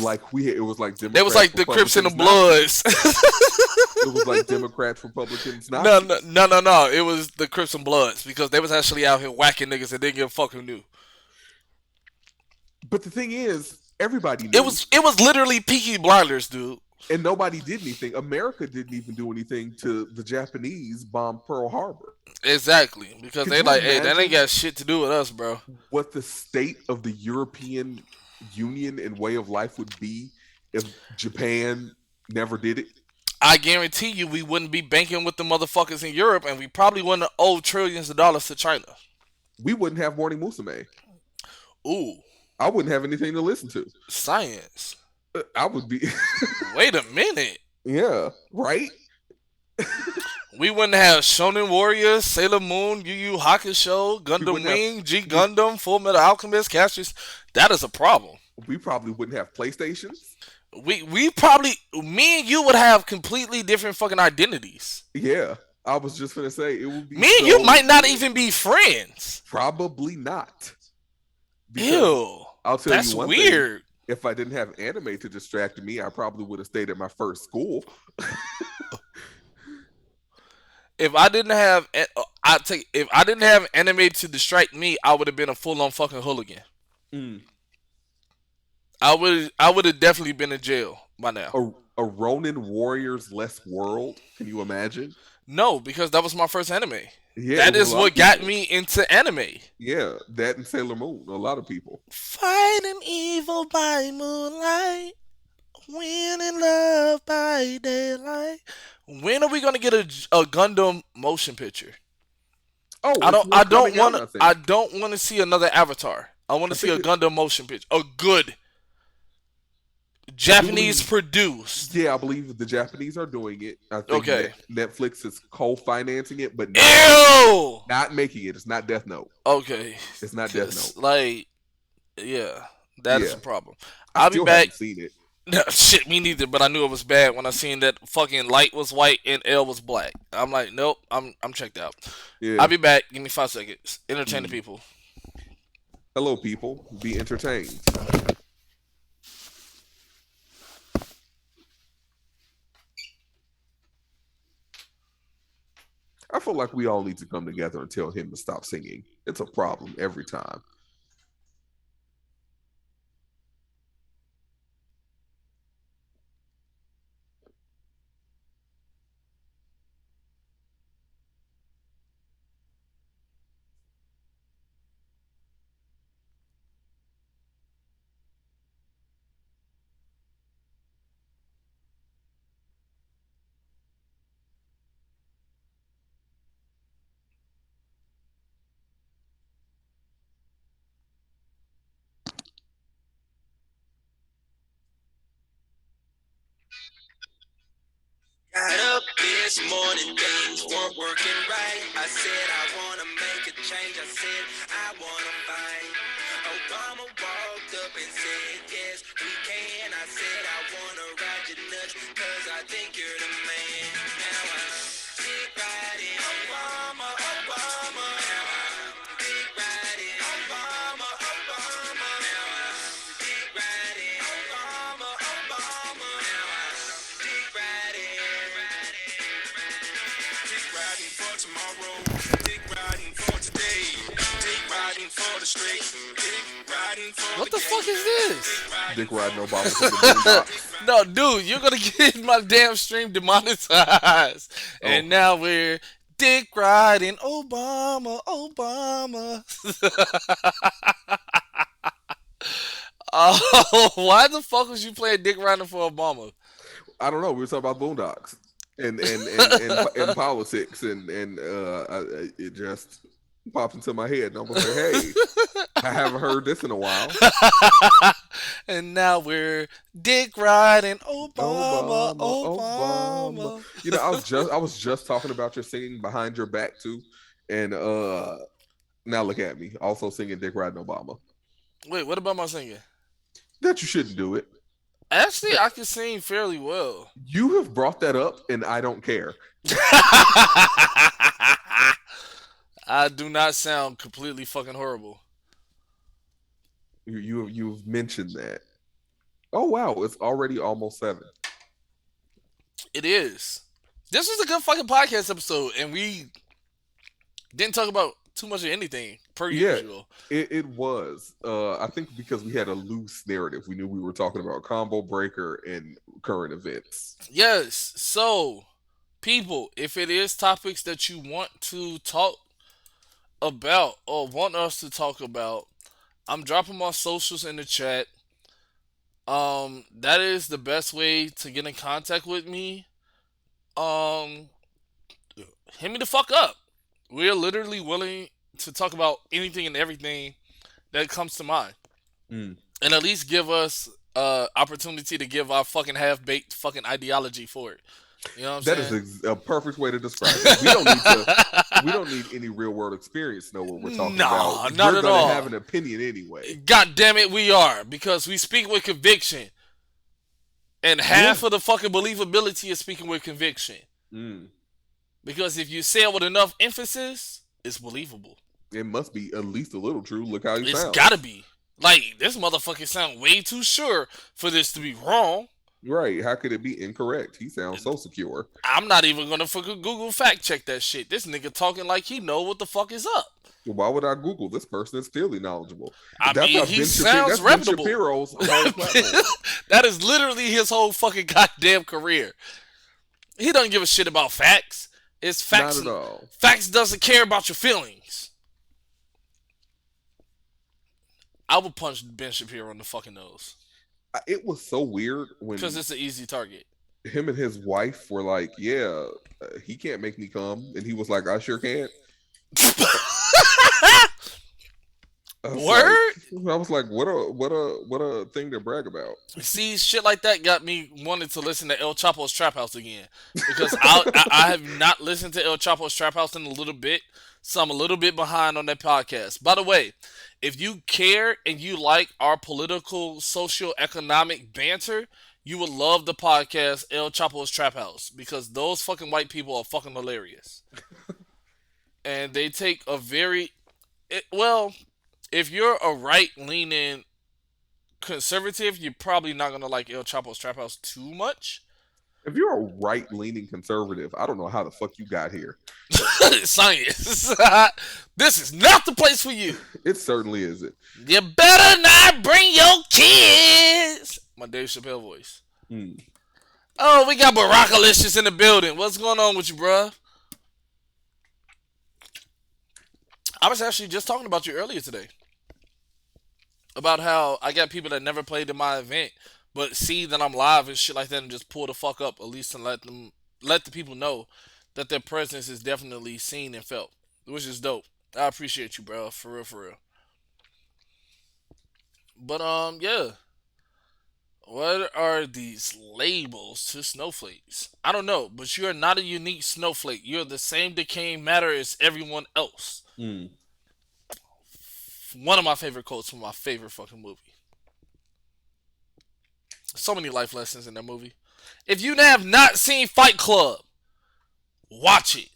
like we. It was like They was Democrats, like the Crips and the Republicans, Nazis. Bloods. It was like Democrats, Republicans, No, no, Nazis. no, no, no. It was the Crips and Bloods because they was actually out here whacking niggas and didn't give a fuck who knew. But the thing is, everybody knew, It was literally Peaky Blinders, dude. and nobody did anything. America didn't even do anything to the Japanese bomb Pearl Harbor. Exactly, because Could they you like, hey, that ain't imagine got shit to do with us, bro. what the state of the European Union and way of life would be if Japan never did it? I guarantee you, we wouldn't be banking with the motherfuckers in Europe, and we probably wouldn't owe trillions of dollars to China. We wouldn't have Morning Musume. Ooh, I wouldn't have anything to listen to. science. I would be, Wait a minute. yeah, right. We wouldn't have Shonen Warriors, Sailor Moon, Yu Yu Hakusho, We Gundam wouldn't have Wing, G we Gundam, Full Metal Alchemist, Cassius. That is a problem. we probably wouldn't have PlayStations. We probably, me and you would have completely different fucking identities. Yeah, I was just gonna say it would be Me and you so might not weird. even be friends. Probably not, because Ew. I'll tell you That's one thing. weird. If I didn't have anime to distract me, I probably would have stayed at my first school. If I didn't have, I take if I didn't have anime to distract me, I would have been a full on fucking hooligan. Mm. I would have definitely been in jail by now. A Ronin Warriors less world. Can you imagine? No, because that was my first anime. Yeah, it That was a is lot of what got people. me into anime. Yeah, that and Sailor Moon. A lot of people. Fighting evil by moonlight, winning love by daylight. When are we gonna get a Gundam motion picture? Oh, I it's don't. one coming out. I I think. don't want to see another Avatar. I want I to see think a it. Gundam motion picture. A good I do Japanese believe. produced. Yeah, I believe the Japanese are doing it. I think Okay. Netflix is co-financing it, but Ew. not making it. It's not Death Note. Okay. It's not Death Note. Cause like, yeah, that is Yeah, a problem. I I'll be still back. haven't seen it. No, shit, me neither. But I knew it was bad when I seen that fucking light was white and L was black. I'm like, nope, I'm checked out. I'll Yeah. be back. Give me 5 seconds. Entertain the Mm. people. Hello, people. Be entertained. I feel like we all need to come together and tell him to stop singing. It's a problem every time. Got up this morning, things weren't working right. I said I wanna make a change. I said I wanna fight. Obama walked up and said, yes, we can. I said I wanna ride your nuts, cause I think you're the man. Now I'm dick riding Obama, Obama. Now I'm dick riding Obama, Obama. Now I'm dick riding Obama, Obama. Now I'm dick riding. Dick riding for tomorrow, dick riding for today, dick riding for the straight, dick riding for What the the fuck is gay, this? dick riding Dick for riding the Obama from the hood, dick Boondocks. No, riding dude, you're gonna get my damn stream demonetized. Oh, And now we're dick riding Obama, Obama. Oh, why the fuck was you playing dick riding for Obama? I don't know. We were talking about Boondocks and politics, it just popped into my head, and I was like, hey, I haven't heard this in a while. And now we're dick riding Obama, Obama, Obama. Obama. You know, I was just talking about your singing behind your back too, and now look at me, also singing Dick Riding Obama. Wait, what about my singing? That you shouldn't do it. Actually, That I can sing fairly well. you have brought that up, and I don't care. I do not sound completely fucking horrible. You've mentioned that. Oh wow, it's already almost 7. It is. This was a good fucking podcast episode, and we didn't talk about too much of anything, per Yeah, usual. it was. I think because we had a loose narrative, we knew we were talking about Combo Breaker and current events. Yes. So, people, if it is topics that you want to talk about or want us to talk about, I'm dropping my socials in the chat. That is the best way to get in contact with me. Um, hit me the fuck up. We're literally willing to talk about anything and everything that comes to mind, Mm. and at least give us opportunity to give our fucking half baked fucking ideology for it. You know what I'm That is saying? a perfect way to describe it. We don't need to. We don't need any real world experience to know what we're talking about. No, not We're at gonna have all. an opinion anyway. God damn it, we are because we speak with conviction, and Yeah. half of the fucking believability is speaking with conviction. Mm. Because if you say it with enough emphasis, it's believable. It must be at least a little true. Look how he It's gotta sounds. be. Like this motherfucker sound way too sure for this to be wrong. Right. How could it be incorrect? He sounds so secure. I'm not even gonna fucking Google fact check that shit. This nigga talking like he know what the fuck is up. Why would I Google? This person is clearly knowledgeable. I That's mean, how he Ben Shapiro. sounds That's Ben reputable. Shapiro's whole platform. That is literally his whole fucking goddamn career. He doesn't give a shit about facts. It's Not facts. at all. Facts doesn't care about your feelings. I would punch Ben Shapiro in the fucking nose It was so weird because when it's an easy target. him and his wife were like, "Yeah, he can't make me come," and he was like, "I sure can." I was Word? what a thing to brag about. See, shit like that got me wanting to listen to El Chapo's Trap House again because I have not listened to El Chapo's Trap House in a little bit, so I'm a little bit behind on that podcast. By the way, if you care and you like our political, socio-economic banter, you would love the podcast El Chapo's Trap House because those fucking white people are fucking hilarious, and they take a very well. If you're a right-leaning conservative, you're probably not gonna like El Chapo's Trap House too much. If you're a right leaning conservative, I don't know how the fuck you got here. Science. This is not the place for you. It certainly isn't. You better not bring your kids. My Dave Chappelle voice. Hmm. Oh, we got Barackalicious in the building. What's going on with you, bruh? I was actually just talking about you earlier today. About how I got people that never played in my event, but see that I'm live and shit like that, and just pull the fuck up at least and let the people know that their presence is definitely seen and felt, which is dope. I appreciate you, bro, for real, for real. But yeah. What are these labels to snowflakes? I don't know, but you are not a unique snowflake. You're the same decaying matter as everyone else. Hmm. One of my favorite quotes from my favorite fucking movie. So many life lessons in that movie. If you have not seen Fight Club, watch it.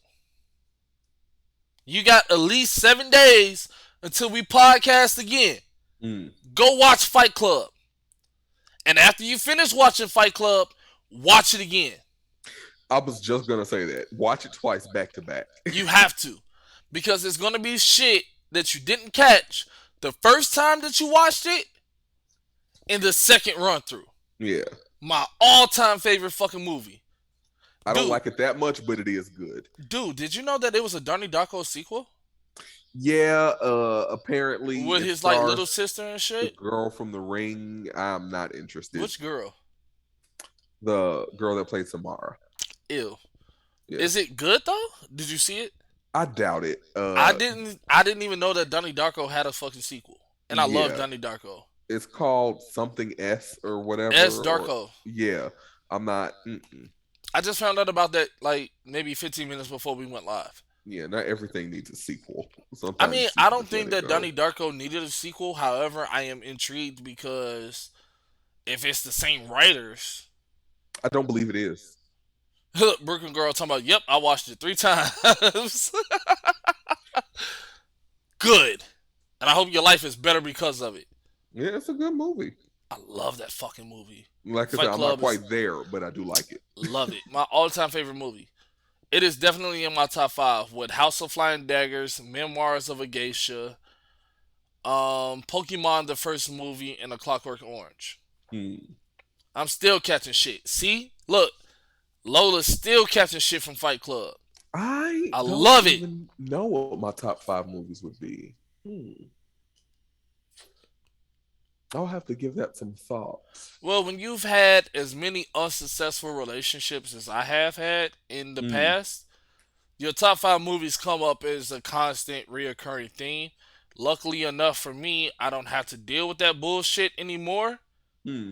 You got at least 7 days until we podcast again. Hmm. Go watch Fight Club. And after you finish watching Fight Club, watch it again. I was just gonna say that. Watch it twice back to back. You have to. Because it's going to be shit that you didn't catch the first time that you watched it in the second run through. Yeah. My all-time favorite fucking movie. I don't Dude. like it that much, but it is good. Dude, did you know that it was a Donnie Darko sequel? Yeah, apparently With it his like little stars sister and the shit? girl from The Ring. I'm not interested. Which girl? The girl that played Samara. Ew. Yeah. Is it good though? Did you see it? I doubt it. I didn't even know that Donnie Darko had a fucking sequel. And I love Yeah. Donnie Darko. It's called something S or whatever. S Darko. Yeah, I'm not. I just found out about that like maybe 15 minutes before we went live. Yeah, not everything needs a sequel. I Sometimes mean, you I just don't let think it that go. Donnie Darko needed a sequel. However, I am intrigued because if it's the same writers, I don't believe it is. Brooklyn Girl talking about, yep, I watched it 3 times. Good. And I hope your life is better because of it. Yeah, it's a good movie. I love that fucking movie. Like I Fight said, I'm not Club quite there, but I do like it. Love it. My all-time favorite movie. It is definitely in my top 5 with House of Flying Daggers, Memoirs of a Geisha, Pokemon the first movie, and A Clockwork Orange. Hmm. I'm still catching shit. See? Look. Lola's still catching shit from Fight Club. I don't love it. even know what my top 5 movies would be. I'll have to give that some thought. Well, when you've had as many unsuccessful relationships as I have had in the past, your top 5 movies come up as a constant reoccurring theme. Luckily enough for me, I don't have to deal with that bullshit anymore. Hmm.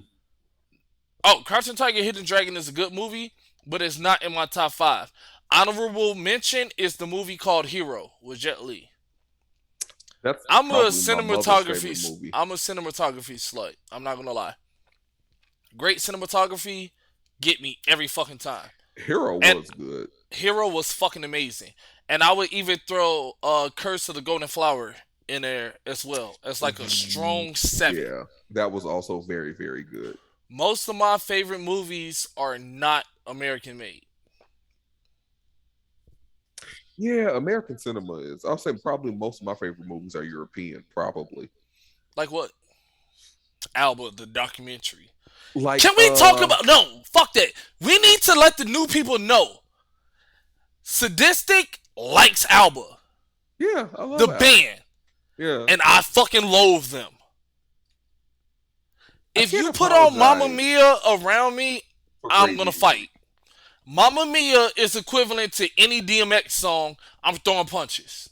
Oh, Crouching Tiger, Hidden Dragon is a good movie. but it's not in my top five. Honorable mention is the movie called Hero with Jet Li. That's I'm a probably my mother's cinematography. favorite movie. I'm a cinematography slut. I'm not gonna lie. Great cinematography, get me every fucking time. Hero And was good. Hero was fucking amazing. And I would even throw Curse of the Golden Flower in there as well. It's like a strong seven. Yeah, that was also very, very good. Most of my favorite movies are not American made. Yeah, American cinema is. I'll say probably most of my favorite movies are European, probably. Like what? Alba, the documentary. Like, Can we talk about no? Fuck that. We need to let the new people know. Sadistic likes Alba, yeah, I the love Alba. band, Yeah, and I fucking loathe them. I If can't you put on Mamma apologize Mia around me, for I'm great gonna music. fight. Mamma Mia is equivalent to any DMX song. I'm throwing punches.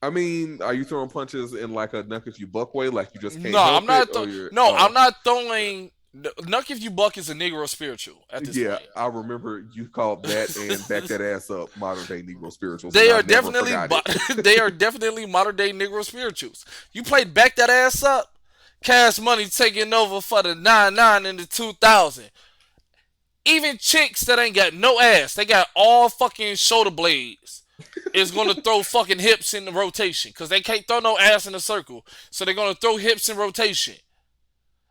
I mean, are you throwing punches in like a knuck if you buck way, like you just No, can't I'm help it, not. or you're No, I'm not throwing. Nuck if you buck is a Negro spiritual at this yeah, point. I remember you called that and back that ass up modern day Negro spirituals, and They I are never definitely forgot it. they are definitely modern day Negro spirituals. You played back that ass up. Cash Money taking over for the 99 in the 2000. Even chicks that ain't got no ass, they got all fucking shoulder blades, is gonna throw fucking hips in the rotation because they can't throw no ass in a circle. So they're gonna throw hips in rotation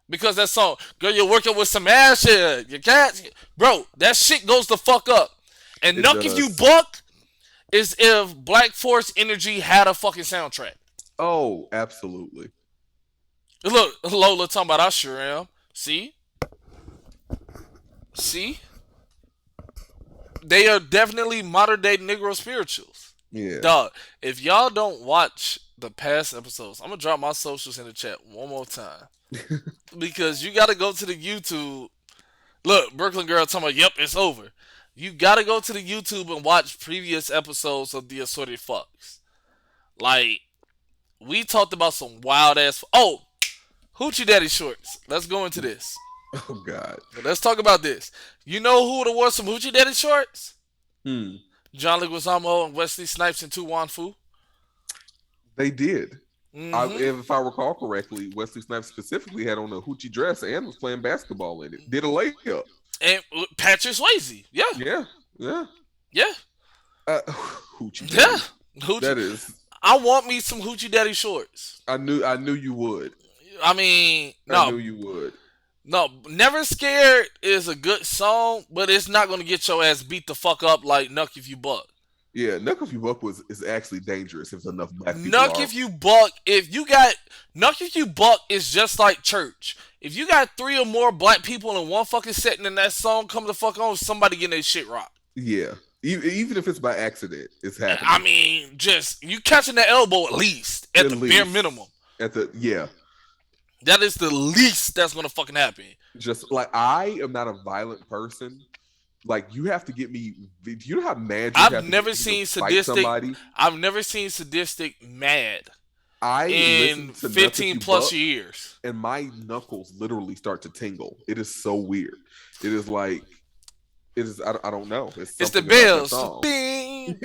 because that song, girl, you're working with some ass here. You can't, bro. That shit goes the fuck up. And It Nuck if you does. buck is if Black Force Energy had a fucking soundtrack. Oh, absolutely. Look, Lola talking about I sure am. See, see, they are definitely modern day Negro spirituals. Yeah. Dog, if y'all don't watch the past episodes, I'm gonna drop my socials in the chat one more time because you gotta go to the YouTube. Look, Brooklyn Girl talking about, yep, it's over. You gotta go to the YouTube and watch previous episodes of the Assorted Fucks. Like, we talked about some wild ass. Oh, Hoochie Daddy shorts. Let's go into this. Oh God. Let's talk about this. You know who would have wore some Hoochie Daddy shorts? Hmm. John Leguizamo and Wesley Snipes and Tu Wan Fu. They did. Mm-hmm. If I recall correctly, Wesley Snipes specifically had on a hoochie dress and was playing basketball in it. Did a layup. And Patrick Swayze. Yeah, Yeah. Yeah. yeah, Hoochie yeah. Daddy. Hoochie. That is. I want me some Hoochie Daddy shorts. I knew you would. I mean, I knew no, you would. no. Never Scared is a good song, but it's not gonna get your ass beat the fuck up like Nuck If You Buck. Yeah, Knuckle If You Buck was is actually dangerous if enough black people Nuck are. If You Buck, if you got Nuck If You Buck is just like church. If you got three or more black people in one fucking setting and that song come the fuck on, somebody getting their shit rocked. Yeah. Even if it's by accident, it's I happening. mean, just you catching the elbow at least, at At the bare least minimum. at the yeah. That is the least that's gonna fucking happen. Just like I am not a violent person. Like you have to get me. Do you know how mad you I've have to get never me to seen fight sadistic. somebody? I've never seen sadistic mad I listen in to Knuck If 15 You plus Buck, years. and my knuckles literally start to tingle. It is so weird. It is like it is. I don't know. It's It's the something about that bells. song. Bing,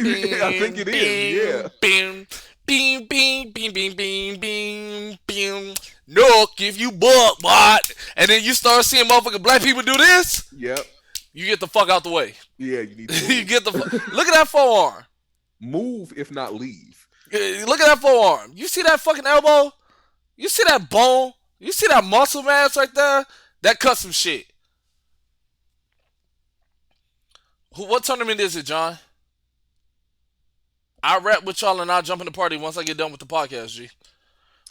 I think bing, it is. Yeah. bing, bing, bing, bing, bing, bing, bing, bing, bing. No, give you buck, what? And then you start seeing motherfucking black people do this. Yep. You get the fuck out the way. Yeah. You need to You move. get the look at that forearm. Move if not leave. Look at that forearm. You see that fucking elbow? You see that bone? You see that muscle mass right there? That cut some shit. What tournament is it, John? I rap with y'all and I'll jump in the party once I get done with the podcast, G.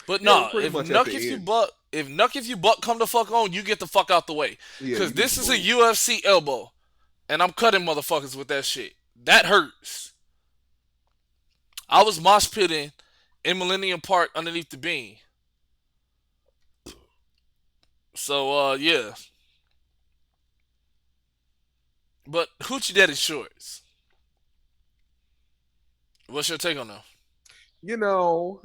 But Yeah, we're nah, pretty if much at Nuck the if you end. buck, if Nuck if you buck come the fuck on, you get the fuck out the way. Yeah, Cause you need this to is a move. UFC elbow, and I'm cutting motherfuckers with that shit. That hurts. I was mosh pitting in Millennium Park underneath the beam. So yeah. But Hoochie Daddy shorts. What's your take on them? You know,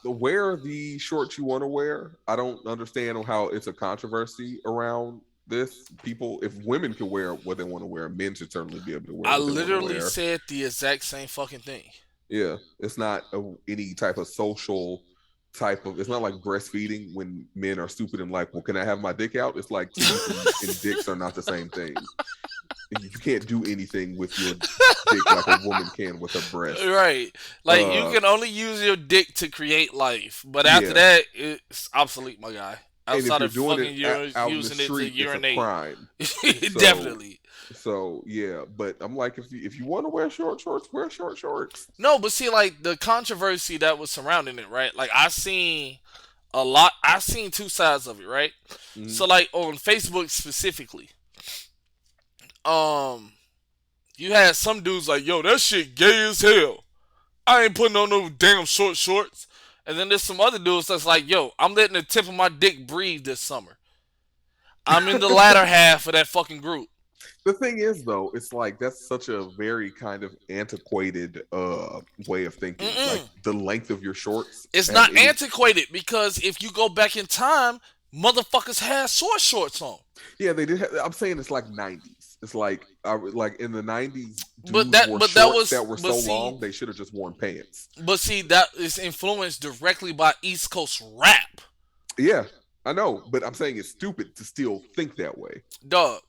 wear the shorts you want to wear. I don't understand how it's a controversy around this. People, if women can wear what they want to wear, men should certainly be able to wear I what they want to literally wear. said the exact same fucking thing. Yeah, it's not any type of social type of. It's not like breastfeeding when men are stupid and like, well, can I have my dick out? It's like titties and dicks are not the same thing. You can't do anything with your dick like a woman can with her breast. Right. Like you Uh, can only use your dick to create life, but after yeah, that, it's obsolete, my guy. and if Outside you're of doing it fucking out in the using it to street, it's a urinate, crime. So, definitely. so yeah. But I'm like, if you want to wear short shorts, wear short shorts. No, but see, like the controversy that was surrounding it, right? Like I seen a lot. I seen two sides of it, right? Mm-hmm. So, like on Facebook specifically, um, you had some dudes like, "Yo, that shit gay as hell. I ain't putting on no damn short shorts." And then there's some other dudes that's like, "Yo, I'm letting the tip of my dick breathe this summer." I'm in the latter half of that fucking group. The thing is, though, it's like that's such a very kind of antiquated way of thinking. Like Mm-mm. the length of your shorts It's have not any. antiquated because if you go back in time, motherfuckers had short shorts on. Yeah, they did. I'm saying it's like '90s. It's like in the '90s, But dudes that, wore but that shorts was, that were but so see, long they should have just worn pants. but see, that is influenced directly by East Coast rap, Yeah, I know, but I'm saying it's stupid to still think that way. dog.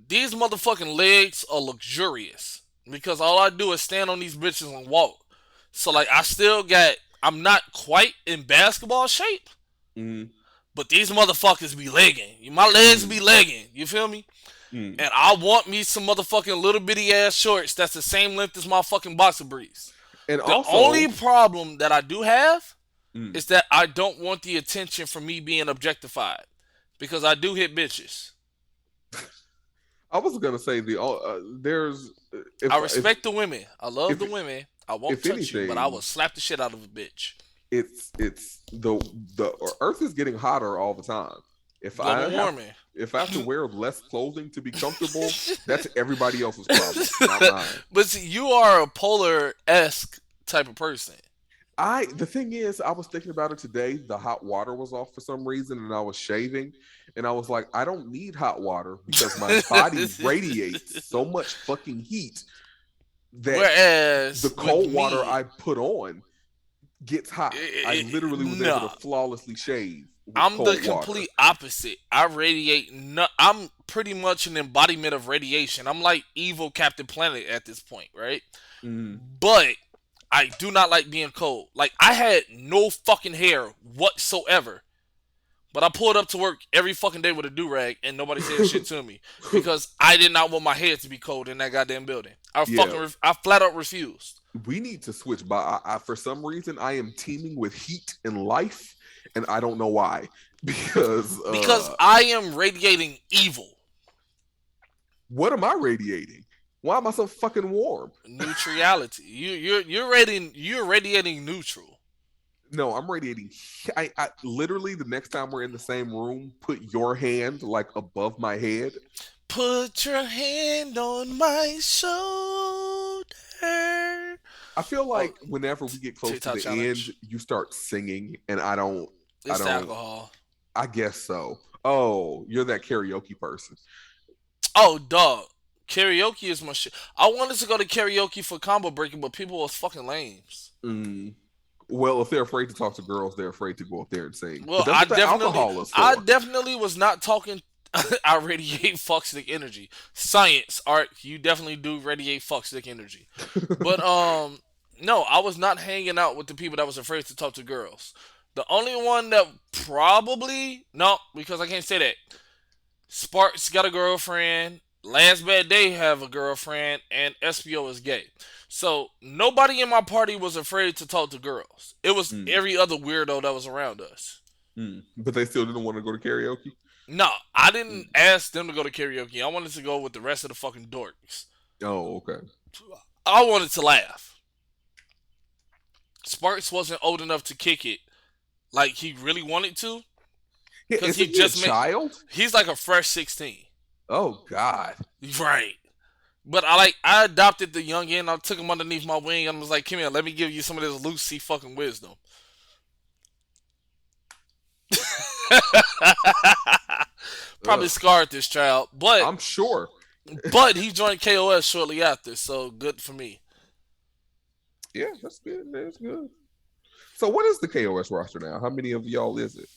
These motherfucking legs are luxurious because all I do is stand on these bitches and walk. So like, I still got. I'm not quite in basketball shape, Mm, but these motherfuckers be legging. My legs mm, be legging. You feel me? mm. And I want me some motherfucking little bitty ass shorts that's the same length as my fucking boxer briefs. And The only also, problem that I do have mm, is that I don't want the attention from me being objectified because I do hit bitches. I was gonna say there's I if respect the women. I love if the women. I won't if touch you, but I will anything, slap the shit out of a bitch. it's the Earth is getting hotter all the time. If Global I have warming. if I have to wear less clothing to be comfortable, that's everybody else's problem, not mine. But see, you are a polar esque type of person. I the thing is, I was thinking about it today. The hot water was off for some reason, and I was shaving, and I was like, I don't need hot water because my body radiates so much fucking heat that the Whereas with cold water me, I put on gets hot. I literally was able to no, flawlessly shave with I'm the cold water. complete opposite. I radiate. No, I'm pretty much an embodiment of radiation. I'm like evil Captain Planet at this point, right? Mm, But I do not like being cold. Like I had no fucking hair whatsoever, but I pulled up to work every fucking day with a do rag, and nobody said shit to me because I did not want my head to be cold in that goddamn building. yeah, I flat out refused we need to switch. But for some reason, I am teeming with heat and life, and I don't know why. Because because I am radiating evil. what am I radiating? Why am I so fucking warm? Neutrality. You're radiating neutral. No, I'm radiating. I literally the next time we're in the same room, put your hand like above my head. Put your hand on my shoulder. I feel Oh, like whenever we get close to TikTok the end, challenge. you start singing, and I don't. I It's the don't. alcohol. I guess so. Oh, you're that karaoke person. Oh, dog. Karaoke is my shit. I wanted to go to karaoke for combo breaking, but people was fucking lames. Mm. Well, if they're afraid to talk to girls, they're afraid to go up there and sing. But Well, that's what the alcohol is I for. definitely was not talking. I radiate fuckstick energy. Science, art, you definitely do radiate fuckstick energy. But no, I was not hanging out with the people that was afraid to talk to girls. The only one that probably no, because I can't say that. Sparks got a girlfriend. Last Bad Day have a girlfriend, and SPO is gay. So nobody in my party was afraid to talk to girls. It was Mm, every other weirdo that was around us. mm. But they still didn't want to go to karaoke. No, I didn't Mm. ask them to go to karaoke. I wanted to go with the rest of the fucking dorks. Oh, okay. I wanted to laugh. Sparks wasn't old enough to kick it like he really wanted to Yeah, because he isn't he a just made. child? He's like a fresh 16, Oh God. right? But I adopted the young end. I took him underneath my wing and was like, "Come here, let me give you some of this Lucy fucking wisdom." Probably Ugh, scarred this child, I'm sure. but he joined KOS shortly after, so good for me. Yeah, that's good. That's good. So, what is the KOS roster now? How many of y'all is it?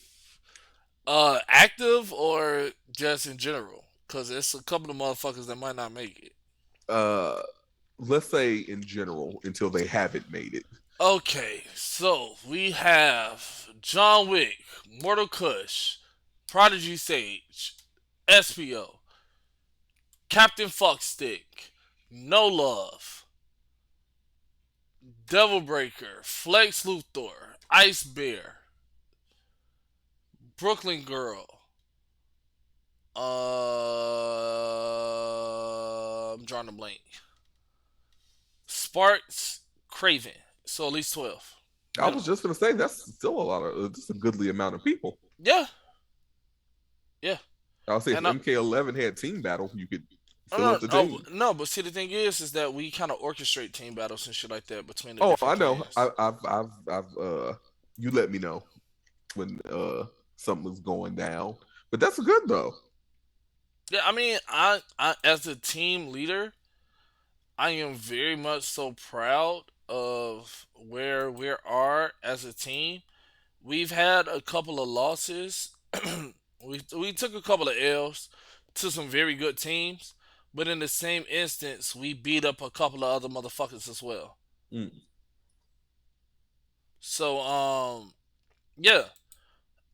Active or just in general? Cause it's a couple of motherfuckers that might not make it. Uh, let's say in general until they haven't made it. Okay, so we have John Wick, Mortal Kush, Prodigy Sage, SPO, Captain Fuckstick, No Love, Devil Breaker, Flex Luthor, Ice Bear, Brooklyn Girl. I'm drawing a blank. Sparks, Craven. So at least 12 I was minimum. just gonna say that's still a lot of, just a goodly amount of people. Yeah, yeah. I'll say if And I, MK11 had team battle, you could oh, fill up the no, team. no, but see, the thing is that we kind of orchestrate team battles and shit like that between the Oh, I different know. clans. You let me know when something's going down. But that's good though. Yeah, I mean, I as a team leader, I am very much so proud of where we are as a team. We've had a couple of losses. We took a couple of L's to some very good teams, but in the same instance, we beat up a couple of other motherfuckers as well. Mm, So yeah,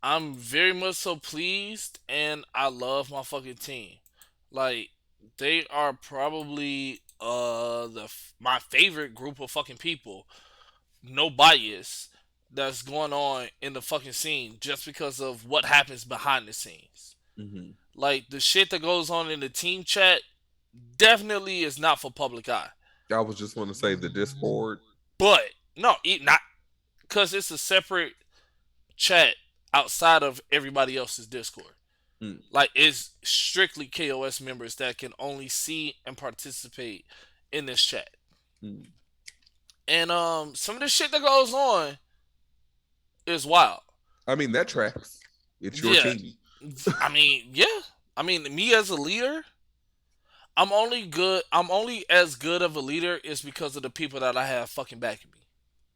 I'm very much so pleased, and I love my fucking team. Like they are probably my favorite group of fucking people. No bias that's going on in the fucking scene just because of what happens behind the scenes. hmm Like the shit that goes on in the team chat definitely is not for public eye. I was just going to say the Discord. But no, not because it's a separate chat outside of everybody else's Discord. Mm, Like it's strictly KOS members that can only see and participate in this chat. mm. And some of the shit that goes on is wild. I mean that tracks. It's your Yeah. team. I mean, yeah. I mean, me as a leader, I'm only as good of a leader is because of the people that I have fucking backing me.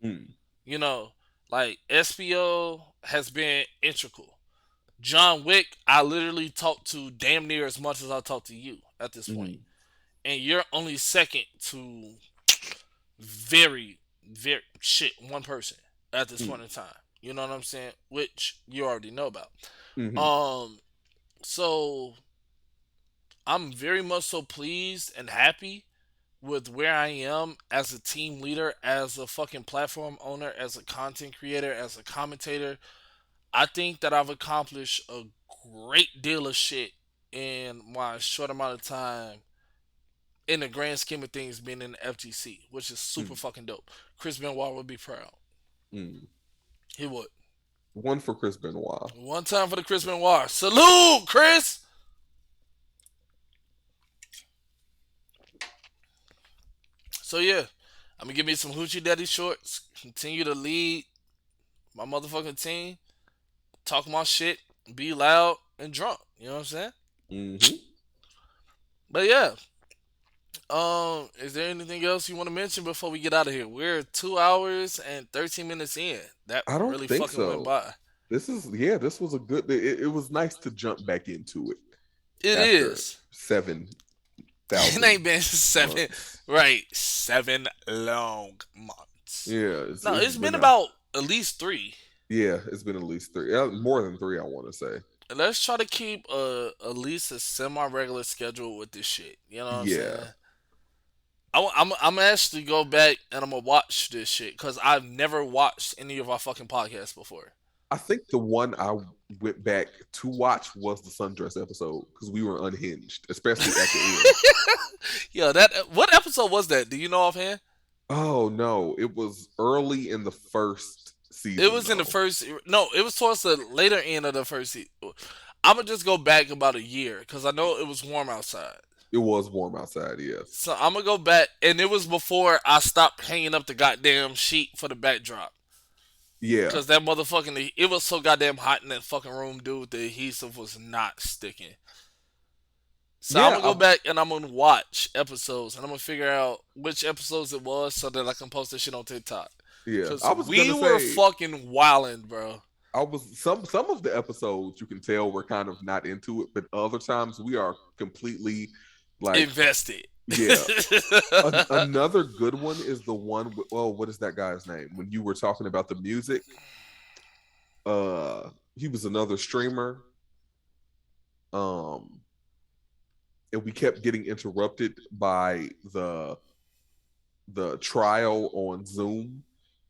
Mm, You know, like SPO has been integral. John Wick, I literally talk to damn near as much as I talk to you at this point. mm, And you're only second to very, very shit, one person at this mm, point in time. You know what I'm saying? Which you already know about. hmm Um, so I'm very much so pleased and happy with where I am as a team leader, as a fucking platform owner, as a content creator, as a commentator. I think that I've accomplished a great deal of shit in my short amount of time in the grand scheme of things being in the FGC, which is super mm, fucking dope. Chris Benoit would be proud. mm. He would. One for Chris Benoit. One time for the Chris Benoit. Salute, Chris! So yeah, I'm gonna give me some Hoochie Daddy shorts. Continue to lead my motherfucking team. Talk my shit. Be loud and drunk. You know what I'm saying? Hmm But yeah, is there anything else you want to mention before we get out of here? We're 2 hours and 13 minutes in. That I don't really think fucking went so. by. This was a good. It was nice to jump back into it It after is. seven It thousand ain't been seven, months. right? 7 long months. Yeah, No, it's it's been been about at least three. yeah, it's been at least three, more than three, I want to say. Let's try to keep at least a semi-regular schedule with this shit. You know what I'm Yeah, saying? I'm actually go back and I'm gonna watch this shit because I've never watched any of our fucking podcasts before. I think the one I went back to watch was the sundress episode because we were unhinged, especially at the end. Yeah, that what episode was that? Do you know offhand? Oh no, it was early in the first It season was in the though. first. No, it was towards the later end of the first season. I'm gonna just go back about a year because I know it was warm outside. It was warm outside, yes. So I'm gonna go back, and it was before I stopped hanging up the goddamn sheet for the backdrop. Yeah, Cause that motherfucking it was so goddamn hot in that fucking room, dude. The adhesive was not sticking. So I'm yeah, gonna go back and I'm gonna watch episodes and I'm gonna figure out which episodes it was so that I can post this shit on TikTok. yeah. Cause I was we gonna were say fucking wildin', bro. I was some of the episodes you can tell we're kind of not into it, but other times we are completely like, Invested. yeah. Another good one is the one with, oh, what is that guy's name? When you were talking about the music, he was another streamer. Um, and we kept getting interrupted by the trial on Zoom.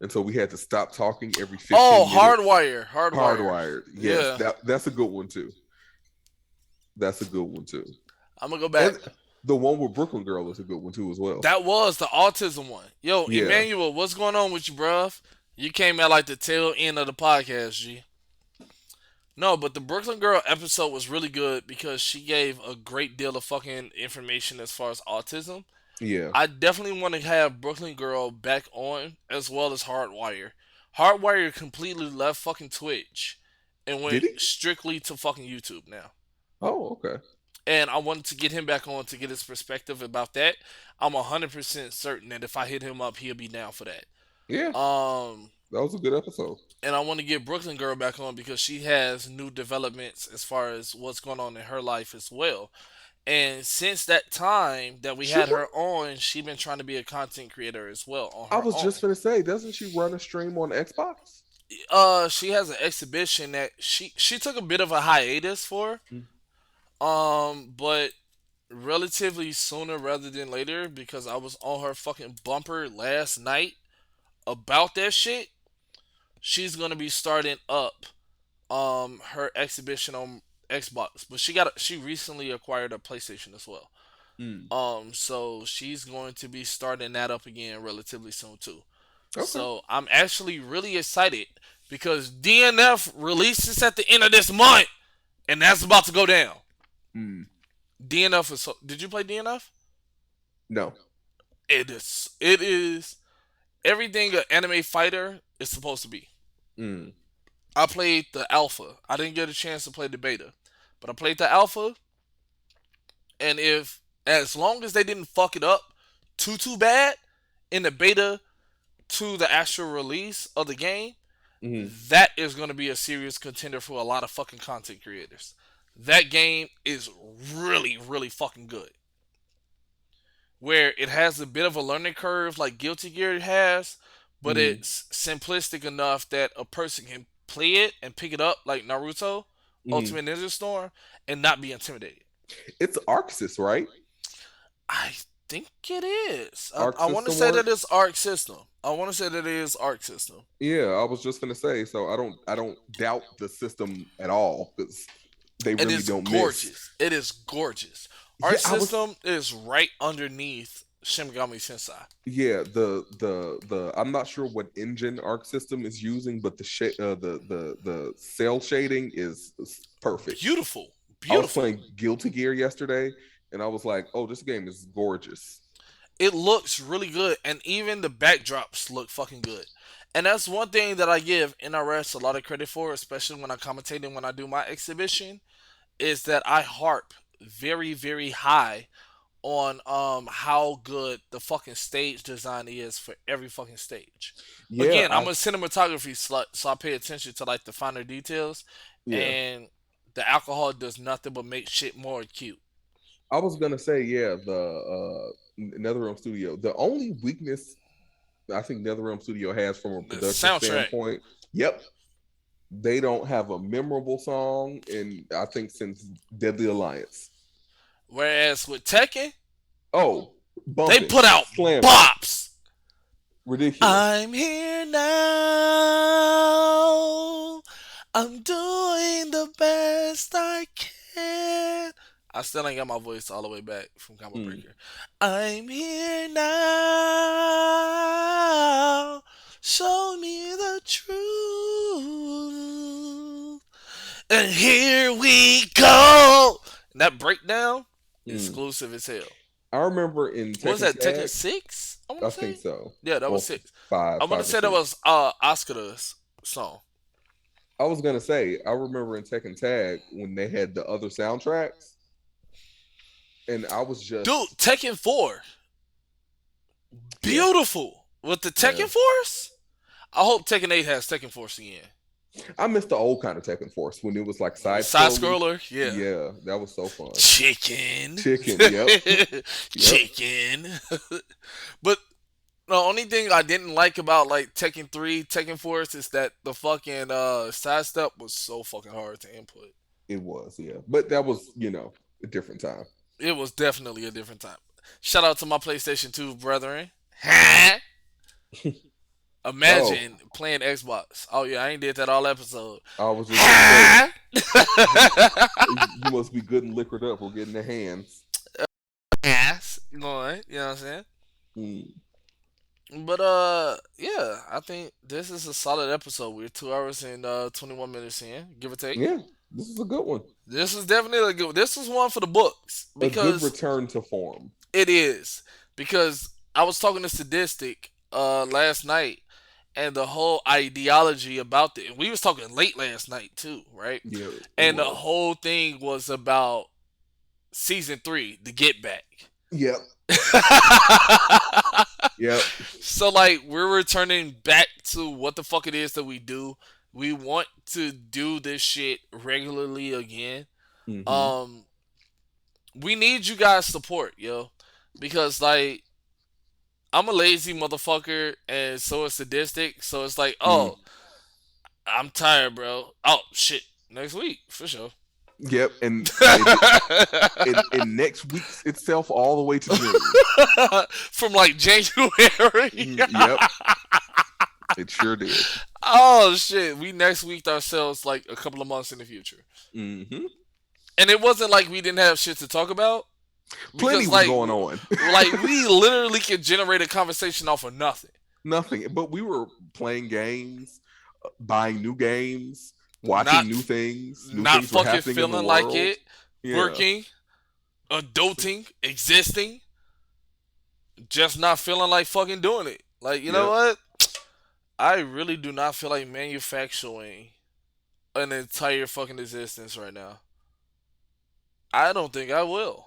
And so we had to stop talking every Oh, 15 minutes. Hardwire. Hardwired. Yes, Yeah. that's a good one too. That's a good one too. I'm gonna go back. And the one with Brooklyn Girl is a good one too as well. That was the autism one. Yo, Yeah. Emmanuel, what's going on with you, bruv? You came at like the tail end of the podcast, G. No, but the Brooklyn Girl episode was really good because she gave a great deal of fucking information as far as autism. Yeah. I definitely want to have Brooklyn Girl back on as well as Hardwire. Hardwire completely left fucking Twitch and Did went he? strictly to fucking YouTube now. Oh, okay. And I wanted to get him back on to get his perspective about that. I'm 100% certain that if I hit him up, he'll be down for that. Yeah. Um, That was a good episode. and I want to get Brooklyn Girl back on because she has new developments as far as what's going on in her life as well. And since that time that we She had ru- her on, she been trying to be a content creator as well on I her was own. just gonna say, doesn't she run a stream on Xbox? She has an exhibition that she took a bit of a hiatus for. Mm. But relatively sooner rather than later because I was on her fucking bumper last night about that shit. She's gonna be starting up her exhibition on Xbox, but she recently acquired a PlayStation as well. Mm. So she's going to be starting that up again relatively soon too. Okay. So I'm actually really excited because DNF releases at the end of this month, and that's about to go down. Mm. DNF is so. Did you play DNF? No. It is. It is everything an anime fighter is supposed to be. Mm. I played the alpha. I didn't get a chance to play the beta, but I played the alpha. And if as long as they didn't fuck it up too bad in the beta to the actual release of the game, Mm. that is going to be a serious contender for a lot of fucking content creators. That game is really fucking good. Where it has a bit of a learning curve like Guilty Gear has, but Mm. it's simplistic enough that a person can play it and pick it up like Naruto, Mm. Ultimate Ninja Storm, and not be intimidated. It's Arxis, right? I think it is. I Arxis want to say that Award. it's Arc System. I want to say that it is Arc System. Yeah, I was just gonna say. So I don't doubt the system at all because they It really is don't miss. gorgeous. It is gorgeous. Yeah, Arc I was. System is right underneath Shin Megami Tensei. Yeah, the I'm not sure what engine Arc System is using, but the cell shading is perfect. Beautiful. I was Beautiful. playing Guilty Gear yesterday, and I was like, "Oh, this game is gorgeous." It looks really good, and even the backdrops look fucking good. And that's one thing that I give NRS a lot of credit for, especially when I commentate and when I do my exhibition, is that I harp very high on how good the fucking stage design is for every fucking stage. Yeah, Again, I'm a cinematography slut, so I pay attention to like the finer details, yeah. and the alcohol does nothing but make shit more acute. I was gonna say, yeah, the NetherRealm Studio. The only weakness I think NetherRealm Studio has from a The production soundtrack. standpoint, yep, they don't have a memorable song, and I think since Deadly Alliance. Whereas with Tekken, Oh, they bumping, put out slamming, bops. ridiculous. I'm here now. I'm doing the best I can. I still ain't got my voice all the way back from Combo Mm. Breaker. I'm here now. Show me the truth. And here we go. And that breakdown, Mm. exclusive as hell. I remember in What was Tekken that? Tekken Tag, 6? I want I to think say. so. Yeah, that Or was 6. I five, want to five or say that six. was Oscar's song. I was gonna say, I remember in Tekken Tag when they had the other soundtracks, and I was Dude, just, Tekken 4, yeah, beautiful with the yeah. Tekken Force. I hope Tekken 8 has Tekken Force again. I missed the old kind of Tekken Force when it was like side Side scrolly. scroller, yeah. Yeah, that was so fun. Chicken, Chicken, yep, yep, chicken. But the only thing I didn't like about like Tekken 3, Tekken Force is that the fucking sidestep was so fucking hard to input. it was, yeah. But that was, a different time. It was definitely a different time. Shout out to my PlayStation 2 brethren. Oh, Imagine playing Xbox. Oh yeah, I ain't did that all episode. I was just gonna say, you, you must be good and liquored up or getting the hands. Ass going, you know what I'm saying? Mm. But yeah, I think this is a solid episode. We're 2 hours and 21 minutes in, give or take. Yeah, this is a good one. This is definitely a good. This is one for the books A good because return to form. it is. Because I was talking to Sadistic last night, and the whole ideology about it. We was talking late last night too, right? Yeah, it And the was. whole thing was about season 3, the Get Back. Yep, yep. So like we're returning back to what the fuck it is that we do. We want to do this shit regularly again. Hmm. Um we need you guys support, yo. Because like I'm a lazy motherfucker and so is sadistic. So it's like, Mm. oh, I'm tired, bro. Oh shit. Next week, for sure. Yep, and in next week's itself all the way to June. From like January. Yep, it sure did. Oh shit. We next week ourselves like a couple of months in the future. Hmm. And it wasn't like we didn't have shit to talk about Plenty because was going on. like we literally could generate a conversation off of nothing. Nothing, but we were playing games, buying new games, watching Not new things. New not things were fucking happening in the feeling like world. it, Yeah. working, adulting, existing, just not feeling like fucking doing it. Like, you know Yep. what? I really do not feel like manufacturing an entire fucking existence right now. I don't think I will.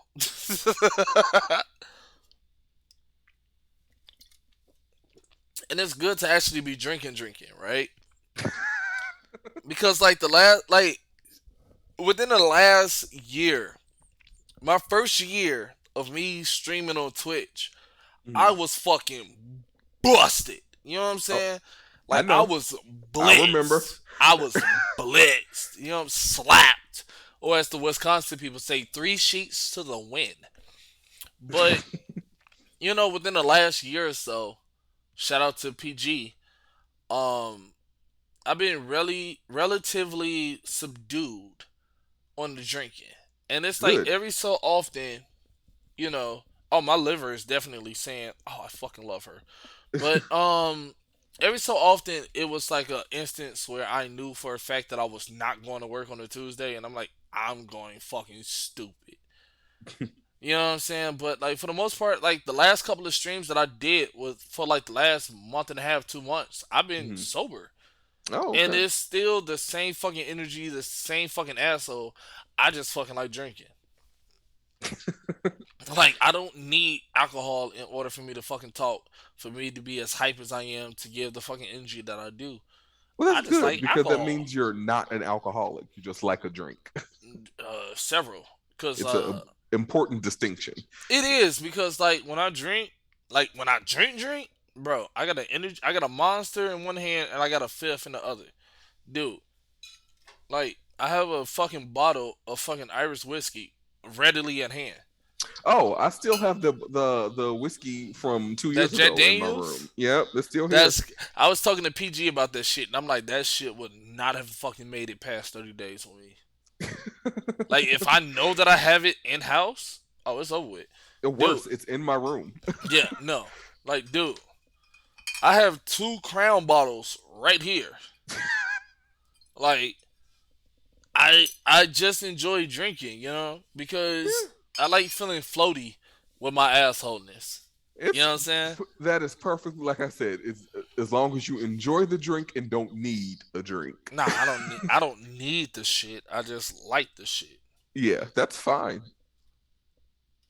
And it's good to actually be drinking, right? Because like the last like within the last year, my first year of me streaming on Twitch, I Mhm. was fucking busted. You know what I'm Oh, saying? I Like I know. was I remember. blitzed. I was blitzed. You know, slapped. Or as the Wisconsin people say, 3 sheets to the wind. But within the last year or so, shout out to PG. Um, I've been really relatively subdued on the drinking, and it's like Good. every so often, you know. Oh, my liver is definitely saying, "Oh, I fucking love her," but every so often it was like a instance where I knew for a fact that I was not going to work on a Tuesday, and I'm like, I'm going fucking stupid. You know what I'm saying? But like for the most part, like the last couple of streams that I did was for like the last month and a half, 2 months, I've been Mhm. sober. Oh, And okay. it's still the same fucking energy, the same fucking asshole. I just fucking like drinking. Like I don't need alcohol in order for me to fucking talk, for me to be as hype as I am, to give the fucking energy that I do. Well, I that's just good like because that alcohol. means you're not an alcoholic. You just like a drink. Several, because It's a important distinction. it is because like when I drink, bro, I got a energy, I got a monster in one hand and I got a fifth in the other, dude. Like I have a fucking bottle of fucking Irish whiskey readily at hand. Oh, I still have the whiskey from two That years Jack ago in my Daniels, room. Yep, it's still here. that's I was talking to PG about that shit, and I'm like, that shit would not have fucking made it past 30 days with me. Like if I know that I have it in house, oh, it's over with, dude. Worse, it's in my room. Yeah, no, like, dude, I have 2 Crown bottles right here. Like I just enjoy drinking, because Yeah. I like feeling floaty with my assholeness. You know It's what I'm saying? that is perfectly like I said. It's as long as you enjoy the drink and don't need a drink. Nah, I don't need the shit. I just like the shit. Yeah, that's fine.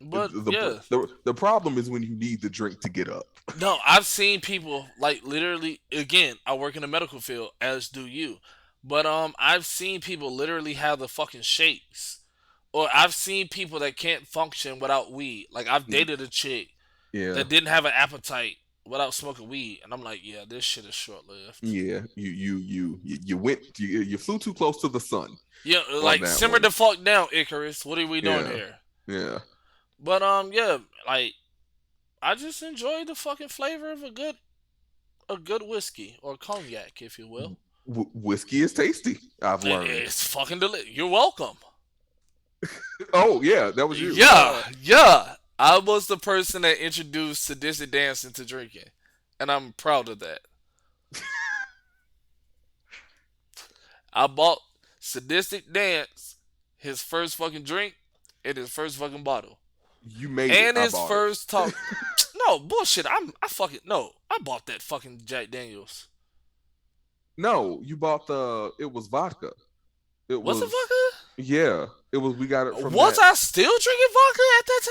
But The, yeah. the problem is when you need the drink to get up. No, I've seen people like literally again, I work in the medical field, as do you. But I've seen people literally have the fucking shakes. Or I've seen people that can't function without weed. Like I've dated a chick Yeah, that didn't have an appetite without smoking weed, and I'm like, yeah, this shit is short lived. yeah. You went you flew too close to the sun Yeah, on like that simmer one. the fuck down, Icarus. What are we doing Yeah, here? yeah. But yeah, like I just enjoy the fucking flavor of a good whiskey or cognac, if you will. Whiskey is tasty. I've learned. It's fucking delicious. You're welcome. Oh yeah, that was you. Yeah, yeah. I was the person that introduced sadistic dancing to drinking, and I'm proud of that. I bought sadistic dance his first fucking drink and his first fucking bottle You made it. and I his bought it. first talk. No bullshit. I fucking no. I bought that fucking Jack Daniels. No, you bought the. It was vodka. It Was it was. vodka? Yeah, it was. We got it from Was that. I still drinking vodka at that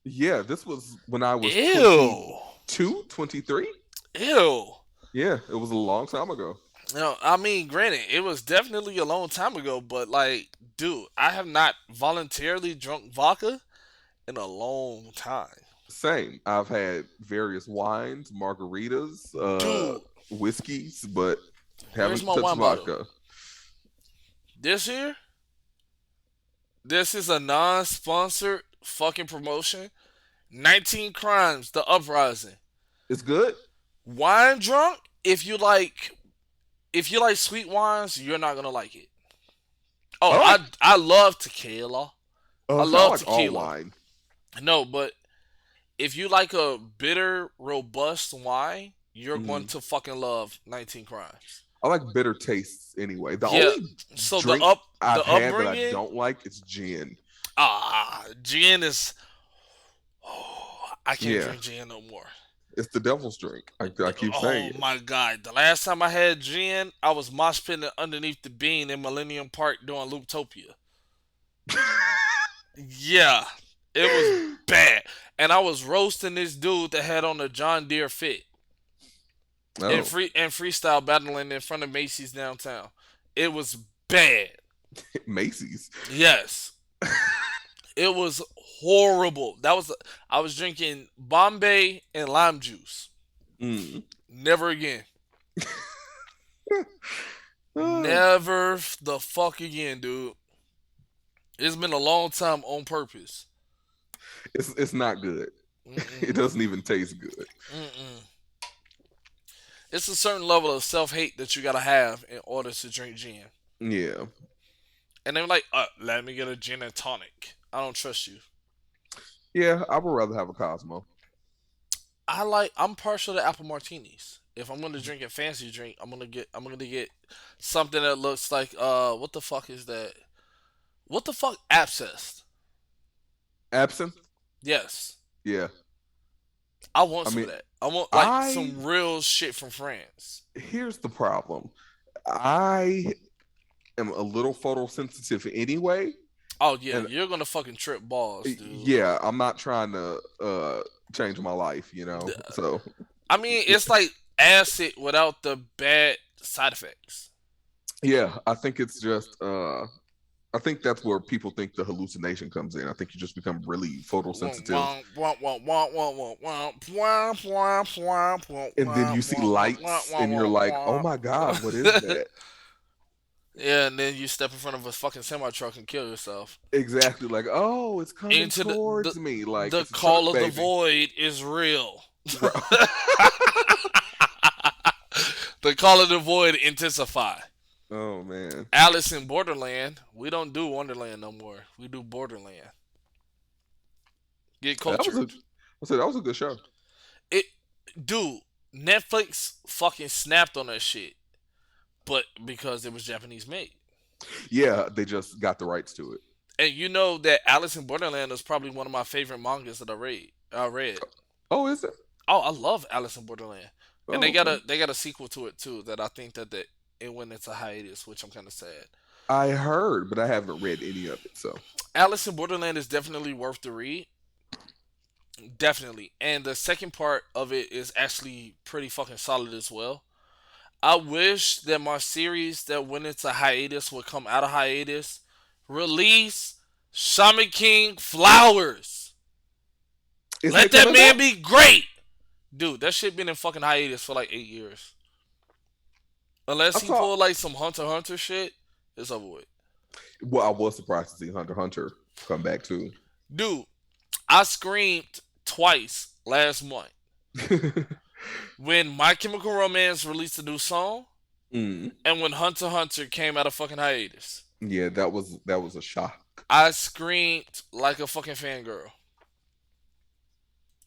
Yeah, this was when I time? was Ew. 22, 23. Ew. Yeah, it was a long time ago. No, I mean, granted, it was definitely a long time ago, but like, dude, I have not voluntarily drunk vodka in a long time. Same. I've had various wines, margaritas, Dude, whiskeys, but where's haven't my touched wine bottle? vodka. This here, this is a non-sponsored fucking promotion. 19 Crimes, The Uprising. It's good. Wine drunk, if you like sweet wines, you're not gonna like it. Oh, I like. I love tequila. I So I love like all tequila. wine. No, but if you like a bitter, robust wine, you're going Mhm. to fucking love 19 Crimes. I like bitter tastes anyway. The Yeah. only So drink the I've had that I upbringing, don't like is gin. gin is. Oh, I can't Yeah, drink gin no more. it's the devil's drink. I keep saying Oh it. my god! The last time I had gin, I was mosh pitting underneath the bean in Millennium Park doing Looptopia. Yeah, it was bad, and I was roasting this dude that had on a John Deere fit Oh, and freestyle battling in front of Macy's downtown. It was bad. Macy's. Yes, it was horrible. I was drinking Bombay and lime juice. Mm. Never again. Ah, Never the fuck again, dude. It's been a long time on purpose. it's not good. It Mm-mm, doesn't even taste good. mm-mm. It's a certain level of self hate that you gotta have in order to drink gin. Yeah, And they're like, let me get a gin and tonic. I don't trust you. yeah. I would rather have a Cosmo. I'm partial to apple martinis. If I'm gonna drink a fancy drink, I'm gonna get something that looks like what the fuck is that? What the fuck abscess? Absinthe. Yes. Yeah. I want I some mean, of that. I want like I some real shit from France. here's the problem. I am a little photosensitive anyway, Oh yeah, and you're gonna fucking trip balls, dude. yeah, I'm not trying to change my life, So I mean, it's like acid without the bad side effects. yeah, I think it's just I think that's where people think the hallucination comes in. I think you just become really photosensitive, and then you see lights and you're like, "Oh my god, what is that?" Yeah, and then you step in front of a fucking semi truck and kill yourself. Exactly, like, "Oh, it's coming Into towards me like the it's a call truck of the baby." void is real. Bro. The call of the void intensify. Oh man. Alice in Borderland. We don't do Wonderland no more. We do Borderland. Get That was a cultured. I said that was a good show. It, dude. Netflix fucking snapped on that shit, but because it was Japanese made. Yeah, they just got the rights to it. And you know that Alice in Borderland is probably one of my favorite mangas that I read. Oh, is it? Oh, I love Alice in Borderland, and Oh, okay. they got a sequel to it too. That I think that it went into hiatus, which I'm kind of sad. I heard, but I haven't read any of it. So Alice in Borderland is definitely worth the read, definitely. And the second part of it is actually pretty fucking solid as well. I wish that my series that went into hiatus would come out of hiatus, release Shaman King Flowers. is Let that that coming man back? be great. Dude, that shit been in fucking hiatus for like 8 years. I Unless he saw. pull like some Hunter x Hunter shit, it's over with. Well, I was surprised to see Hunter x Hunter come back too. Dude, I screamed twice last month when My Chemical Romance released a new song Mm. and when Hunter x Hunter came out of fucking hiatus. Yeah, that was a shock. I screamed like a fucking fangirl.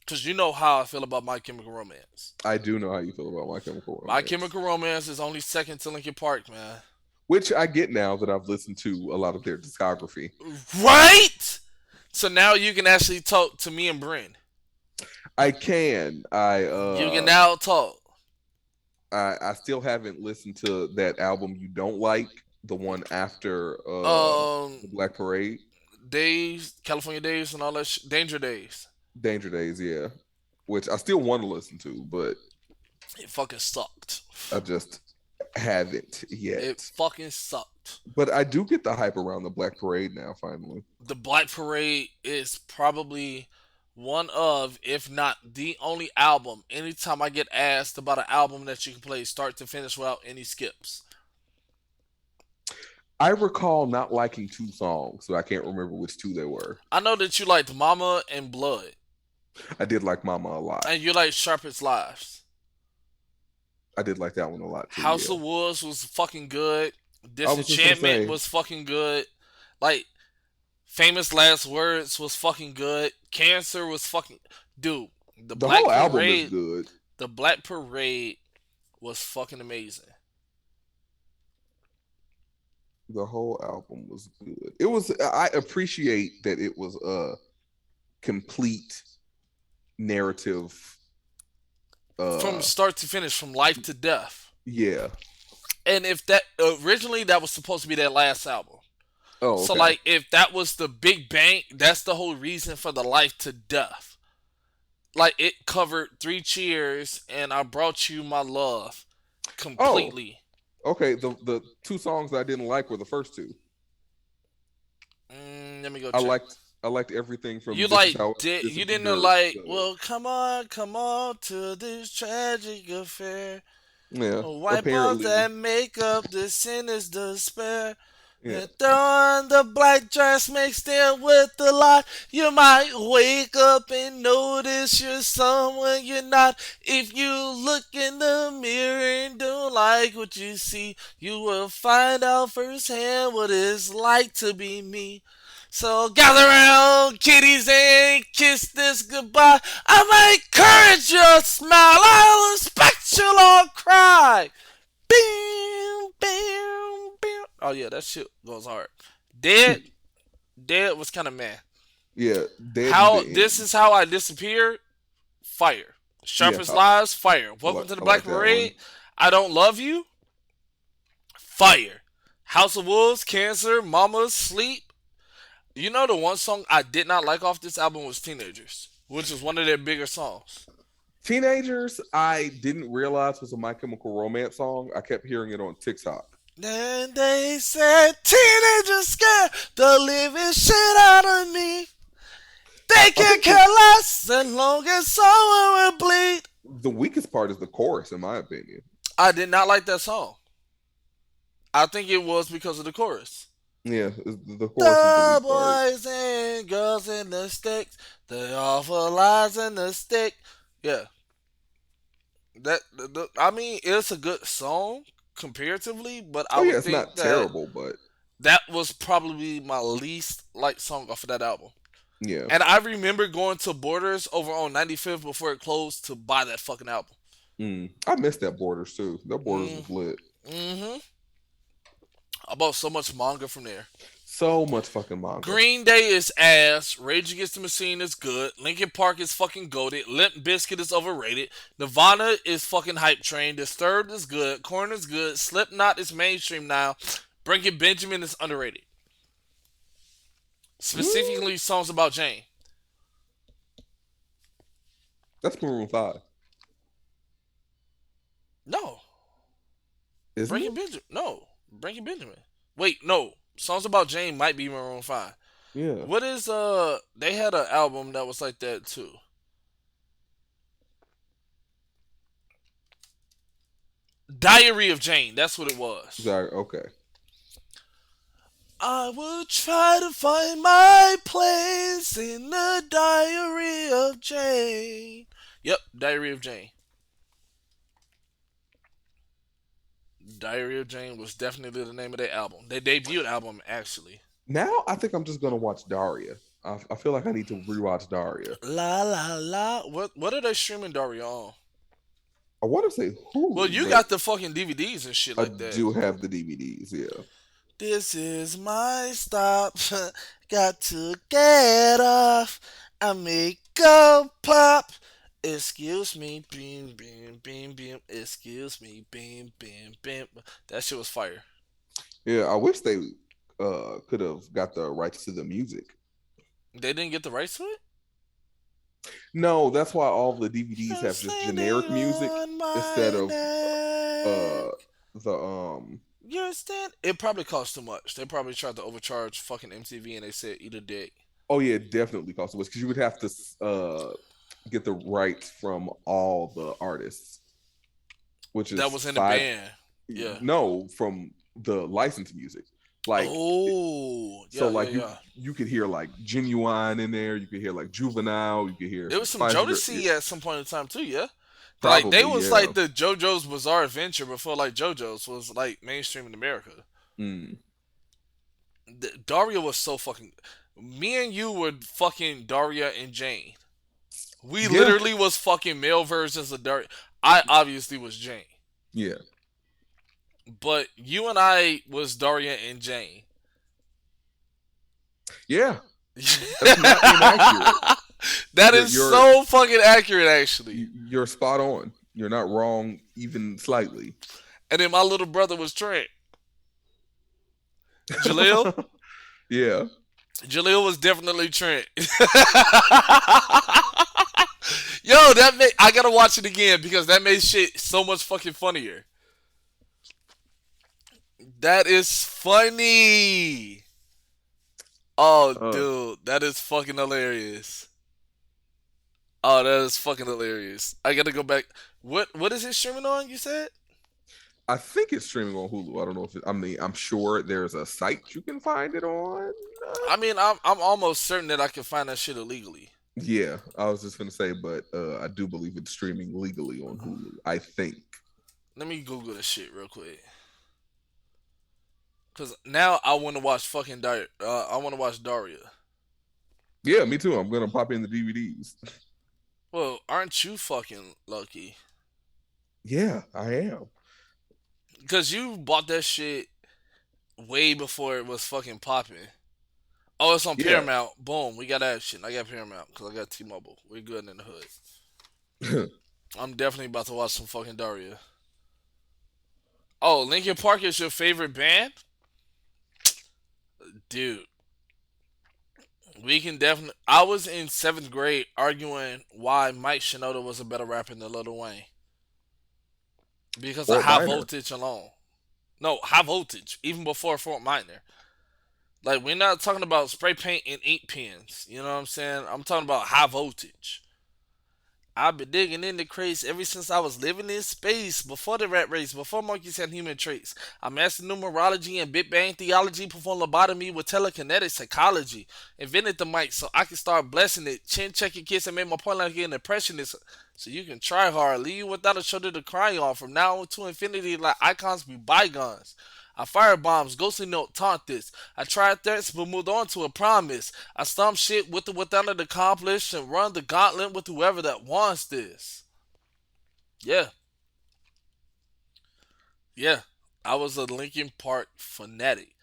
Cause you know how I feel about My Chemical Romance. I do know how you feel about My Chemical My Romance, Chemical Romance is only second to Linkin Park, man. which I get now that I've listened to a lot of their discography. Right? So now you can actually talk to me and Bryn. I can. I You can uh now talk. I still haven't listened to that album you don't like, the one after Um, the Black Parade, Days, California Days, and all that. Danger Days. Danger Days, yeah, which I still want to listen to, but It fucking sucked. I just haven't It yet. fucking sucked. But I do get the hype around the Black Parade now. Finally, The Black Parade is probably one of, if not the only album. Anytime I get asked about an album that you can play start to finish without any skips. I recall not liking two songs, so I can't remember which two they were. I know that you liked Mama and Blood, I did like Mama a lot. and you like Sharpest Lives. I did like that one a lot too. House Yeah, of Wolves was fucking good. I was just gonna Disenchantment say was fucking good. Like Famous Last Words was fucking good. Cancer was fucking dude. The the Black whole album is Parade, good. the Black Parade was fucking amazing. The whole album was good. It was. I appreciate that it was a complete narrative. From Uh, start to finish, from life to death. yeah. And if that originally that was supposed to be that last album. Oh, So okay. like if that was the Big Bang, that's the whole reason for the life to death. Like it covered Three Cheers and I Brought You My Love Oh, completely. okay. The two songs I didn't like were the first two. Let me go I check. liked I liked everything from You this is like how did this you is the didn't know dirt. like well come on to this tragic affair. Yeah. Wipe off Apparently, that makeup, the sin is despair. yeah. And throw on the black dress mixed in with the light. You might wake up and notice you're someone you're not. If you look in the mirror and don't like what you see, you will find out firsthand what it's like to be me. So gather round, kiddies, and kiss this goodbye. I might encourage your smile. I'll expect you'll all cry. Bam, bam, bam. Oh yeah, that shit goes hard. Dead, dead was kind of meh. Yeah. Dead in the How this end. is how I disappeared. Fire. Yeah. Sharpest lies. Fire. I Welcome like to the I Black like that one. Parade. I don't love you. Fire. House of Wolves. Cancer. Mama's Sleep. You know the one song I did not like off this album was Teenagers, which is one of their bigger songs. Teenagers, I didn't realize was a My Chemical Romance song. I kept hearing it on TikTok. Then they said teenagers scared the living shit out of me. They I can think care less as long as someone will bleed. the weakest part is the chorus, in my opinion. I did not like that song. I think it was because of the chorus. Yeah, the chorus is the The weak part. boys and girls in the sticks, they offer lies in the stick. Yeah, I mean, it's a good song comparatively, but I Oh yeah, would it's think not that terrible, but that was probably my least liked song off of that album. yeah. And I remember going to Borders over on 95th before it closed to buy that fucking album. I missed that Borders too. That Borders Mm, was lit. hmm I bought so much manga from there. So much fucking manga. Green Day is ass. Rage Against the Machine is good. Linkin Park is fucking goated. Limp Bizkit is overrated. Nirvana is fucking hype train. Disturbed is good. Korn is good. Slipknot is mainstream now. Breaking Benjamin is underrated. Mm, Specifically, songs about Jane. that's Maroon 5, No, isn't Breaking it? Benjamin. No, Breaking Benjamin. Wait, no. Songs about Jane might be Maroon Five. Yeah. What is They had an album that was like that too. Diary of Jane. That's what it was. Sorry. Okay. I will try to find my place in the Diary of Jane. Yep, Diary of Jane. Diary of Jane was definitely the name of their album. Their debut album, actually. Now I think I'm just gonna watch Daria. I feel like I need to rewatch Daria. La la la. What are they streaming Daria on? I want to say Well, Hulu, you but got the fucking DVDs and shit I like that. do have the DVDs. Yeah. This is my stop. Got to get off. I may go pop. Excuse me, beam, beam, beam, beam. Excuse me, beam, beam, beam. That shit was fire. Yeah. I wish they could have got the rights to the music. They didn't get the rights to it? No, that's why all the DVDs You're have just standing generic music on instead my of uh neck. the You're stand. It probably cost too much. They probably tried to overcharge fucking MTV and they said eat a dick. oh yeah, it definitely cost was because you would have to get the rights from all the artists, which That is was in the five. band. Yeah. No, from the licensed music. Like Oh, so, yeah, yeah, like yeah. you could hear like Genuine in there. You could hear like Juvenile. You could hear There some was some Spice Girl. Jodeci at some point in time too, yeah. Like they Probably, was yeah. like the JoJo's Bizarre Adventure before like JoJo's was like mainstream in America. Mm. Daria was so fucking. Me and you were fucking Daria and Jane. We Yeah, literally was fucking male versions of Daria. I obviously was Jane, yeah, but you and I was Daria and Jane. yeah. That's not inaccurate. That You're is you're so fucking accurate, actually. you're spot on. You're not wrong even slightly. And then my little brother was Trent. Jaleel. Yeah. Jaleel was definitely Trent. Yo, I gotta watch it again because that made shit so much fucking funnier. That is funny. Oh, Uh, dude, that is fucking hilarious. Oh, that is fucking hilarious. I gotta go back. What is it streaming on? You said? I think it's streaming on Hulu. I don't know if I mean, I'm sure there's a site you can find it on. I mean, I'm almost certain that I can find that shit illegally. Yeah, I was just gonna say, but I do believe it's streaming legally on Hulu. I think. Let me Google this shit real quick. Cause now I want to watch fucking I want to watch Daria. Yeah, me too. I'm gonna pop in the DVDs. Well, aren't you fucking lucky? Yeah, I am. Cause you bought that shit way before it was fucking popping. Oh, it's on Yeah. Paramount. Boom, we got action. I got Paramount because I got T-Mobile. We're good in the hood. I'm definitely about to watch some fucking Daria. Oh, Linkin Park is your favorite band, dude? We can definitely. I was in seventh grade arguing why Mike Shinoda was a better rapper than Lil Wayne because of Fort high Minor. voltage alone. No, high voltage even before Fort Minor. Like we're not talking about spray paint and ink pens. You know what I'm saying? I'm talking about high voltage. I've been digging in the crates ever since I was living in space, before the rat race, before monkeys had human traits. I mastered numerology and Big Bang theology, performed lobotomy with telekinetic psychology, invented the mic so I can start blessing it, chin checking kids and made my point like an impressionist. So you can try hard, leave you without a shoulder to cry on. From now on to infinity, like icons be bygones. I fire bombs, ghostly note, taunt this. I tried threats but moved on to a promise. I stomp shit with or without it accomplished and run the gauntlet with whoever that wants this. Yeah, yeah. I was a Linkin Park fanatic.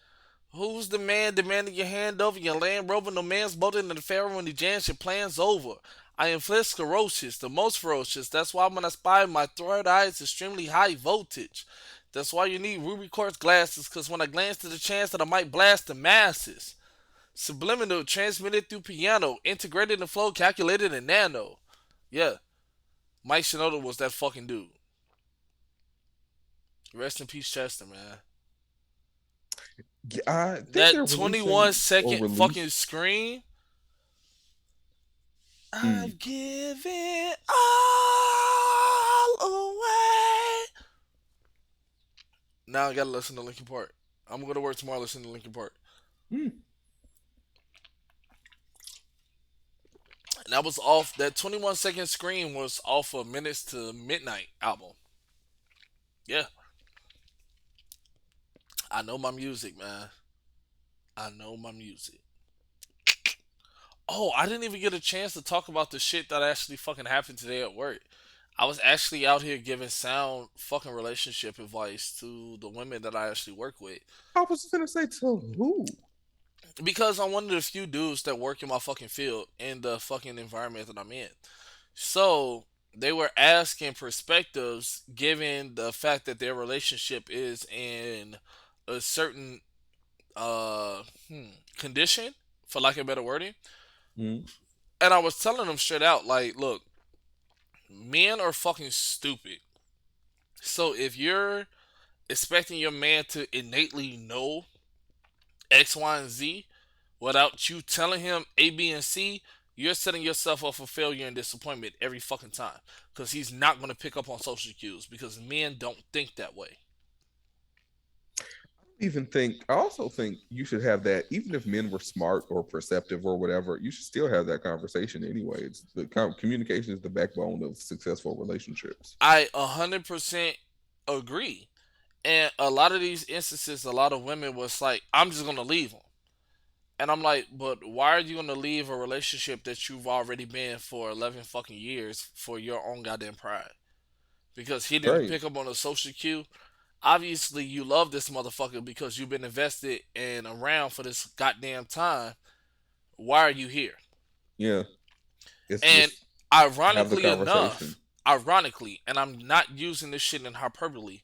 Who's the man demanding your hand over your Land Rover? No man's bolder than the Pharaoh when he jams your plans over. I am flesh ferocious, the most ferocious. That's why when I spy, my third eye is extremely high voltage. That's why you need ruby quartz glasses, because when I glance to the chance that I might blast the masses. Subliminal, transmitted through piano, integrated in flow, calculated in nano. Yeah, Mike Shinoda was that fucking dude. Rest in peace, Chester, man. Yeah, I think they're That 21 releasing or second fucking released. scream. Mm. I've given all away. Now I gotta listen to Linkin Park. I'm gonna go to work tomorrow listening to Linkin Park. Mm. And that was off, that 21-second scream was off of Minutes to Midnight album. Yeah, I know my music, man. I know my music. Oh, I didn't even get a chance to talk about the shit that actually fucking happened today at work. I was actually out here giving sound fucking relationship advice to the women that I actually work with. I was gonna say to who? Because I'm one of the few dudes that work in my fucking field in the fucking environment that I'm in. So they were asking perspectives given the fact that their relationship is in a certain uh hmm, condition, for lack of better wording. Mm. And I was telling them straight out, like, look, men are fucking stupid. So if you're expecting your man to innately know X, Y, and Z without you telling him A, B, and C, you're setting yourself up for failure and disappointment every fucking time. Because he's not going to pick up on social cues because men don't think that way. Even think I also think you should have that even if men were smart or perceptive or whatever, you should still have that conversation anyway. It's the communication is the backbone of successful relationships. I 100% agree. And a lot of these instances, a lot of women was like, I'm just going to leave him. And I'm like, but why are you going to leave a relationship that you've already been for 11 fucking years for your own goddamn pride? Because he didn't Right. pick up on a social cue. Obviously, you love this motherfucker because you've been invested and around for this goddamn time. Why are you here? Yeah. It's And just have the ironically conversation. enough, ironically, and I'm not using this shit in hyperbole,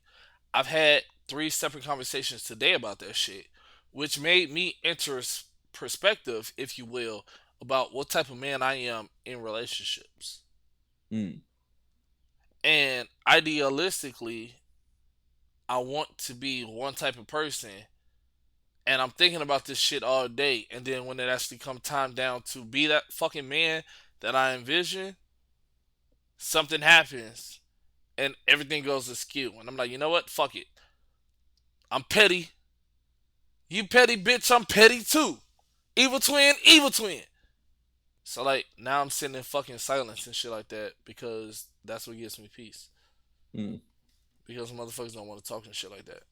I've had three separate conversations today about that shit, which made me enter perspective, if you will, about what type of man I am in relationships. Mm. And idealistically, I want to be one type of person, and I'm thinking about this shit all day. And then when it actually comes time down to be that fucking man that I envision, something happens and everything goes askew. And I'm like, you know what? Fuck it. I'm petty. You petty bitch, I'm petty too. Evil twin, evil twin. So like now I'm sitting in fucking silence and shit like that because that's what gives me peace. Mm. Because motherfuckers don't want to talk and shit like that.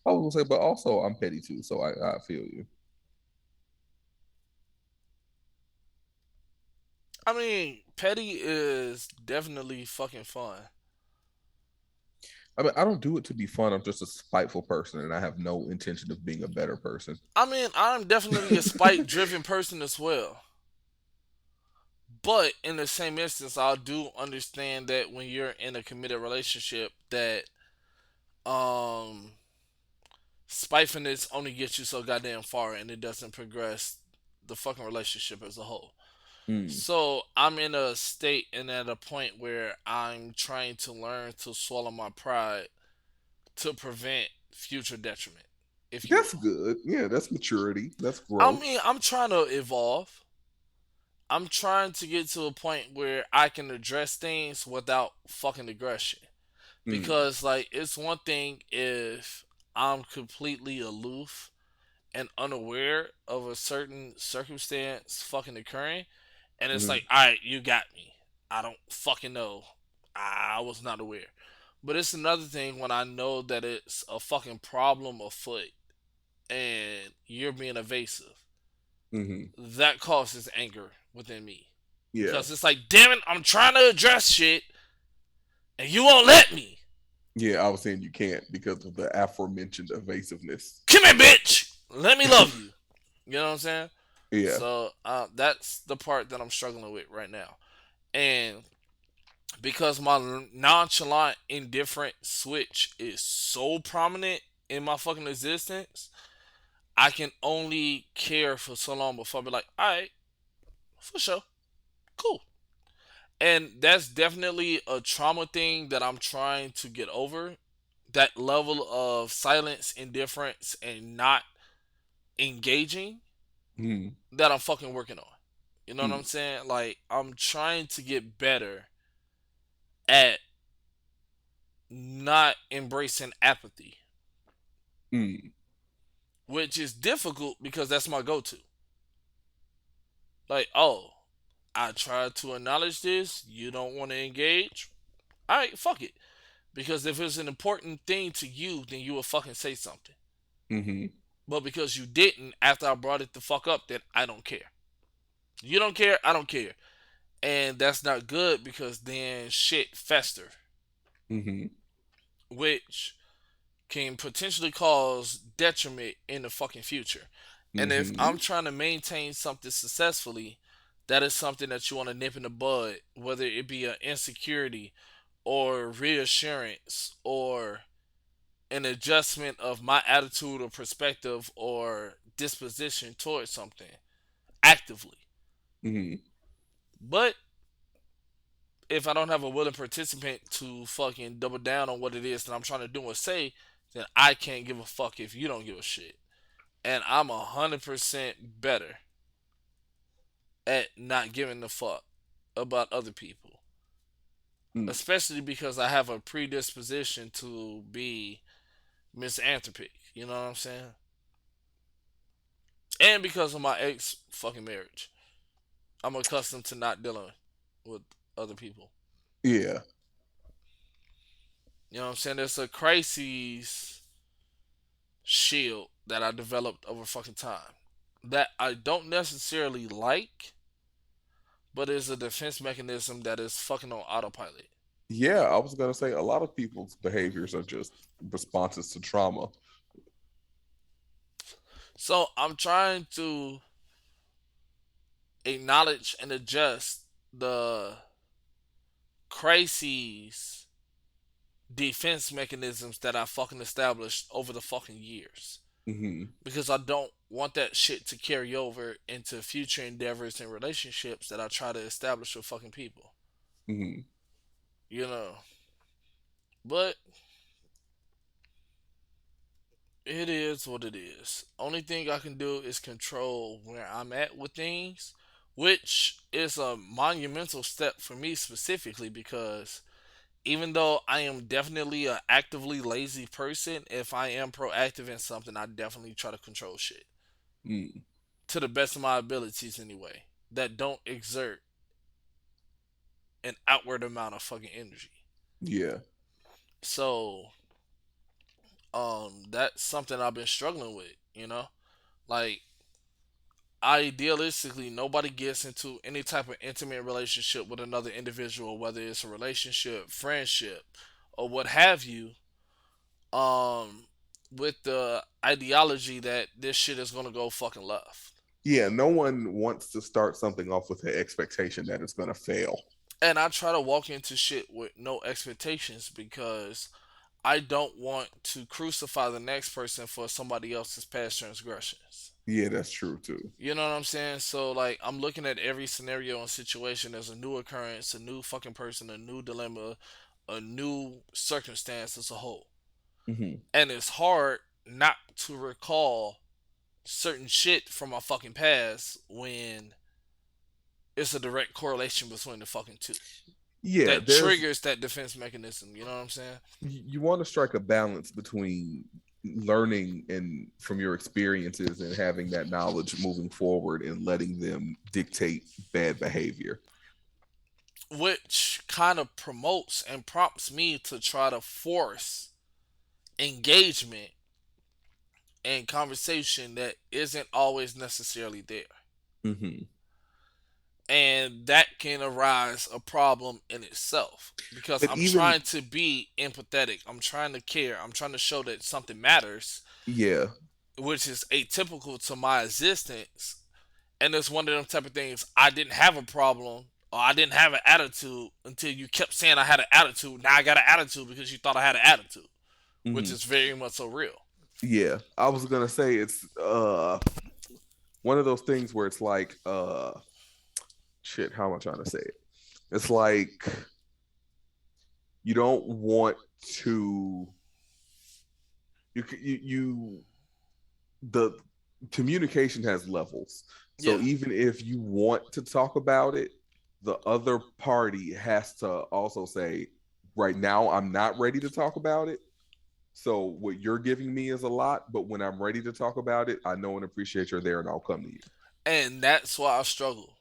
I was gonna say, but also I'm petty too, so I feel you. I mean, petty is definitely fucking fun. I mean, I don't do it to be fun. I'm just a spiteful person, and I have no intention of being a better person. I mean, I'm definitely a spite driven person as well. But in the same instance, I do understand that when you're in a committed relationship, that um spitefulness only gets you so goddamn far, and it doesn't progress the fucking relationship as a whole. Mm. So I'm in a state and at a point where I'm trying to learn to swallow my pride to prevent future detriment, if you That's will. good. Yeah, that's maturity. That's I growth. mean, I'm trying to evolve. I'm trying to get to a point where I can address things without fucking aggression. Mm. Because, like, it's one thing if I'm completely aloof and unaware of a certain circumstance fucking occurring, and it's Mm-hmm. like, alright, you got me. I don't fucking know. I was not aware. But it's another thing when I know that it's a fucking problem afoot and you're being evasive. Mm-hmm. That causes anger within me. Yeah. Because it's like, damn it, I'm trying to address shit and you won't let me. Yeah, I was saying you can't because of the aforementioned evasiveness. Come here, bitch. Let me love you. You know what I'm saying? Yeah. So that's the part that I'm struggling with right now. And because my nonchalant, indifferent switch is so prominent in my fucking existence, I can only care for so long before I be like, all right, for sure, cool. And that's definitely a trauma thing that I'm trying to get over. That level of silence, indifference, and not engaging Mm, that I'm fucking working on. You know what I'm mm, saying? Like, I'm trying to get better at not embracing apathy, mm, which is difficult because that's my go to. Like, oh, I tried to acknowledge this. You don't want to engage. All right, fuck it. Because if it's an important thing to you, then you will fucking say something. mm-hmm, But because you didn't after I brought it the fuck up, then I don't care. You don't care, I don't care. And that's not good because then shit fester, mm-hmm, which can potentially cause detriment in the fucking future. And if mm-hmm, I'm trying to maintain something successfully, that is something that you want to nip in the bud, whether it be an insecurity or reassurance or an adjustment of my attitude or perspective or disposition towards something actively. mm-hmm. But if I don't have a willing participant to fucking double down on what it is that I'm trying to do or say, then I can't give a fuck if you don't give a shit. And I'm 100% better at not giving a fuck about other people, Mm. especially because I have a predisposition to be misanthropic. You know what I'm saying? And because of my ex fucking marriage, I'm accustomed to not dealing with other people. Yeah. You know what I'm saying? There's a crises shield that I developed over fucking time that I don't necessarily like, but is a defense mechanism that is fucking on autopilot. Yeah, I was gonna say a lot of people's behaviors are just responses to trauma. So I'm trying to acknowledge and adjust the crises defense mechanisms that I fucking established over the fucking years. Mm-hmm. Because I don't want that shit to carry over into future endeavors and relationships that I try to establish with fucking people. Mm-hmm. You know. But it is what it is. Only thing I can do is control where I'm at with things, which is a monumental step for me specifically because even though I am definitely a actively lazy person, if I am proactive in something, I definitely try to control shit Mm. to the best of my abilities anyway. That don't exert an outward amount of fucking energy. Yeah. So, that's something I've been struggling with, Like idealistically nobody gets into any type of intimate relationship with another individual, whether it's a relationship, friendship, or what have you, um with the ideology that this shit is gonna go fucking left. Yeah, no one wants to start something off with the expectation that it's gonna fail. And I try to walk into shit with no expectations because I don't want to crucify the next person for somebody else's past transgressions. Yeah, that's true too. You know what I'm saying? So like I'm looking at every scenario and situation as a new occurrence, a new fucking person, a new dilemma, a new circumstance as a whole. Mm-hmm. And it's hard not to recall certain shit from my fucking past when it's a direct correlation between the fucking two. Yeah, That there's triggers that defense mechanism, you know what I'm saying? you want to strike a balance between learning and from your experiences and having that knowledge moving forward and letting them dictate bad behavior. Which kind of promotes and prompts me to try to force engagement and conversation that isn't always necessarily there. Mm-hmm. and that can arise a problem in itself because But I'm even trying to be empathetic. I'm trying to care. I'm trying to show that something matters, yeah, which is atypical to my existence. And it's one of them type of things. I didn't have a problem or I didn't have an attitude until you kept saying I had an attitude. Now I got an attitude because you thought I had an attitude, which mhm, is very much so real. yeah. I was gonna say it's one of those things where it's like shit. How am I trying to say it? It's like you don't want to you the communication has levels. So Yeah. even if you want to talk about it, the other party has to also say, right now, I'm not ready to talk about it. So what you're giving me is a lot, but when I'm ready to talk about it, I know and appreciate you're there and I'll come to you. And that's why I struggle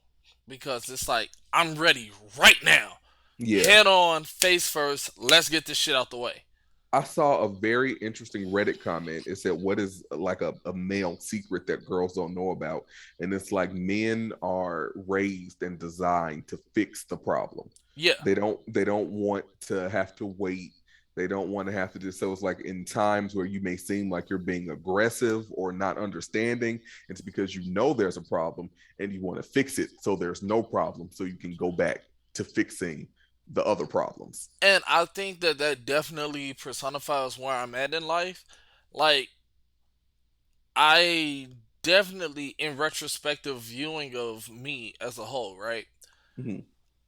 because it's like I'm ready right now. Yeah. Head on, face first. Let's get this shit out the way. I saw a very interesting Reddit comment. It said, "What is like a male secret that girls don't know about?" And it's like men are raised and designed to fix the problem. Yeah. They don't want to have to wait. They don't want to have to do so. It's like in times where you may seem like you're being aggressive or not understanding, it's because you know there's a problem and you want to fix it so there's no problem so you can go back to fixing the other problems. And I think that that definitely personifies where I'm at in life. Like, I definitely, in retrospective viewing of me as a whole, right? Mhm.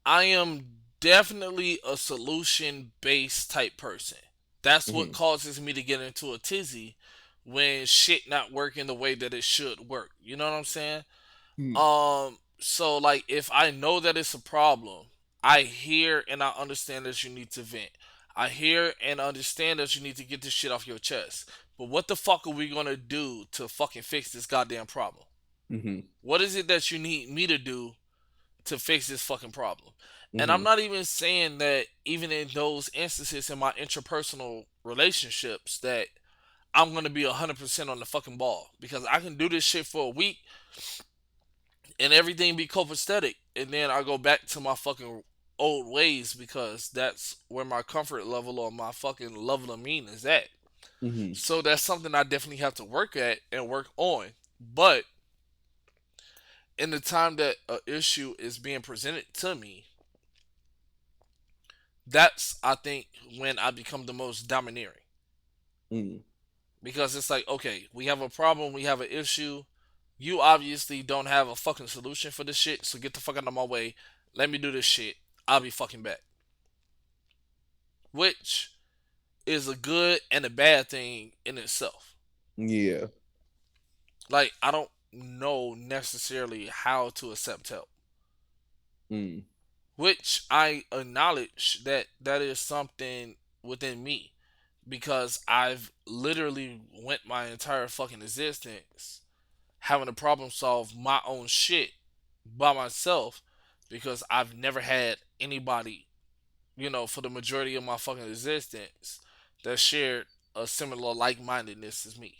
I am definitely a solution based type person. That's what Mhm. causes me to get into a tizzy when shit not working the way that it should work. You know what I'm saying? Mhm. So like if I know that it's a problem, I hear and I understand that you need to vent. I hear and understand that you need to get this shit off your chest. But what the fuck are we gonna do to fucking fix this goddamn problem? Mhm. What is it that you need me to do to fix this fucking problem? And I'm Mhm. not even saying that even in those instances in my interpersonal relationships that I'm gonna be 100% on the fucking ball because I can do this shit for a week and everything be copacetic, and then I go back to my fucking old ways because that's where my comfort level or my fucking level of mean is at. Mhm. So that's something I definitely have to work at and work on. But in the time that a issue is being presented to me, that's I think when I become the most domineering Mhm. because it's like okay, we have a problem, we have an issue. You obviously don't have a fucking solution for this shit, so get the fuck out of my way. Let me do this shit. I'll be fucking back. Which is a good and a bad thing in itself. Yeah. Like I don't know necessarily how to accept help, Mm. which I acknowledge that that is something within me because I've literally went my entire fucking existence having to problem solve my own shit by myself because I've never had anybody, for the majority of my fucking existence that shared a similar like mindedness as me.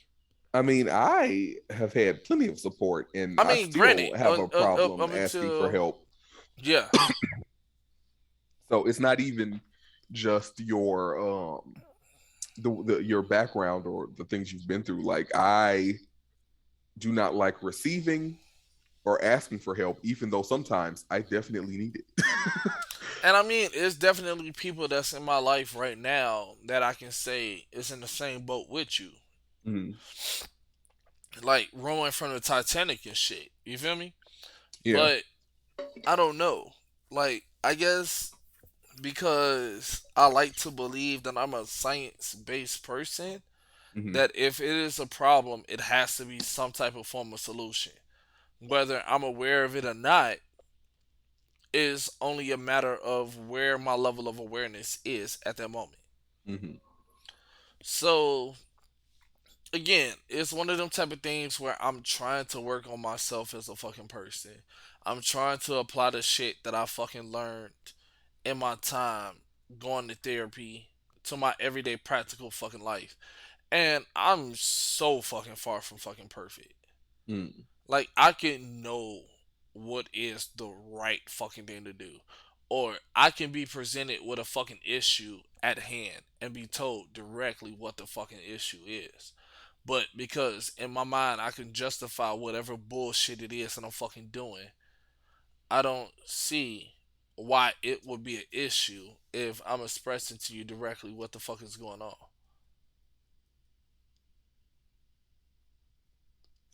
I mean, I have had plenty of support and I I mean, granted, still have a I problem mean, asking for help. yeah, So it's not even just your the your background or the things you've been through. Like I do not like receiving or asking for help, even though sometimes I definitely need it. and I mean, it's definitely people that's in my life right now that I can say is in the same boat with you, Mm. like rowing from the Titanic and shit. You feel me? Yeah. But I don't know. Like, I guess because I like to believe that I'm a science based person, Hmm. that if it is a problem, it has to be some type of form of solution. Whether I'm aware of it or not is only a matter of where my level of awareness is at that moment. Hmm. So again, it's one of them type of things where I'm trying to work on myself as a fucking person. I'm trying to apply the shit that I fucking learned in my time going to therapy to my everyday practical fucking life. And I'm so fucking far from fucking perfect. Mm. Like I can know. what is the right fucking thing to do. Or I can be presented with a fucking issue at hand and be told directly what the fucking issue is. But because in my mind I can justify whatever bullshit it is that I'm fucking doing, I don't see why it would be an issue if I'm expressing to you directly what the fuck is going on.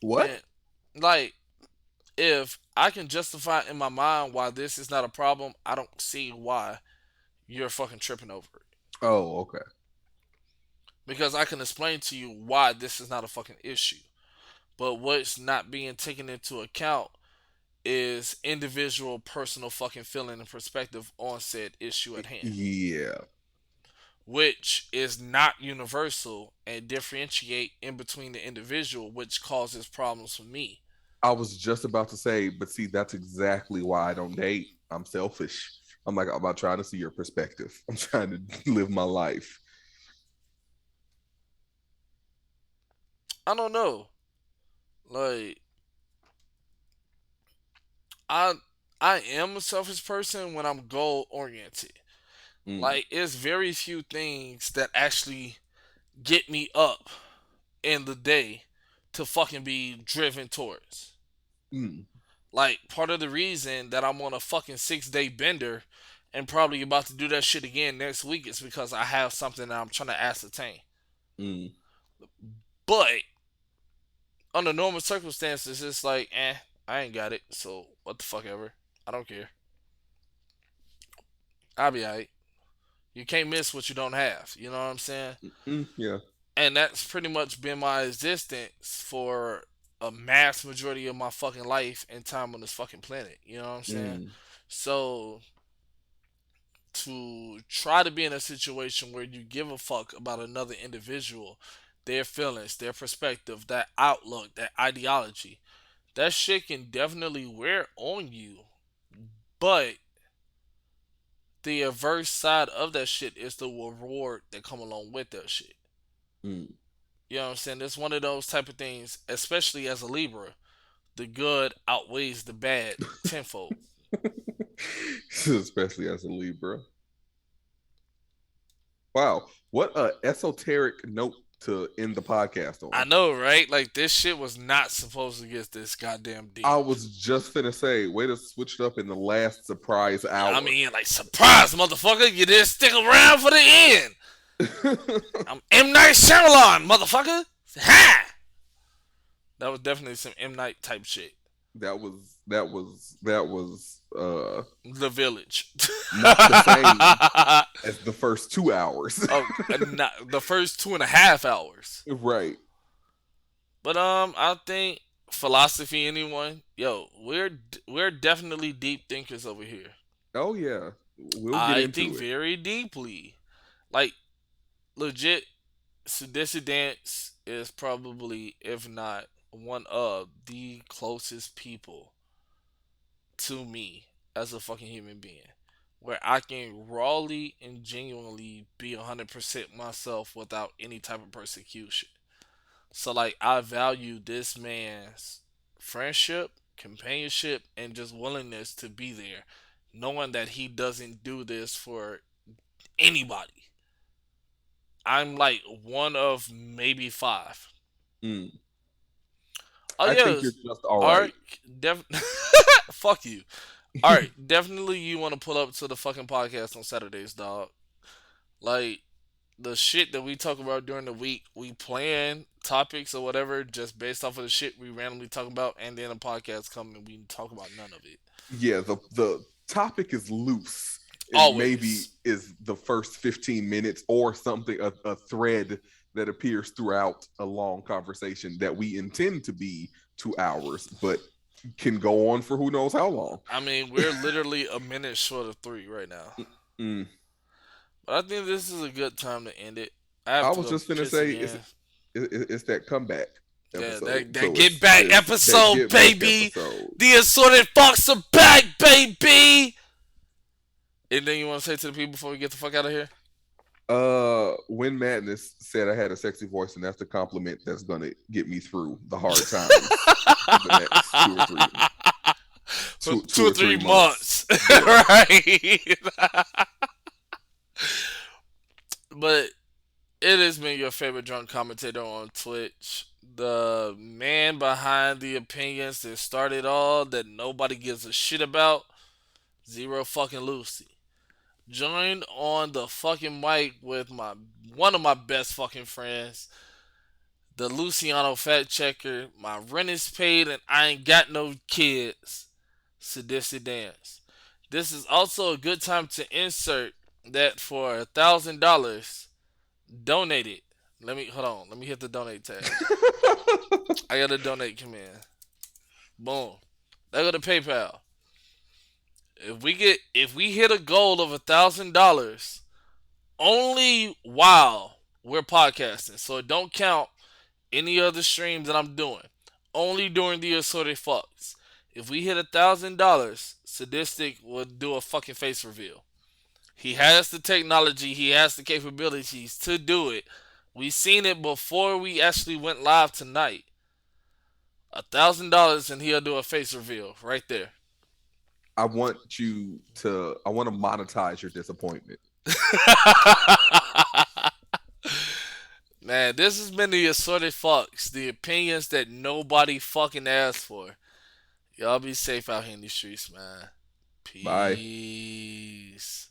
What? And like, if I can justify in my mind why this is not a problem, I don't see why you're fucking tripping over it. Oh, okay. Because I can explain to you why this is not a fucking issue. But what's not being taken into account is individual personal fucking feeling and perspective on said issue at hand, Yeah. which is not universal and differentiate in between the individual, which causes problems for me. I was just about to say, but see, that's exactly why I don't date. I'm selfish. I'm like, I'm not trying to see your perspective. I'm trying to live my life. I don't know. Like, I I am a selfish person when I'm goal oriented. Mm, Like, it's very few things that actually get me up in the day to fucking be driven towards. mm, Like, part of the reason that I'm on a fucking 6 day bender and probably about to do that shit again next week is because I have something that I'm trying to ascertain. mm, But under normal circumstances, it's like, I ain't got it, so what the fuck ever. I don't care. I'll be alright. You can't miss what you don't have. You know what I'm saying? yeah. And that's pretty much been my existence for a mass majority of my fucking life and time on this fucking planet. You know what I'm saying? Mm, So to try to be in a situation where you give a fuck about another individual, their feelings, their perspective, that outlook, that ideology, that shit can definitely wear on you. But the adverse side of that shit is the reward that come along with that shit. mm. You know what I'm saying? It's one of those type of things, especially as a Libra. The good outweighs the bad tenfold. Especially as a Libra. Wow. What a esoteric note to end the podcast I on. know, right? Like, this shit was not supposed to get this goddamn deep. I was just finna say, way to switch it up in the last surprise I hour. mean, like, surprise, motherfucker! You didn't stick around for the end. I'm M Night Shyamalan, motherfucker. Ha! That was definitely some M Night type shit. that was The Village. not the same as the first 2 hours. Oh, not the first 2.5 hours. Right. But I think philosophy. Anyone, yo, we're definitely deep thinkers over here. Oh yeah. We'll get I think into it. very deeply. Like, legit, Dance is probably, if not one of the closest people to me as a fucking human being, where I can rawly and genuinely be 100% myself without any type of persecution. So, like, I value this man's friendship, companionship, and just willingness to be there, knowing that he doesn't do this for anybody. I'm like one of maybe five. Mm. Oh I think you're yes, just all all right. right, fuck you. All right, definitely you want to pull up to the fucking podcast on Saturdays, dog. Like, the shit that we talk about during the week, we plan topics or whatever just based off of the shit we randomly talk about, and then a podcast come and we talk about none of it. Yeah, the topic is loose. It maybe Always. is the first 15 minutes or something, a thread that appears throughout a long conversation that we intend to be 2 hours, but can go on for who knows how long. I mean, we're literally a minute short of three right now. Mm. But I think this is a good time to end it. I have I to was go just gonna piss say again. it's that comeback Yeah, episode. that So get back it's that episode, get back baby. episode. The assorted fucks are back, baby. Anything you want to say to the people before we get the fuck out of here? When Madness said I had a sexy voice, and that's the compliment that's gonna get me through the hard times for the next 2 or 3 weeks. for two two or or three three months. months, Yeah. right? But it has been your favorite drunk commentator on Twitch, the man behind the opinions that started all that nobody gives a shit about. Zero fucking Lucy. Joined on the fucking mic with my one of my best fucking friends, the Luciano fact checker. My rent is paid and I ain't got no kids. Sadistic dance. This is also a good time to insert that for $1,000. Donate it. Let me hold on. Let me hit the donate tab. I got a donate command. Boom. That go to PayPal. If we hit a goal of $1,000 only while we're podcasting, so it don't count any other streams that I'm doing. Only during the assorted fucks. If we hit $1,000, Sadistic will do a fucking face reveal. He has the technology, he has the capabilities to do it. We seen it before we actually went live tonight. $1,000 and he'll do a face reveal right there. I want to monetize your disappointment. Man, this has been the assorted fucks, the opinions that nobody fucking asked for. Y'all be safe out here in the streets, man. Bye. Peace.